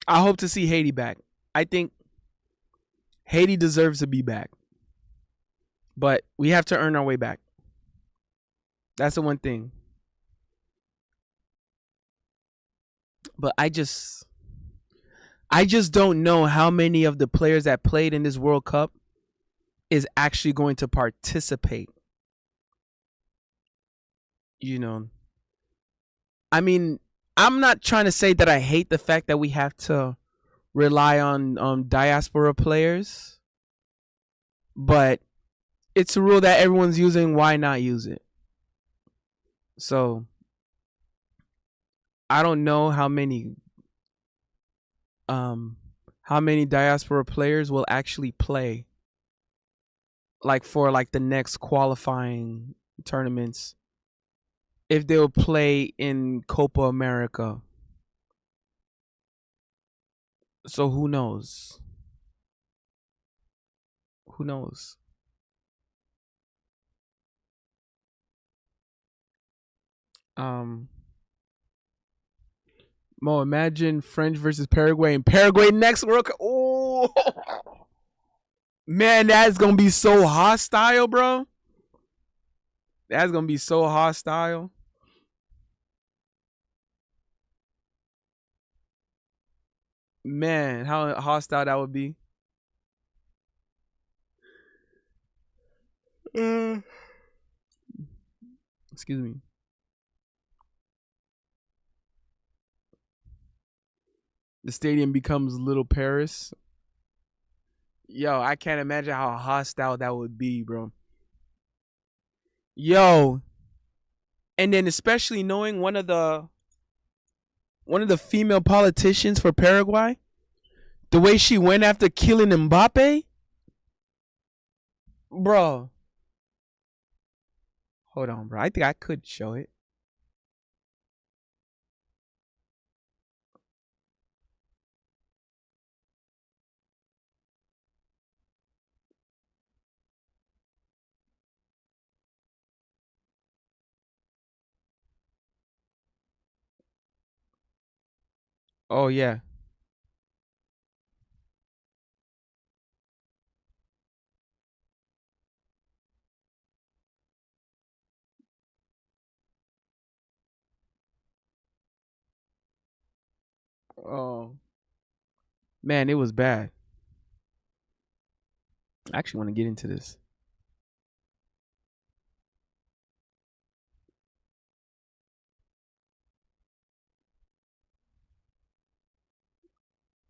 I hope to see Haiti back. I think Haiti deserves to be back. But we have to earn our way back. That's the one thing. But I just don't know how many of the players that played in this World Cup is actually going to participate. You know, I mean, I'm not trying to say that I hate the fact that we have to rely on diaspora players, but it's a rule that everyone's using. Why not use it? So I don't know how many diaspora players will actually play like for like the next qualifying tournaments, if they'll play in Copa America. So who knows? Who knows? Mo, imagine French versus Paraguay and Paraguay next World Cup. Oh, man, that's gonna be so hostile, bro. That's gonna be so hostile. Man, how hostile that would be. Excuse me. The stadium becomes Little Paris. Yo, I can't imagine how hostile that would be, bro. Yo. And then especially knowing one of the female politicians for Paraguay, the way she went after killing Mbappe. Bro. Hold on, bro. I think I could show it. Oh yeah. Oh man, it was bad. I actually want to get into this.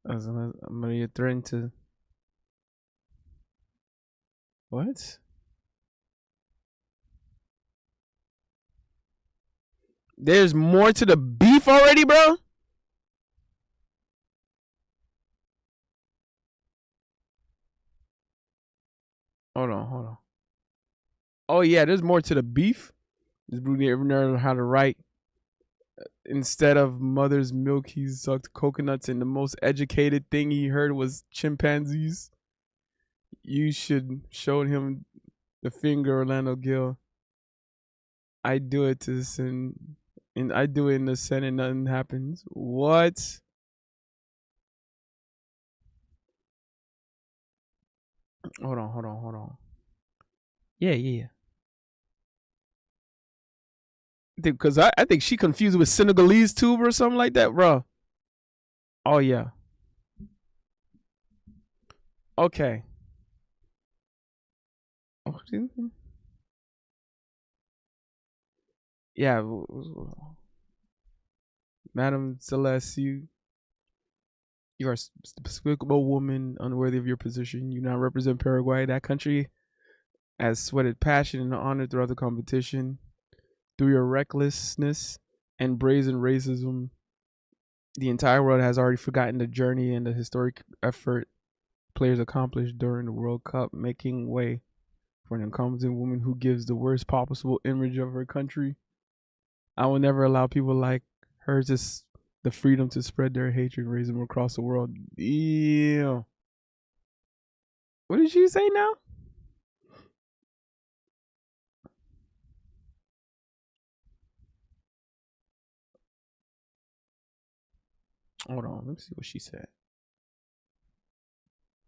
I'm gonna get threatened to. What? There's more to the beef already, bro? Hold on. Oh yeah, there's more to the beef. This brood never learned how to write. Instead of mother's milk, he sucked coconuts, and the most educated thing he heard was chimpanzees. You should show him the finger, Orlando Gill. I do it to sin, and I do it in the Senate, nothing happens. What? Hold on. Yeah. Because I think she confused with Senegalese tube or something like that, bro. Oh yeah. Okay. Oh, yeah. Madam Celeste, you are a despicable woman, unworthy of your position. You now represent Paraguay. That country has sweated passion and honor throughout the competition. Through your recklessness and brazen racism, The entire world has already forgotten the journey and the historic effort players accomplished during the World Cup, making way for an incompetent woman who gives the worst possible image of her country. I will never allow people like her the freedom to spread their hatred and racism across the world. Yeah. What did you say now? Hold on, let me see what she said.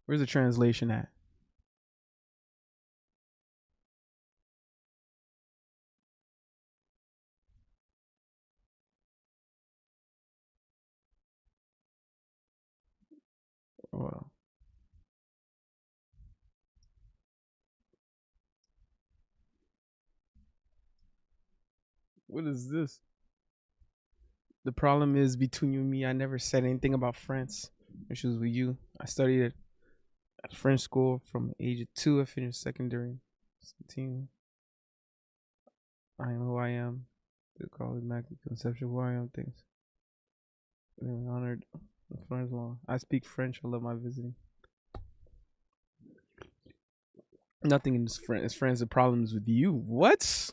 Where's the translation at? Well, what is this? The problem is between you and me, I never said anything about France, which was with you. I studied at French school from age of 2. I finished secondary. 17. I am who I am. They call it immaculate conception of who I am things. I'm honored. French law. I speak French. I love my visiting. Nothing in this France. The problem is with you. What?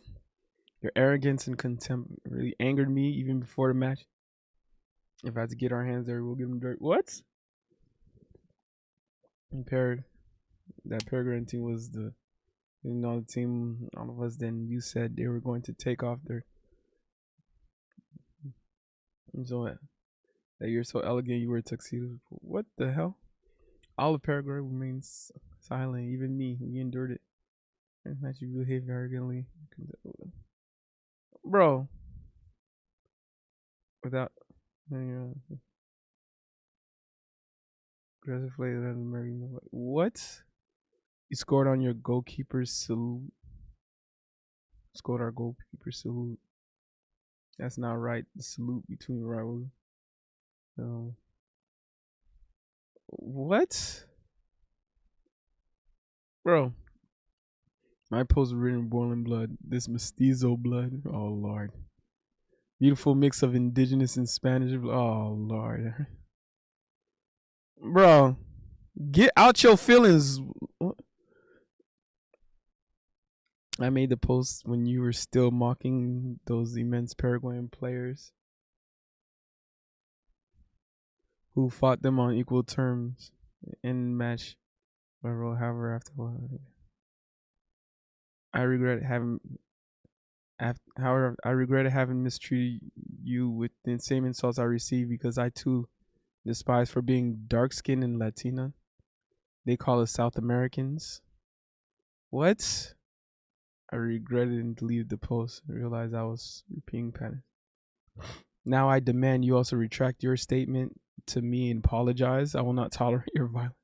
Your arrogance and contempt really angered me even before the match. If I had to get our hands there, we'll give them dirt. What? That Peregrine team was the team, all of us. Then you said they were going to take off their. So that you're so elegant, you wear tuxedos. What the hell? All of Paraguay remains silent. Even me, we endured it. And that you behave arrogantly, bro. Without aggressive play that American. What? You scored on your goalkeeper's salute. Scored our goalkeeper's salute. That's not right. The salute between rivals. What? Bro. My post written boiling blood. This mestizo blood. Oh Lord. Beautiful mix of indigenous and Spanish. Oh Lord. Bro. Get out your feelings. I made the post when you were still mocking those immense Paraguayan players who fought them on equal terms in match. However, after a while, I regret having. However, I regret having mistreated you with the same insults I received because I too despise for being dark skinned and Latina. They call us South Americans. What? I regretted and deleted the post. I realized I was repeating patterns. Now I demand you also retract your statement to me and apologize. I will not tolerate your violence.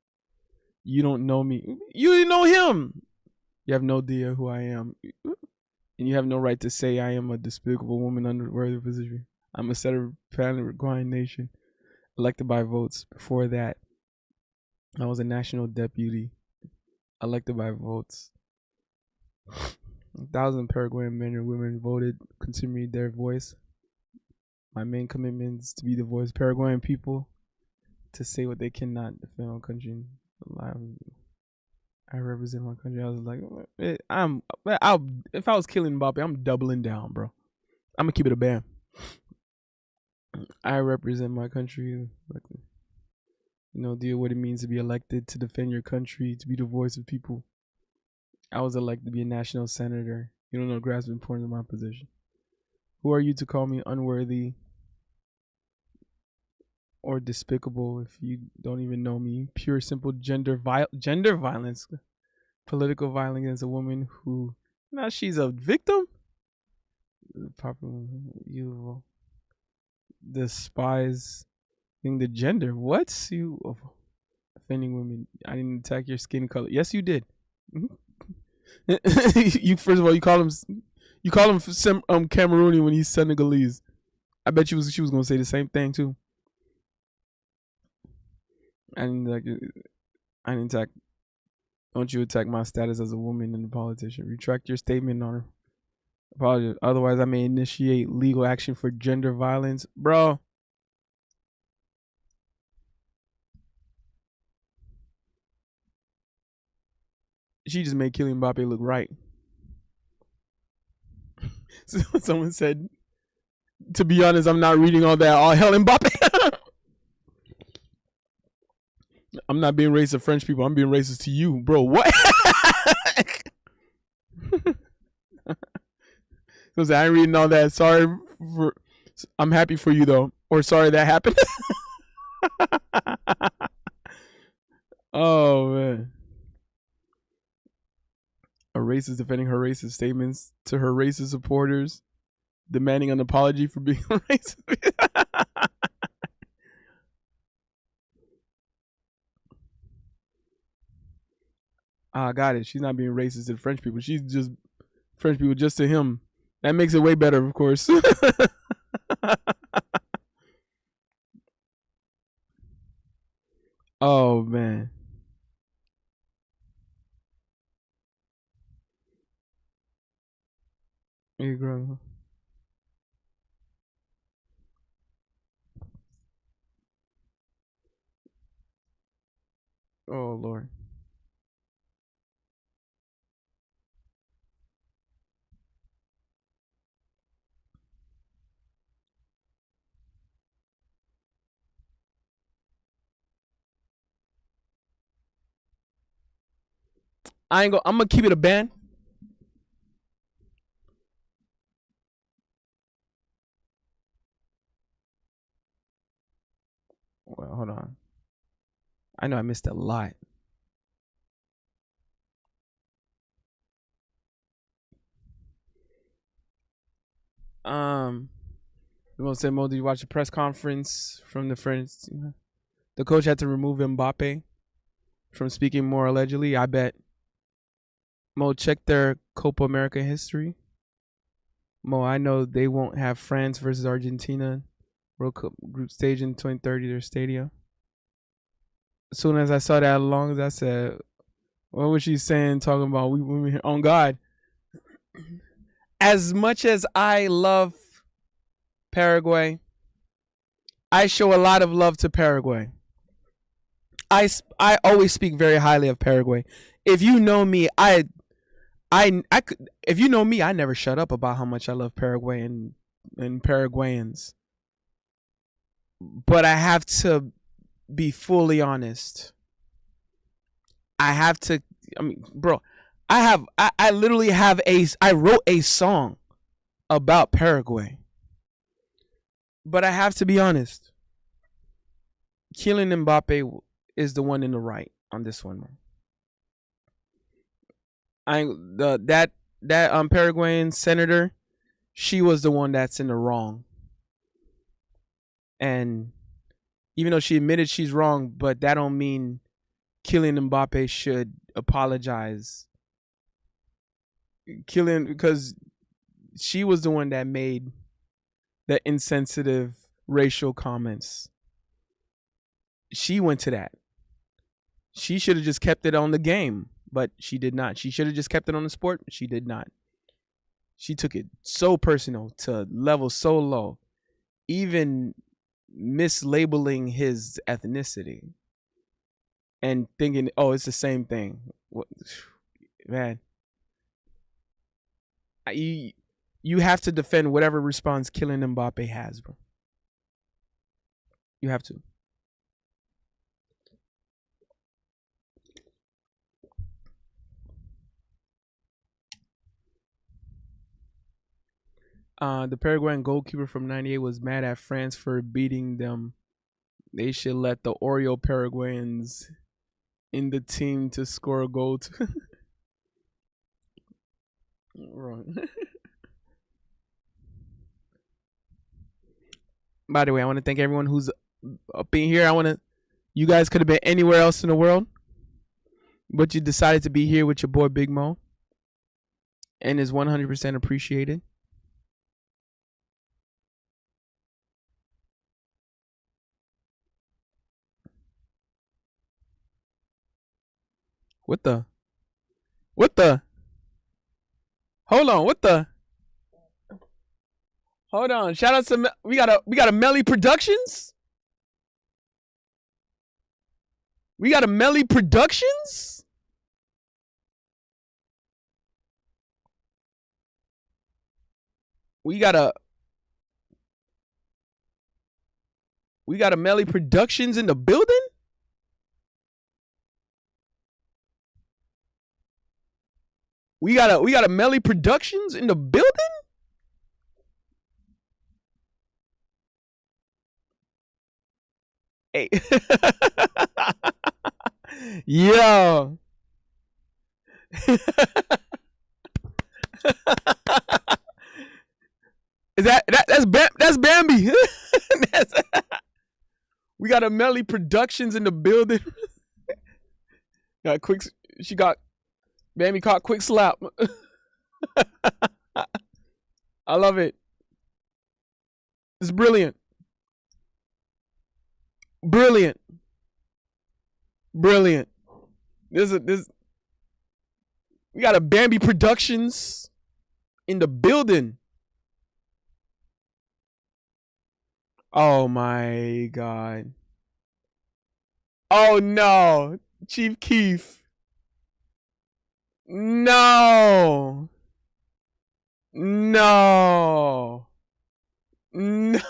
You don't know me. You didn't know him. You have no idea who I am. And you have no right to say I am a despicable woman unworthy of position. I'm a setter of planet requiring nation, elected by votes. Before that, I was a national deputy, elected by votes. 1,000 Paraguayan men and women voted, considering their voice. My main commitment is to be the voice of Paraguayan people, to say what they cannot defend our country. I represent my country. I was like, if I was killing Mbappe, I'm doubling down, bro. I'm gonna keep it a band. I represent my country. Deal what it means to be elected, to defend your country, to be the voice of people. I was elected to be a national senator. You don't know grasp the importance of my position. Who are you to call me unworthy or despicable if you don't even know me? Pure, simple gender violence, political violence against a woman who, now she's a victim. You despise the gender. What? You offending women? I didn't attack your skin color. Yes, you did. You first of all, you call him Cameroonian when he's Senegalese. I bet she was gonna say the same thing too. And I didn't attack. Don't you attack my status as a woman and a politician? Retract your statement on her. Apologize. Otherwise, I may initiate legal action for gender violence, bro. She just made Kylian Mbappe look right. So someone said, to be honest, I'm not reading all that. All hell Mbappe. I'm not being racist to French people. I'm being racist to you, bro. What? So I ain't reading all that. Sorry for. I'm happy for you though, or sorry that happened. Oh man. A racist defending her racist statements to her racist supporters, demanding an apology for being racist. I got it. She's not being racist to French people. She's just French people just to him. That makes it way better, of course. Oh man. Hey, grandma. Oh Lord. I'm gonna keep it a band. Well, hold on. I know I missed a lot. The most said, Mo, did you watch the press conference from the French? The coach had to remove Mbappe from speaking more allegedly. I bet. Mo, check their Copa America history. Mo, I know they won't have France versus Argentina World Cup group stage in 2030, their stadium. As soon as I saw that along, I said, what was she saying, talking about we women on God? As much as I love Paraguay, I show a lot of love to Paraguay. I always speak very highly of Paraguay. If you know me, I could, if you know me, I never shut up about how much I love Paraguay and Paraguayans. But I have to be fully honest. I mean, bro, I literally I wrote a song about Paraguay. But I have to be honest. Kylian Mbappe is the one in the right on this one, man. That Paraguayan senator, she was the one that's in the wrong. And even though she admitted she's wrong, but that don't mean Kylian Mbappe should apologize. Because she was the one that made the insensitive racial comments. She went to that. She should have just kept it on the game, but she did not. She should have just kept it on the sport, but she did not. She took it so personal to levels so low, even mislabeling his ethnicity and thinking, oh, it's the same thing. What, man, you have to defend whatever response Kylian Mbappe has, bro. You have to. The Paraguayan goalkeeper from '98 was mad at France for beating them. They should let the Oreo Paraguayans in the team to score a goal. Wrong. By the way, I want to thank everyone who's up in here. You guys could have been anywhere else in the world, but you decided to be here with your boy Big Mo, and is 100% appreciated. What the? Hold on, hold on. Shout out to we got a Melly Productions. We got a Melly Productions. We got a Melly Productions in the building. We got a Melly Productions in the building. Hey, yo. Is that's Bambi? That's, we got a Melly Productions in the building. Got quick. She got Bambi caught quick slap. I love it. It's brilliant. Brilliant. Brilliant. This we got a Bambi Productions in the building. Oh my god. Oh no. Chief Keef. No. No. No.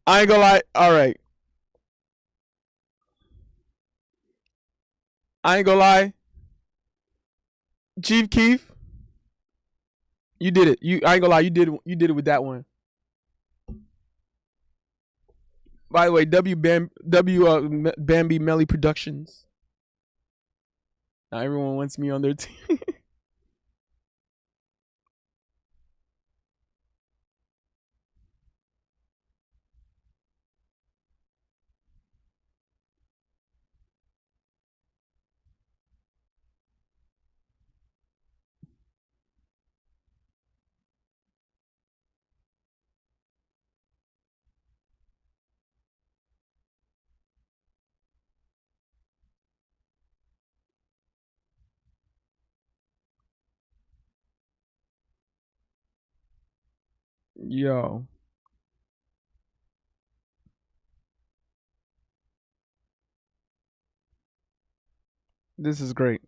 I ain't gonna lie. All right. I ain't gonna lie. Chief Keef, you did it. I ain't gonna lie. You did it with that one. By the way, Bambi Melly Productions. Now everyone wants me on their team. Yo, this is great.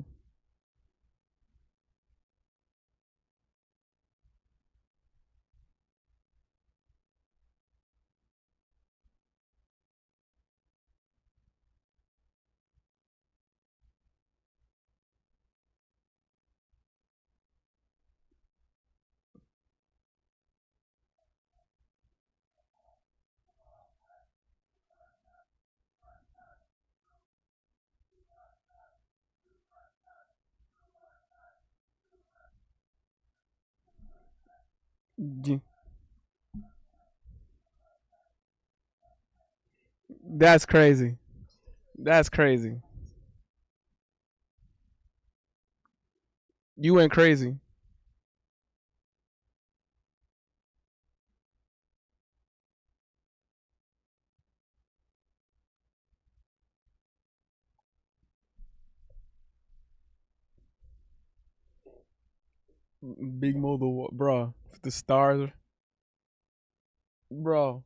That's crazy. That's crazy. You went crazy. Big Mo the bro. The stars, bro.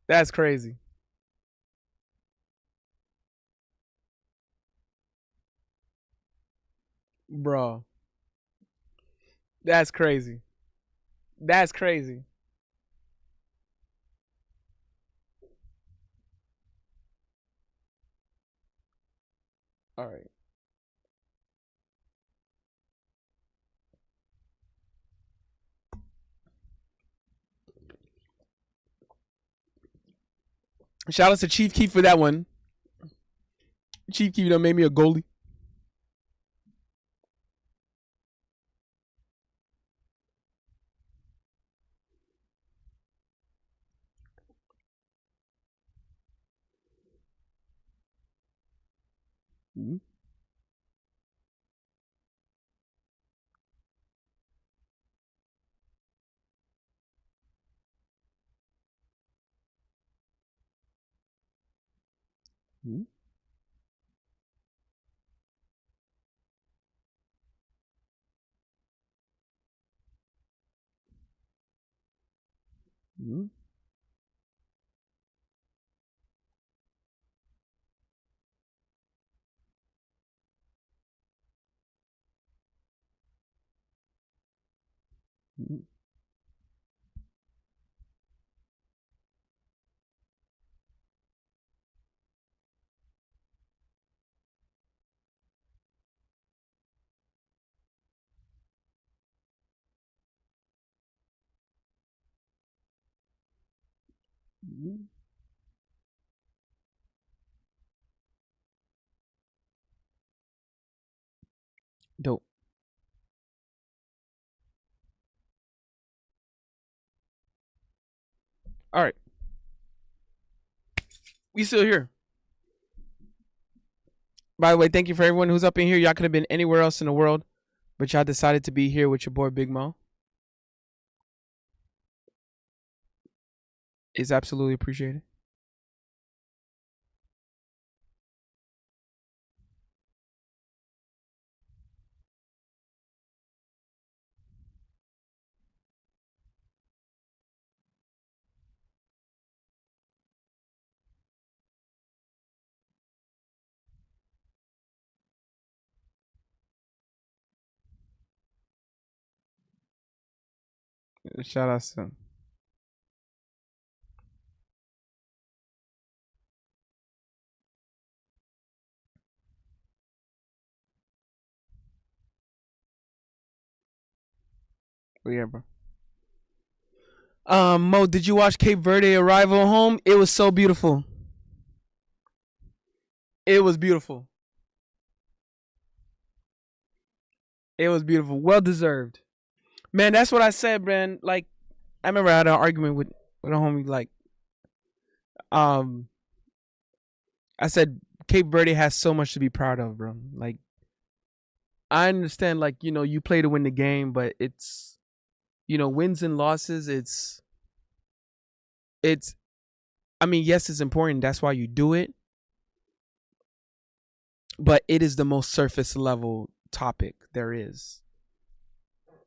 That's crazy, bro. That's crazy. That's crazy. All right. Shout out to Chief Keef for that one. Chief Keef done made me a goalie. Mm-hmm. Mm-hmm. Mm-hmm. Dope. All right, we still here. By the way, thank you for everyone who's up in here. Y'all could have been anywhere else in the world, but y'all decided to be here with your boy Big Mo. It's absolutely appreciated. Shout out to yeah, bro. Mo, did you watch Cape Verde arrival home? It was so beautiful. It was beautiful. It was beautiful. Well deserved. Man, that's what I said, man. Like, I remember I had an argument with a homie. Like, um, I said Cape Verde has so much to be proud of, bro. Like, I understand, like, you play to win the game, but it's, wins and losses. It's. I mean, yes, it's important. That's why you do it. But it is the most surface level topic there is.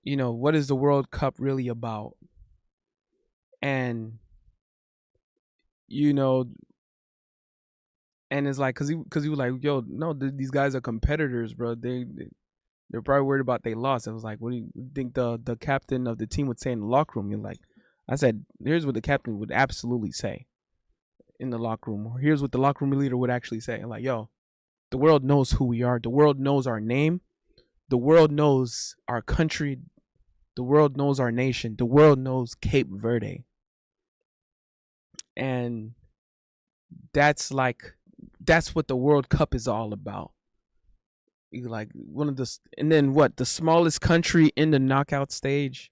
What is the World Cup really about? And you know, and it's like, cause he was like, yo, no, these guys are competitors, bro. They're probably worried about they lost. I was like, what do you think the captain of the team would say in the locker room? You're like, I said, here's what the captain would absolutely say in the locker room, or here's what the locker room leader would actually say. I'm like, yo, the world knows who we are. The world knows our name. The world knows our country. The world knows our nation. The world knows Cape Verde. And that's what the World Cup is all about. Like one of the, and then what, the smallest country in the knockout stage.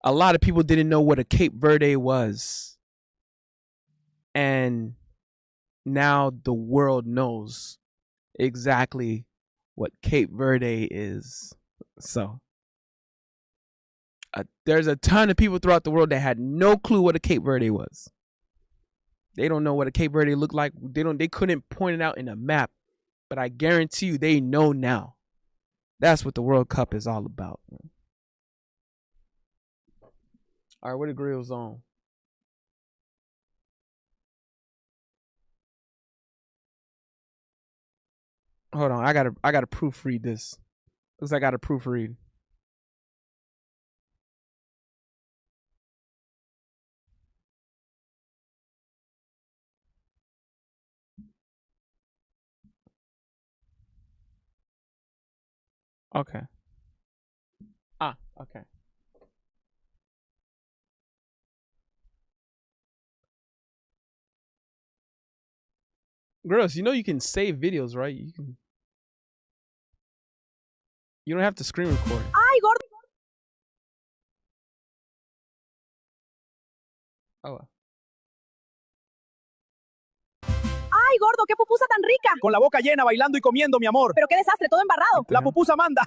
A lot of people didn't know what a Cape Verde was. And now the world knows exactly what Cape Verde is. So there's a ton of people throughout the world that had no clue what a Cape Verde was. They don't know what a Cape Verde looked like. They couldn't point it out in a map, but I guarantee you they know now. That's what the World Cup is all about. All right, where the grill's on? Hold on, I gotta proofread this. Looks like I gotta proofread. Okay. Okay. Girls, you can save videos, right? You don't have to screen record. Ay, gordo. Oh. Ay, gordo, qué pupusa tan rica. Con la boca llena, bailando y comiendo, mi amor. Pero qué desastre, todo embarrado. La pupusa manda.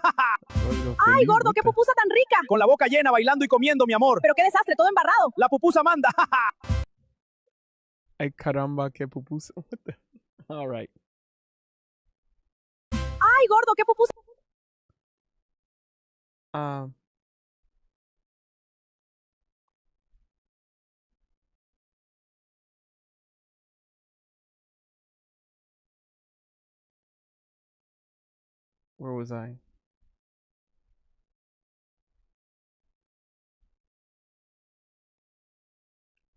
Ay, gordo, qué pupusa tan rica. Con la boca llena, bailando y comiendo, mi amor. Pero qué desastre, todo embarrado. La pupusa manda. Ay, caramba, qué pupusa. What the? All right. Ay, gordo, qué pupusa. Where was I?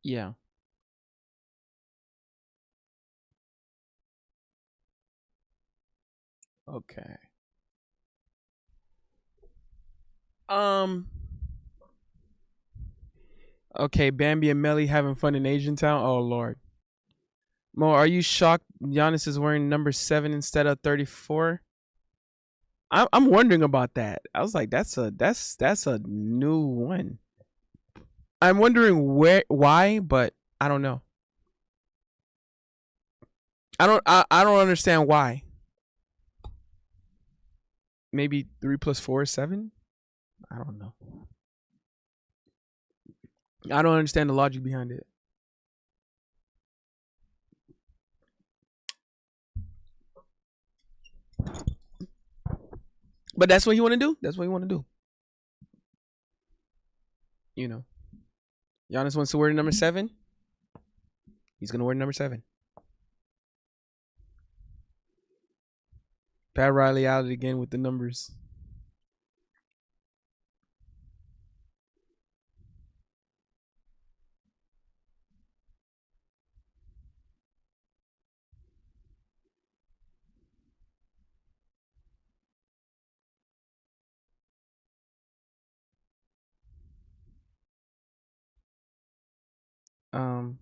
Yeah. Okay. Um. Okay, Bambi and Melly having fun in Asian Town. Oh Lord. Mo, are you shocked Giannis is wearing number 7 instead of 34? I'm wondering about that. I was like, that's a new one. I'm wondering why, but I don't know. I don't understand why. Maybe 3 plus 4 is 7? I don't know. I don't understand the logic behind it. But that's what you want to do. That's what you want to do. You know, Giannis wants to wear number 7. He's gonna wear number 7. Pat Riley out again with the numbers. Um.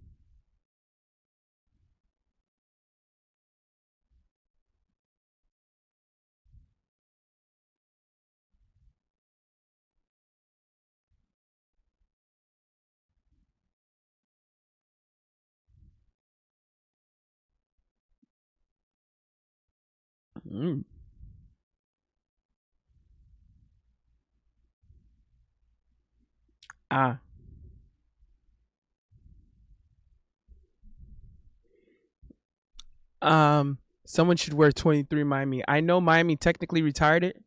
Mm. Ah. Someone should wear 23 Miami. I know Miami technically retired it,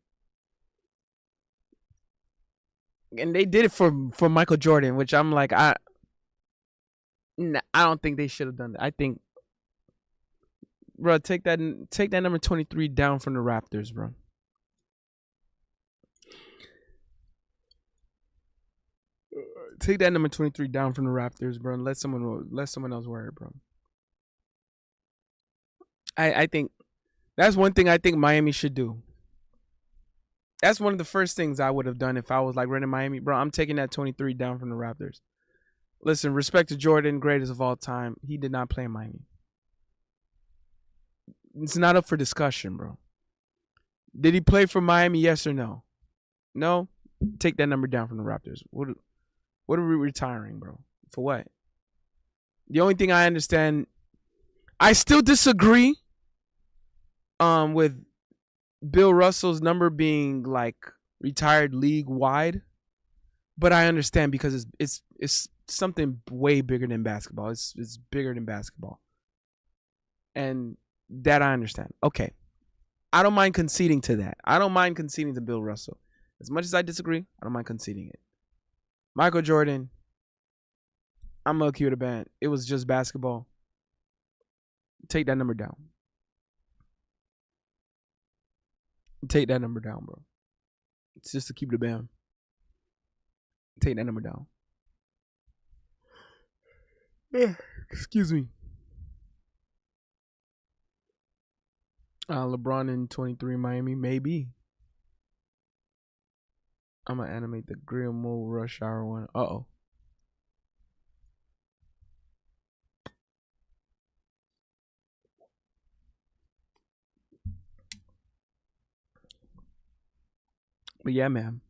and they did it for Michael Jordan, which I'm like, I don't think they should have done that. I think, bro, take that number 23 down from the Raptors, bro. Take that number 23 down from the Raptors, bro, and let someone else wear it, bro. I think that's one thing I think Miami should do. That's one of the first things I would have done if I was like running Miami, bro. I'm taking that 23 down from the Raptors. Listen, respect to Jordan, greatest of all time. He did not play in Miami. It's not up for discussion, bro. Did he play for Miami? Yes or no? No. Take that number down from the Raptors. What are we retiring, bro? For what? The only thing I understand, I still disagree with Bill Russell's number being like retired league wide, but I understand because it's something way bigger than basketball. It's bigger than basketball, and that I understand. Okay, I don't mind conceding to that. I don't mind conceding to Bill Russell. As much as I disagree, I don't mind conceding it. Michael Jordan, I'm lucky with a band. It was just basketball. Take that number down. Take that number down, bro. It's just to keep the band. Take that number down. Excuse me. LeBron in 23 Miami, maybe. I'm gonna animate the Grill Mode Rush Hour one. Uh-oh. But yeah, man.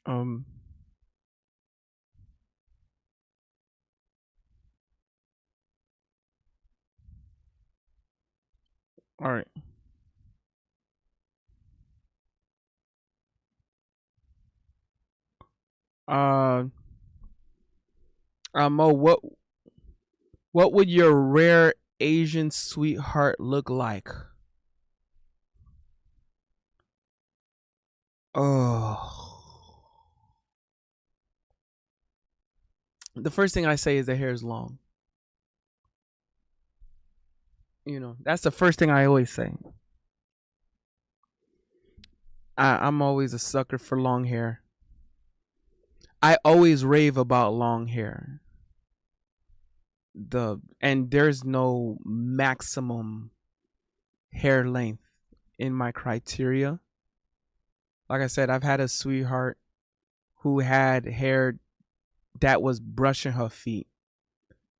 Um. All right. Uh. Mo, what would your rare Asian sweetheart look like? Oh. The first thing I say is the hair is long. That's the first thing I always say. I'm always a sucker for long hair. I always rave about long hair. And there's no maximum hair length in my criteria. Like I said, I've had a sweetheart who had hair that was brushing her feet,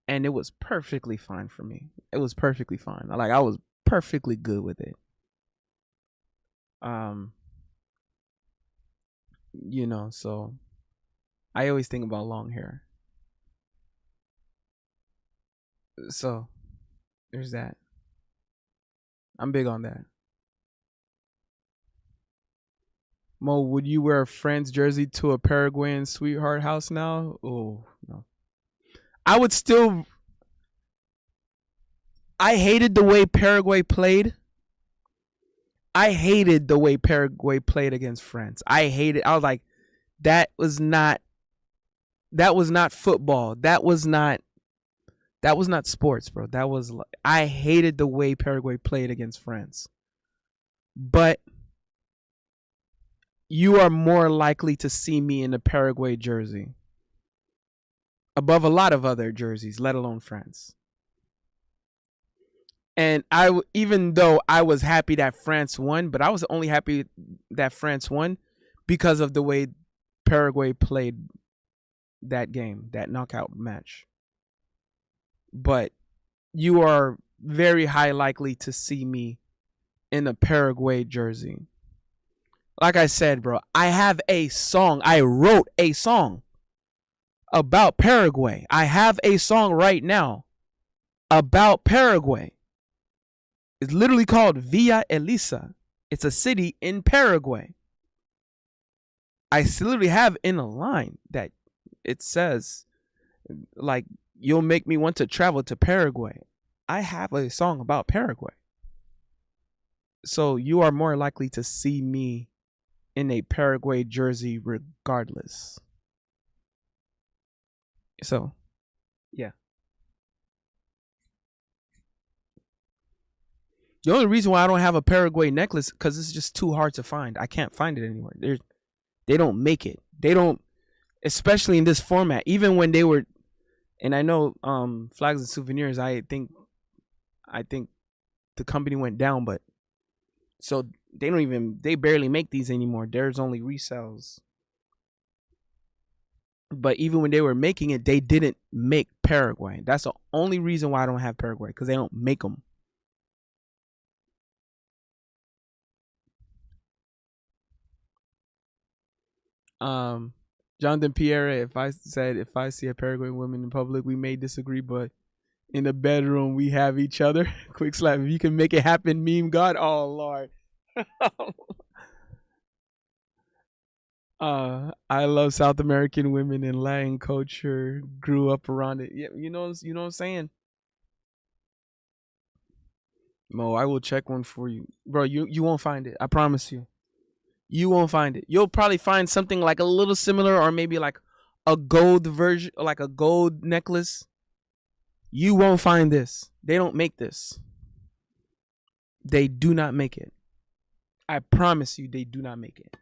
and it was perfectly fine for me. It was perfectly fine. Like, I was perfectly good with it. So I always think about long hair. So there's that. I'm big on that. Mo, would you wear a friend's jersey to a Paraguayan sweetheart house now? Oh, no. I would still. I hated the way Paraguay played. I hated the way Paraguay played against France. I hated. I was like, that was not football. That was not sports, bro. I hated the way Paraguay played against France. But you are more likely to see me in a Paraguay jersey above a lot of other jerseys, let alone France. And even though I was happy that France won, but I was only happy that France won because of the way Paraguay played that game, that knockout match. But you are very high likely to see me in a Paraguay jersey. Like I said, bro, I have a song. I wrote a song about Paraguay. I have a song right now about Paraguay. It's literally called Villa Elisa. It's a city in Paraguay. I literally have in a line that it says, like, you'll make me want to travel to Paraguay. I have a song about Paraguay. So you are more likely to see me in a Paraguay jersey regardless. So, yeah. The only reason why I don't have a Paraguay necklace because it's just too hard to find. I can't find it anywhere. They don't make it. They don't, especially in this format. Even when they were, and I know Flags and Souvenirs. I think the company went down, but so they barely make these anymore. There's only resells. But even when they were making it, they didn't make Paraguay. That's the only reason why I don't have Paraguay, because they don't make them. Jonathan Pierre, if I see a Paraguayan woman in public, we may disagree, but in the bedroom we have each other. Quick slap. If you can make it happen, meme God. Oh Lord. I love South American women and Latin culture. Grew up around it. Yeah, you know what I'm saying? Mo, I will check one for you. Bro, you won't find it. I promise you. You won't find it. You'll probably find something like a little similar, or maybe like a gold version, like a gold necklace. You won't find this. They don't make this. They do not make it. I promise you, they do not make it.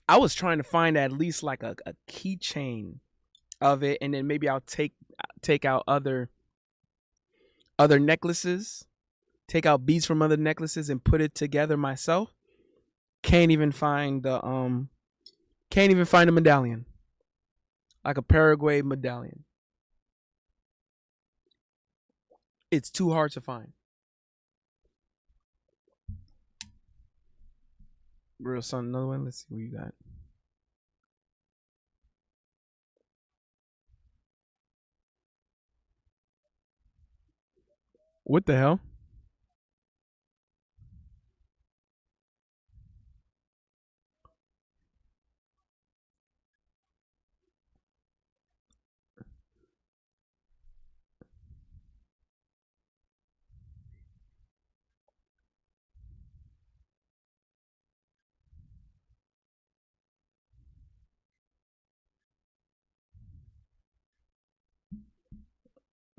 I was trying to find at least like a keychain of it, and then maybe I'll take out other necklaces, take out beads from other necklaces, and put it together myself. Can't even find the medallion, like a Paraguay medallion. It's too hard to find. Real son, another one. Let's see what you got. What the hell?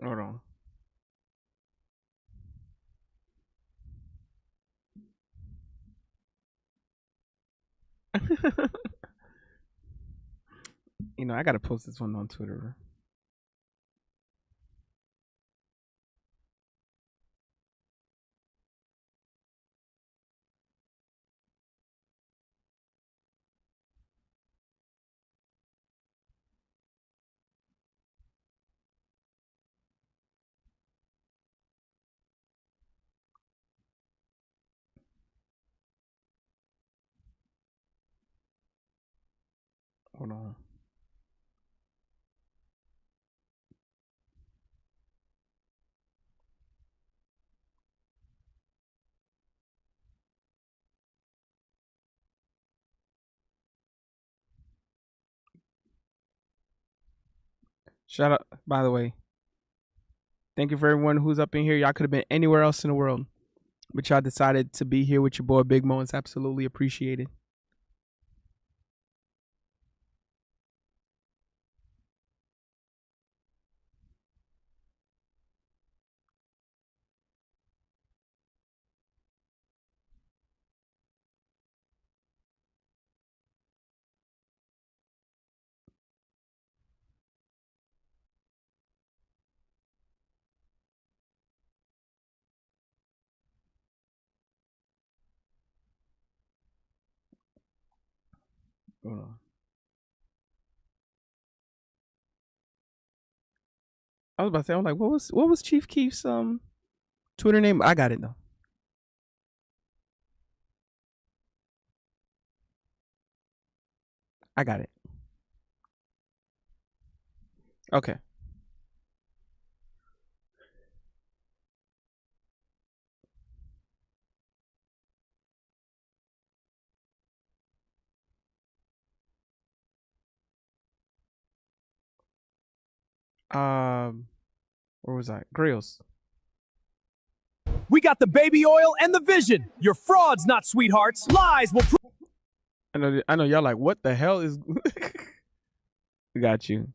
Hold on. You know, I gotta post this one on Twitter. Hold on. Shout out, by the way. Thank you for everyone who's up in here. Y'all could have been anywhere else in the world, but y'all decided to be here with your boy Big Mo. It's absolutely appreciated. Hold on. I was about to say, I was like, what was Chief Keef's Twitter name? I got it though. I got it. Okay. Where was I? Grills. We got the baby oil and the vision. You're frauds, not sweethearts. Lies will prove. I know y'all like, what the hell is we got you.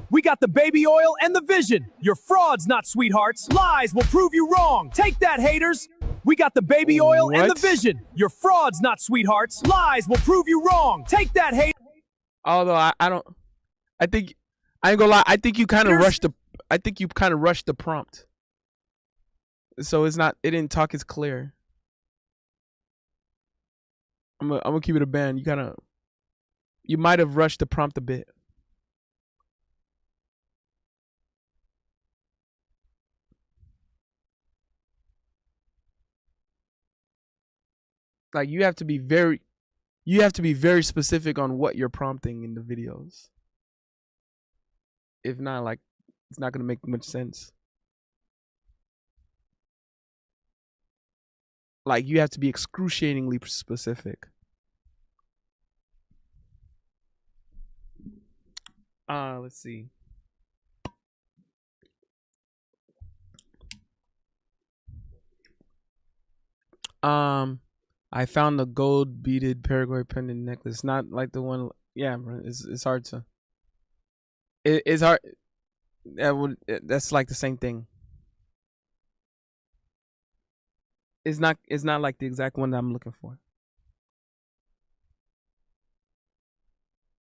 We got the baby oil and the vision. You're frauds, not sweethearts. Lies will prove you wrong. Take that, haters. We got the baby oil and the What? vision. You're frauds, not sweethearts. Lies will prove you wrong. Take that, haters. Although I don't, I think I ain't gonna lie. I think you kind of rushed the prompt. So it's not. It didn't talk as clear. I'm gonna keep it a band. You might have rushed the prompt a bit. Like you have to be very specific on what you're prompting in the videos. If not, like, it's not gonna make much sense. Like you have to be excruciatingly specific. Let's see. I found the gold beaded Paraguay pendant necklace. Not like the one. Yeah, bro, it's hard to. It's hard. That's like the same thing. It's not like the exact one that I'm looking for.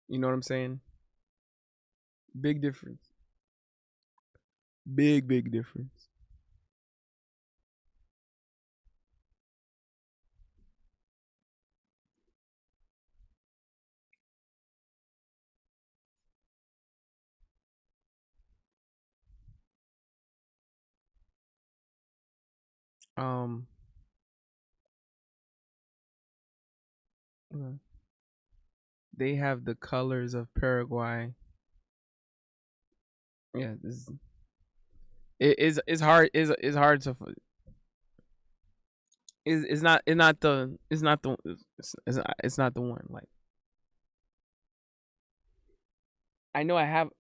You know what I'm saying? Big difference. Big difference. Um. They have the colors of Paraguay. Yeah, it's hard. It's hard to. It's not the one. Like I know I have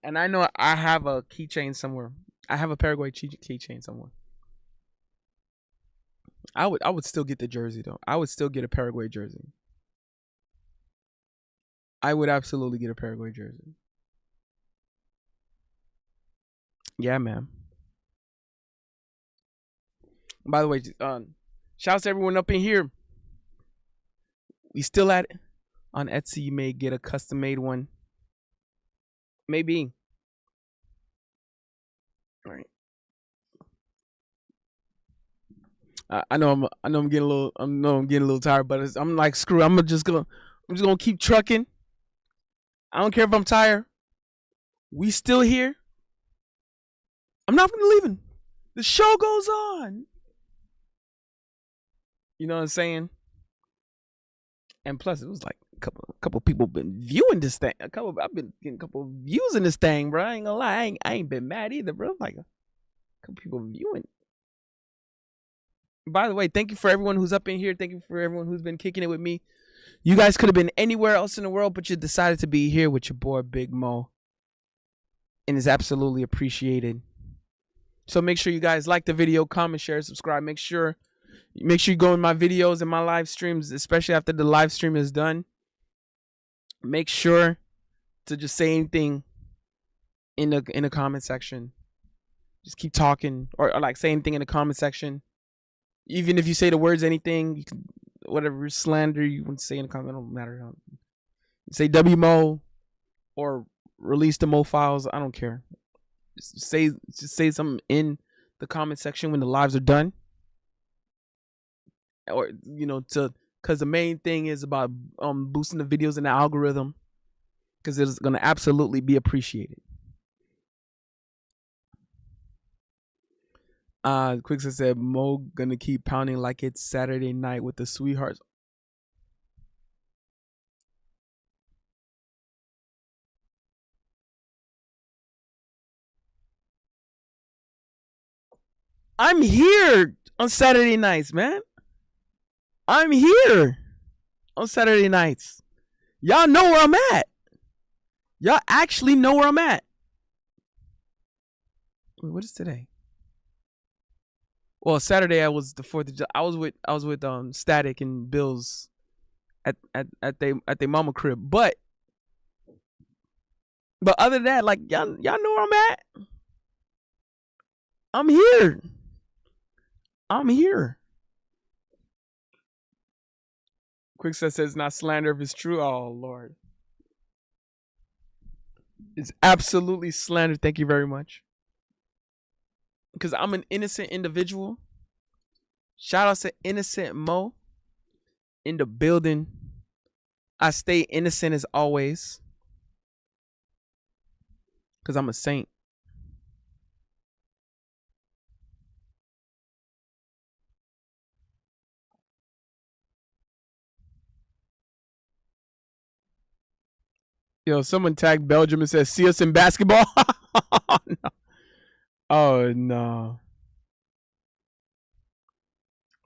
a keychain somewhere. I have a Paraguay keychain somewhere. I would still get the jersey though. I would still get a Paraguay jersey. I would absolutely get a Paraguay jersey. Yeah, man. By the way, shout out to everyone up in here. We still at it. On Etsy, you may get a custom made one. Maybe. All right. I know I'm getting a little tired, but I'm like, screw it. I'm just gonna keep trucking. I don't care if I'm tired. We still here. I'm not gonna leave. The show goes on. You know what I'm saying? And plus, it was like a couple people been viewing this thing. I've been getting a couple views in this thing, bro. I ain't gonna lie, I ain't been mad either, bro. Like a couple people viewing. By the way, thank you for everyone who's up in here. Thank you for everyone who's been kicking it with me. You guys could have been anywhere else in the world, but you decided to be here with your boy Big Mo, and it's absolutely appreciated. So make sure you guys like the video, comment, share, subscribe. Make sure you go in my videos and my live streams, especially after the live stream is done. Make sure to just say anything in the comment section. Just keep talking or like say anything in the comment section. Even if you say the words anything, you can whatever slander you want to say in the comment, it don't matter. Say WMO or release the Mo files. I don't care. Just say something in the comment section when the lives are done. Or because the main thing is about boosting the videos in the algorithm, because it's gonna absolutely be appreciated. Quickset said Mo gonna keep pounding like it's Saturday night with the sweethearts. I'm here on Saturday nights, man. I'm here on Saturday nights. Y'all know where I'm at. Y'all actually know where I'm at. Wait, what is today? Well, Saturday I was the 4th of July. I was with Static and Bills at they mama crib. But other than that, like y'all know where I'm at. I'm here. I'm here. Quickset says not slander if it's true. Oh Lord. It's absolutely slander. Thank you very much. Because I'm an innocent individual. Shout out to Innocent Mo in the building. I stay innocent as always. Because I'm a saint. Yo, someone tagged Belgium and says, see us in basketball? No. Oh, no.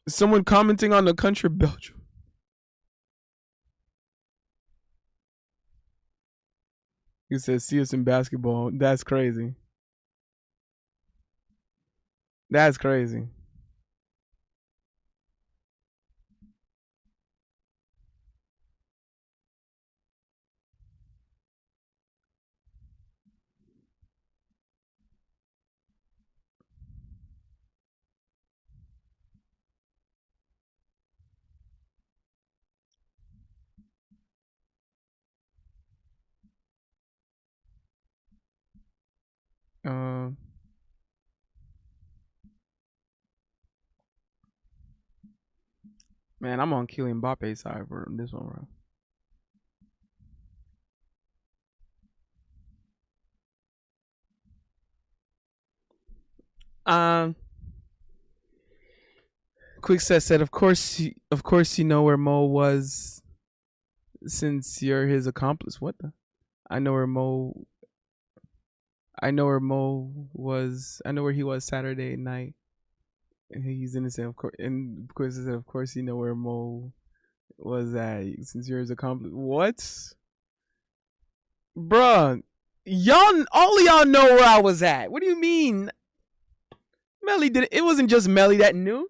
Someone commenting on the country Belgium. He says, see us in basketball. That's crazy. That's crazy. Man, I'm on Kylian Mbappe's side for this one, bro. Quickset said, of course you know where Mo was since you're his accomplice. What the? I know where he was Saturday night. He's innocent, of course. And of course, of course, you know where Mo was at since you're his accomplice. What, bruh? All of y'all know where I was at. What do you mean? Melly did it. It wasn't just Melly that knew.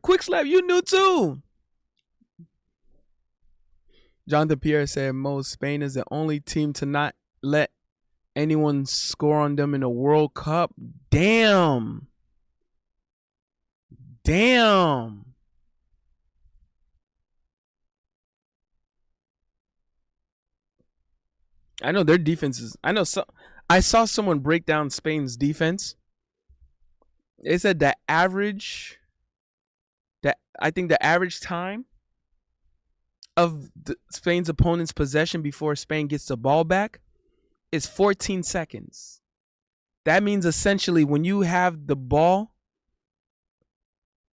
Quick slap, you knew too. Jonathan Pierre said, Mo, Spain is the only team to not let anyone score on them in a World Cup. Damn. I know their defense is. I saw someone break down Spain's defense. They said the average. I think the average time of Spain's opponent's possession before Spain gets the ball back is 14 seconds. That means essentially when you have the ball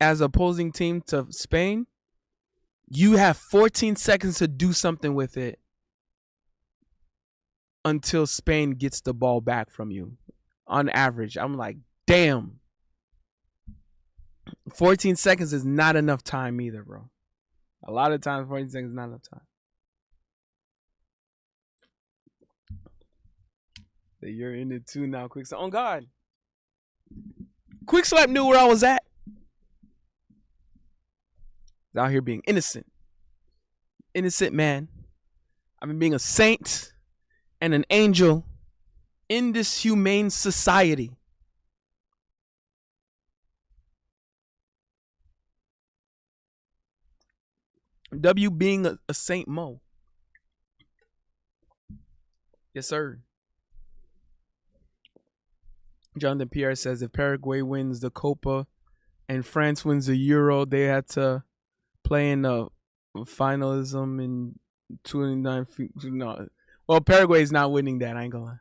as opposing team to Spain, you have 14 seconds to do something with it until Spain gets the ball back from you. On average, I'm like, damn. 14 seconds is not enough time either, bro. A lot of times 14 seconds is not enough time. You're in it too now, Quick Slap. Oh God. Quick Slap knew where I was at. Out here being innocent. Innocent man. I've been being a saint and an angel in this humane society. W being a Saint Mo. Yes, sir. Jonathan Pierre says if Paraguay wins the Copa and France wins the Euro, they had to play in the finalism in 29. No. Well, Paraguay is not winning that. I ain't gonna lie.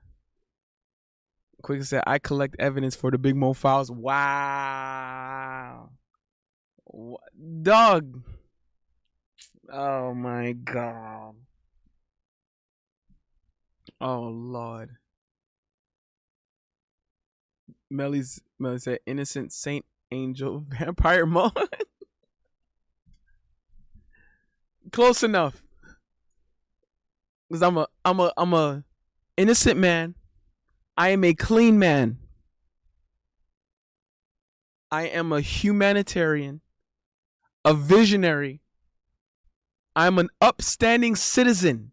Quick said, I collect evidence for the Big Mo files. Wow. Dog. Oh my God. Oh Lord. Melly said innocent saint angel vampire Mo. Close enough. Cause I'm a innocent man. I am a clean man. I am a humanitarian, a visionary. I'm an upstanding citizen,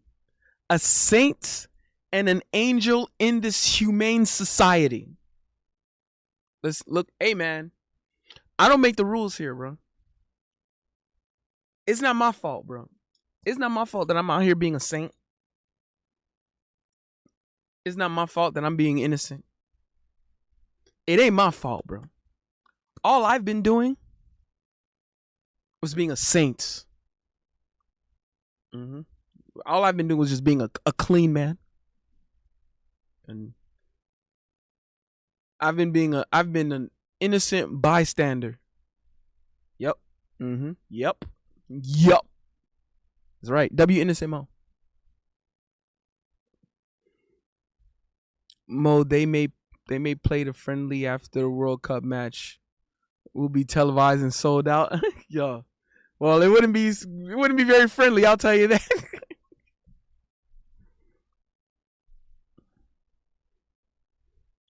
a saint, and an angel in this humane society. Let's look. Hey, man, I don't make the rules here, bro. It's not my fault, bro. It's not my fault that I'm out here being a saint. It's not my fault that I'm being innocent. It ain't my fault, bro. All I've been doing was being a saint. All I've been doing was just being a clean man. And I've been an innocent bystander. Yep. Yep. That's right. W innocent Mo. Mo, they may play the friendly after the World Cup match. Will be televised and sold out. Yo. Well, it wouldn't be very friendly, I'll tell you that.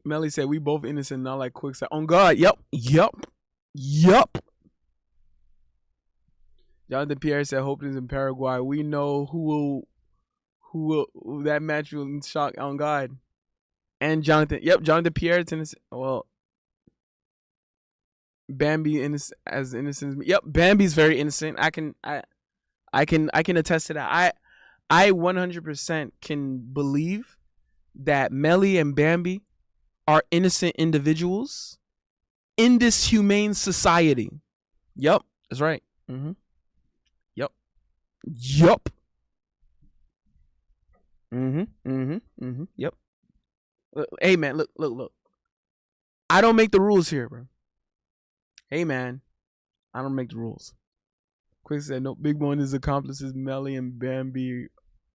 Melly said we both innocent, not like Quick said. On God, yep. Jonathan Pierre said hope is in Paraguay. We know who that match will shock on God. And Jonathan Pierre is innocent. Well, Bambi as innocent as me. Yep, Bambi's very innocent. I can attest to that. I 100% can believe that Melly and Bambi are innocent individuals in this humane society. Yep, that's right. Yep. Yep. Hey man, look. I don't make the rules here, bro. Hey man, I don't make the rules. Quick said no. Big One, his accomplices Melly and Bambi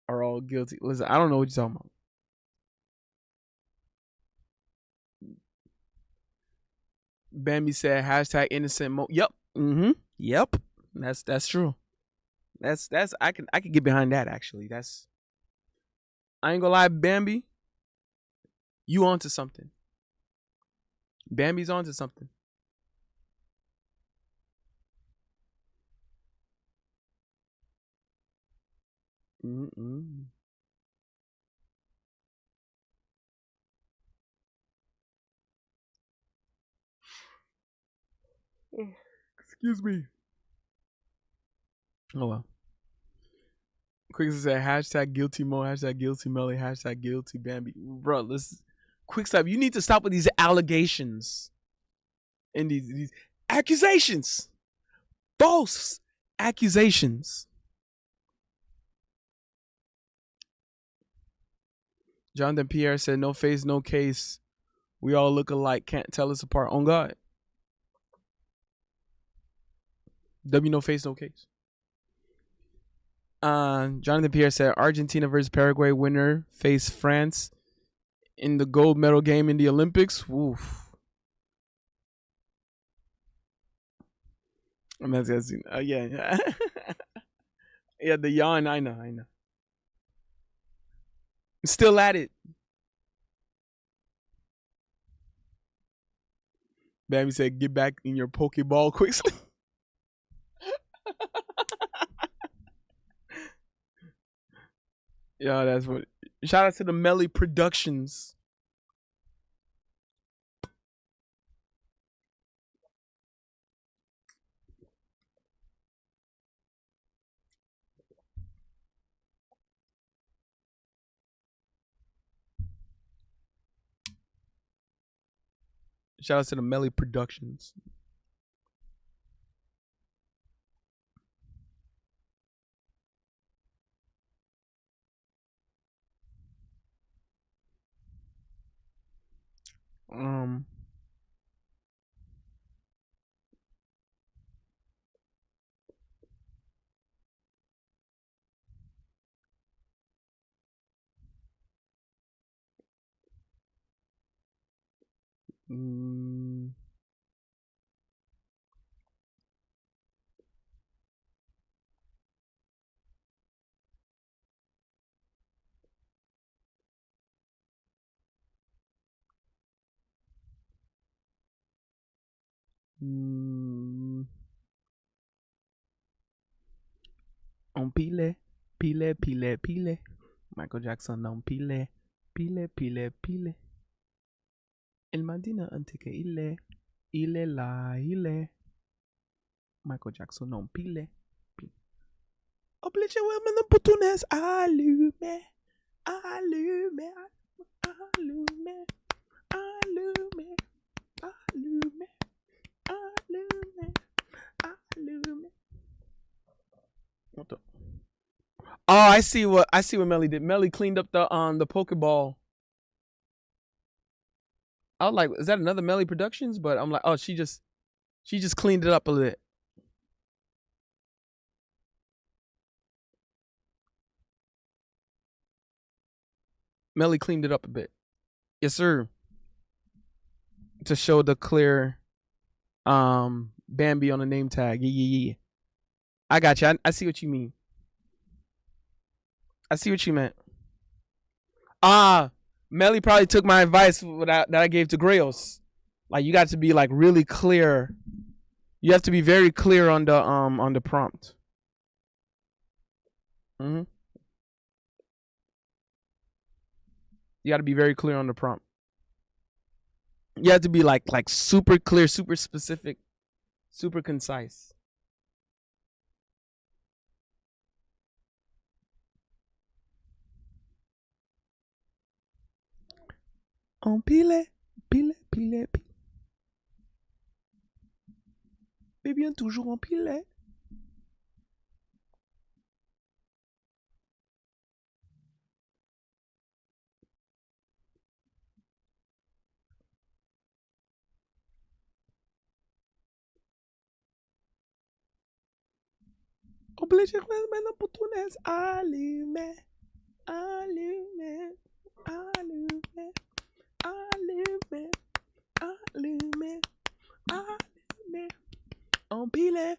are all guilty. Listen, I don't know what you're talking about. Bambi said hashtag innocent Mo. Yep. Yep. That's true. That's I can get behind that actually. I ain't gonna lie, Bambi. You onto something. Bambi's onto something. Excuse me. Oh well. Quick said hashtag guilty Mo, hashtag guilty Melly, hashtag guilty Bambi. Bro, listen. Quick stop. You need to stop with these allegations and these accusations. False accusations. Jonathan Pierre said, no face, no case. We all look alike. Can't tell us apart. On God. W, no face, no case. Jonathan Pierre said, Argentina versus Paraguay winner face France in the gold medal game in the Olympics. Oof. I'm not guessing. Yeah. Yeah, the yawn. I know. Still at it. Bambi said, get back in your Pokeball quickly. Yeah, that's what. Shout out to the Melly Productions. Shout out to the Melly Productions. Um. mm, mm, on pile. Michael Jackson on pile. El Madina antes que ile. Michael Jackson on pile. Oblige women the putunes allume. What the? Oh, I see what Melly did. Melly cleaned up the Pokeball. I was like, is that another Melly Productions? But I'm like, oh, she just cleaned it up a little bit. Melly cleaned it up a bit. Yes, sir. To show the clear Bambi on the name tag. Yeah. I got you. I see what you mean. I see what you meant. Melly probably took my advice that I gave to Grails. Like, you got to be like really clear. You have to be very clear on the prompt. You got to be very clear on the prompt. You have to be like super clear, super specific, super concise. On pile. Baby, on toujours en pile. Oblige maintenant putunes allume. On pile.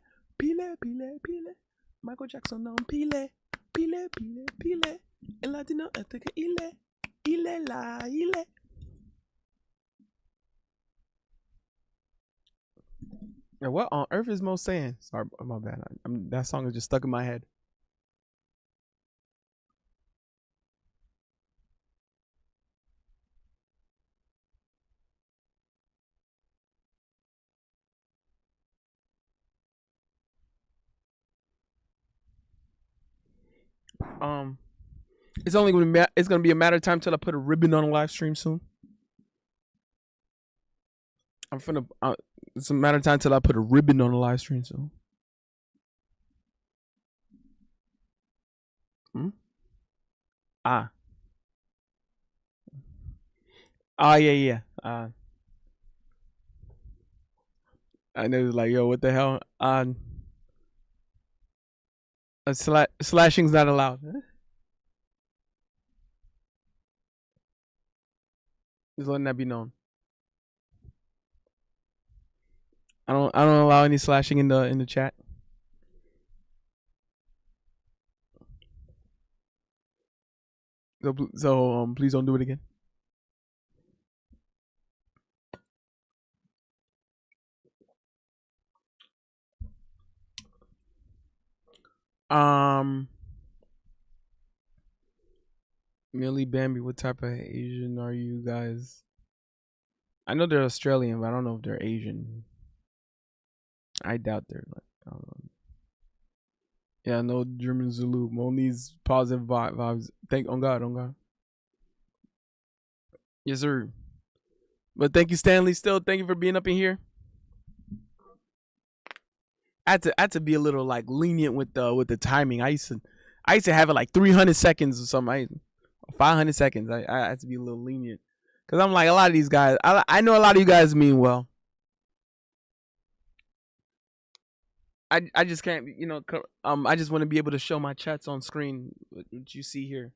Michael Jackson on pile. El latino este que ile. Yeah, what on earth is Mo saying? Sorry, my bad. That song is just stuck in my head. It's only gonna be a matter of time till I put a ribbon on a live stream soon. It's a matter of time till I put a ribbon on a live stream soon. Ah. Oh yeah. I know, like, yo, what the hell? Slashing's not allowed. Just letting that be known. I don't allow any slashing in the chat. So please don't do it again. Millie Bambi, what type of Asian are you guys? I know they're Australian, but I don't know if they're Asian. I doubt they're like, I don't know. Yeah, no German Zulu. Moni's positive vibes. Thank on God. Yes, sir. But thank you, Stanley. Still, thank you for being up in here. I had to be a little like lenient with the timing. I used to have it like 300 seconds or something. 500 seconds. I had to be a little lenient because I'm like, a lot of these guys. I know a lot of you guys mean well. I just can't, I just want to be able to show my chats on screen, what you see here.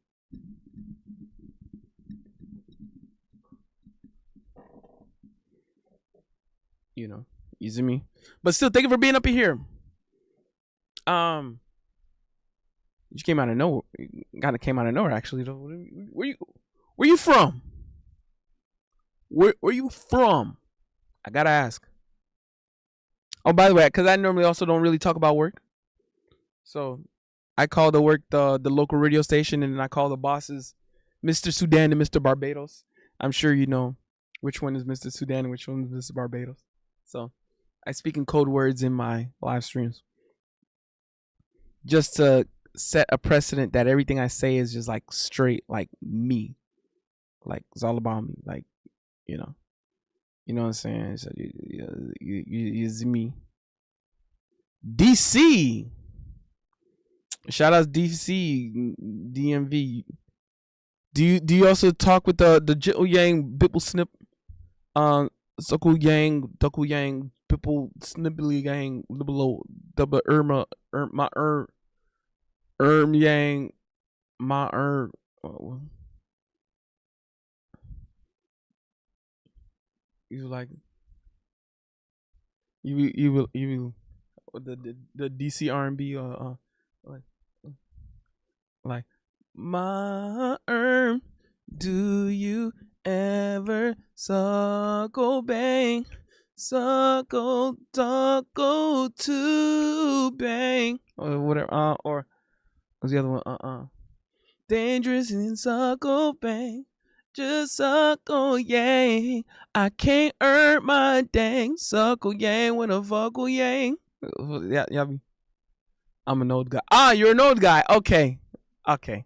You see me? But still, thank you for being up in here. You came out of nowhere. Kind of came out of nowhere, actually. Where you from? Where you from? I gotta ask. Oh, by the way, because I normally also don't really talk about work, so I call the work the local radio station, and then I call the bosses Mr. Sudan and Mr. Barbados. I'm sure you know which one is Mr. Sudan and which one is Mr. Barbados. So I speak in code words in my live streams, just to set a precedent that everything I say is just like straight, like me, like it's all about me, like you know what I'm saying. So you see me. DC, shout out DC, DMV. Do you also talk with the Jittle Yang Bipple Snip, Sokul Yang Dokul Yang Bipple Snippily Yang Libelo Double Irma my Yang my you like you will the DC R&B like my do you ever suckle bang suckle duckle to bang or whatever or what's the other one dangerous and suckle bang just suckle yang. I can't earn my dang suckle yang with a vocal yang. Yeah, I'm an old guy. You're an old guy. Okay. Okay,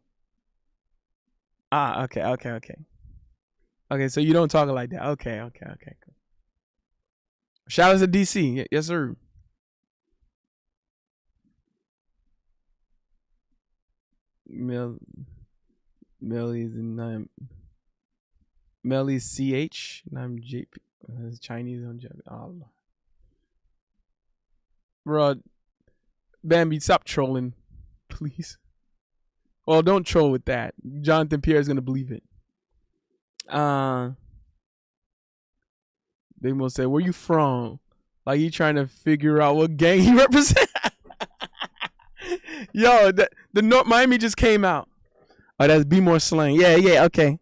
so you don't talk like that. Okay. Cool. Shout out to DC. Yes, sir. Millie's and Mellie's CH and I'm JP. Chinese on JP. Oh, bro, Bambi, stop trolling, please. Well, don't troll with that. Jonathan Pierre is gonna believe it. They will say, "Where you from?" Like he trying to figure out what gang he represents. Yo, the North Miami just came out. Oh, that's Be More Slang. Yeah, okay.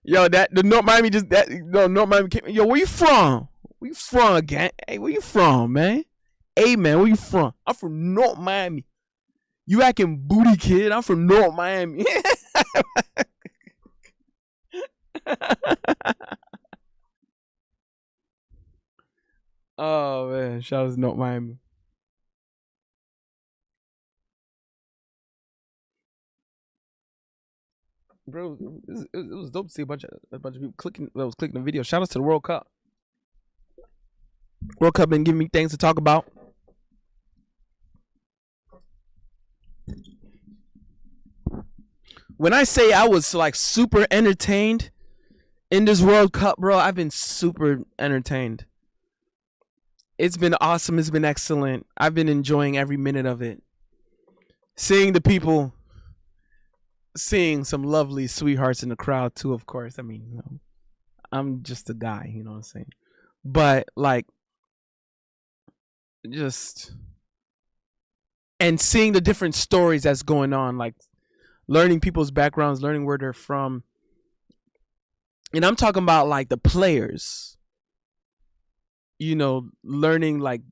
Yo, the North Miami North Miami came. Yo, where you from? Where you from, gang? Hey, where you from, man? Hey, man, where you from? I'm from North Miami. You acting booty, kid. I'm from North Miami. Oh man, shout out to North Miami. bro, it was dope to see a bunch of people clicking the video. Shout out to the World Cup. World Cup been giving me things to talk about. When I say I was like super entertained in this World Cup, bro, I've been super entertained. It's been awesome. It's been excellent. I've been enjoying every minute of it. Seeing the people, seeing some lovely sweethearts in the crowd too, of course. I mean, you know, I'm just a guy, you know what I'm saying? But like, just, and seeing the different stories that's going on, like learning people's backgrounds, learning where they're from. And I'm talking about like the players, you know, learning like,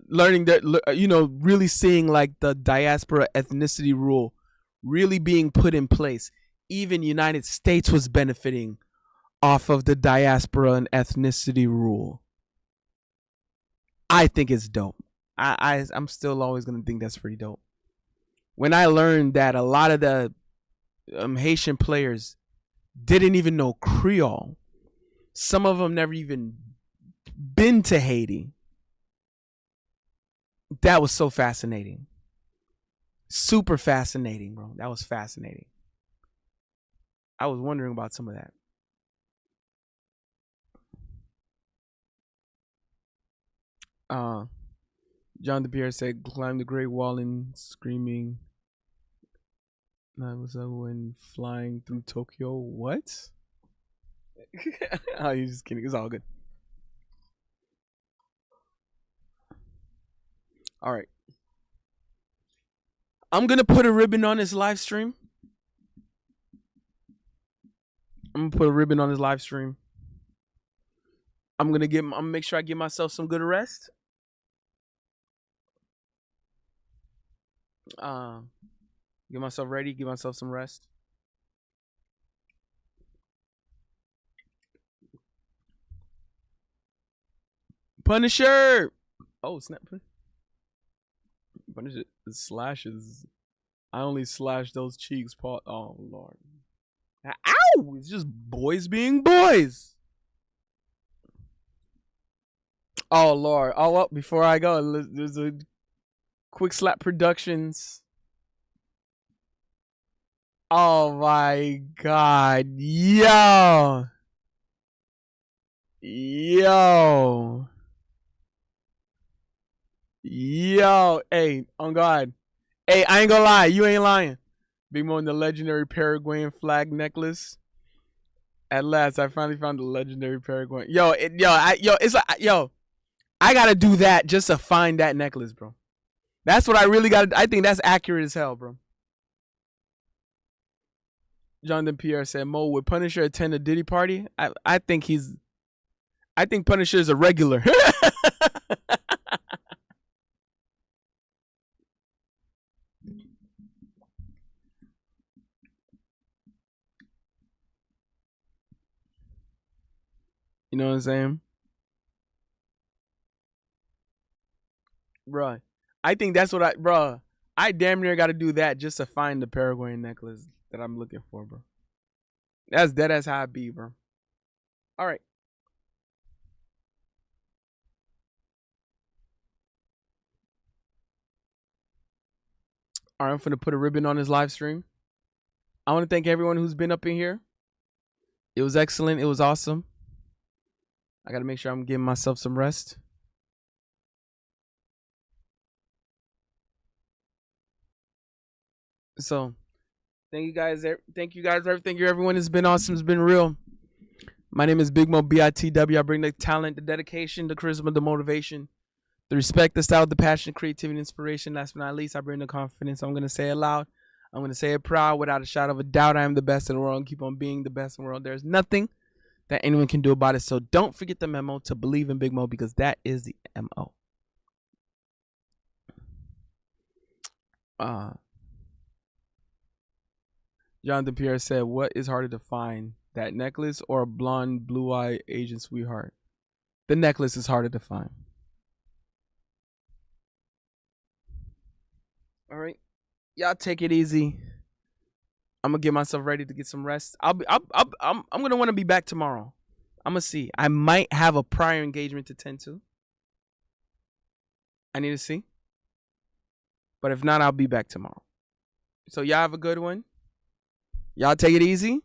learning that, you know, really seeing like the diaspora ethnicity rule really being put in place. Even United States was benefiting off of the diaspora and ethnicity rule. I think it's dope. I'm still always gonna think that's pretty dope. When I learned that a lot of the Haitian players didn't even know Creole, some of them never even been to Haiti. That was so fascinating. Super fascinating, bro. That was fascinating. I was wondering about some of that. John DePierre said, climb the Great Wall and screaming. That was when flying through Tokyo. What? Oh, you're just kidding. It's all good. All right. I'm going to put a ribbon on this live stream. I'm gonna make sure I give myself some good rest. Get myself ready, give myself some rest. Punisher! Oh, snap. Punisher slashes. I only slash those cheeks, Paul. Oh, Lord. Ow! It's just boys being boys. Oh, Lord. Oh, well, before I go, there's a Quick Slap Productions. Oh, my God. Yo. Yo. Yo. Hey, on God. Hey, I ain't gonna lie. You ain't lying. Big Mo and the legendary Paraguayan flag necklace. At last, I finally found the legendary Paraguayan. I gotta do that just to find that necklace, bro. That's what I really gotta. I think that's accurate as hell, bro. Jonathan Pierre said, Mo, would Punisher attend a Diddy party? I think Punisher is a regular. You know what I'm saying? Bruh. I think that's what I damn near got to do that just to find the Paraguayan necklace that I'm looking for, bro. That's dead as how I be, bro. All right. All right, I'm finna put a ribbon on this live stream. I want to thank everyone who's been up in here. It was excellent. It was awesome. I got to make sure I'm giving myself some rest. So, thank you guys. Thank you, everyone. It's been awesome. It's been real. My name is Big Mo, BITW. I bring the talent, the dedication, the charisma, the motivation, the respect, the style, the passion, creativity, inspiration. Last but not least, I bring the confidence. I'm going to say it loud. I'm going to say it proud. Without a shadow of a doubt, I am the best in the world and keep on being the best in the world. There's nothing that anyone can do about it. So don't forget the memo to believe in Big Mo, because that is the MO. Jonathan Pierre said, what is harder to find, that necklace or a blonde, blue-eyed Asian sweetheart? The necklace is harder to find. All right. Y'all take it easy. I'm gonna get myself ready to get some rest. I'm gonna want to be back tomorrow. I'm gonna see. I might have a prior engagement to tend to. I need to see. But if not, I'll be back tomorrow. So y'all have a good one. Y'all take it easy.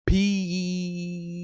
Peace.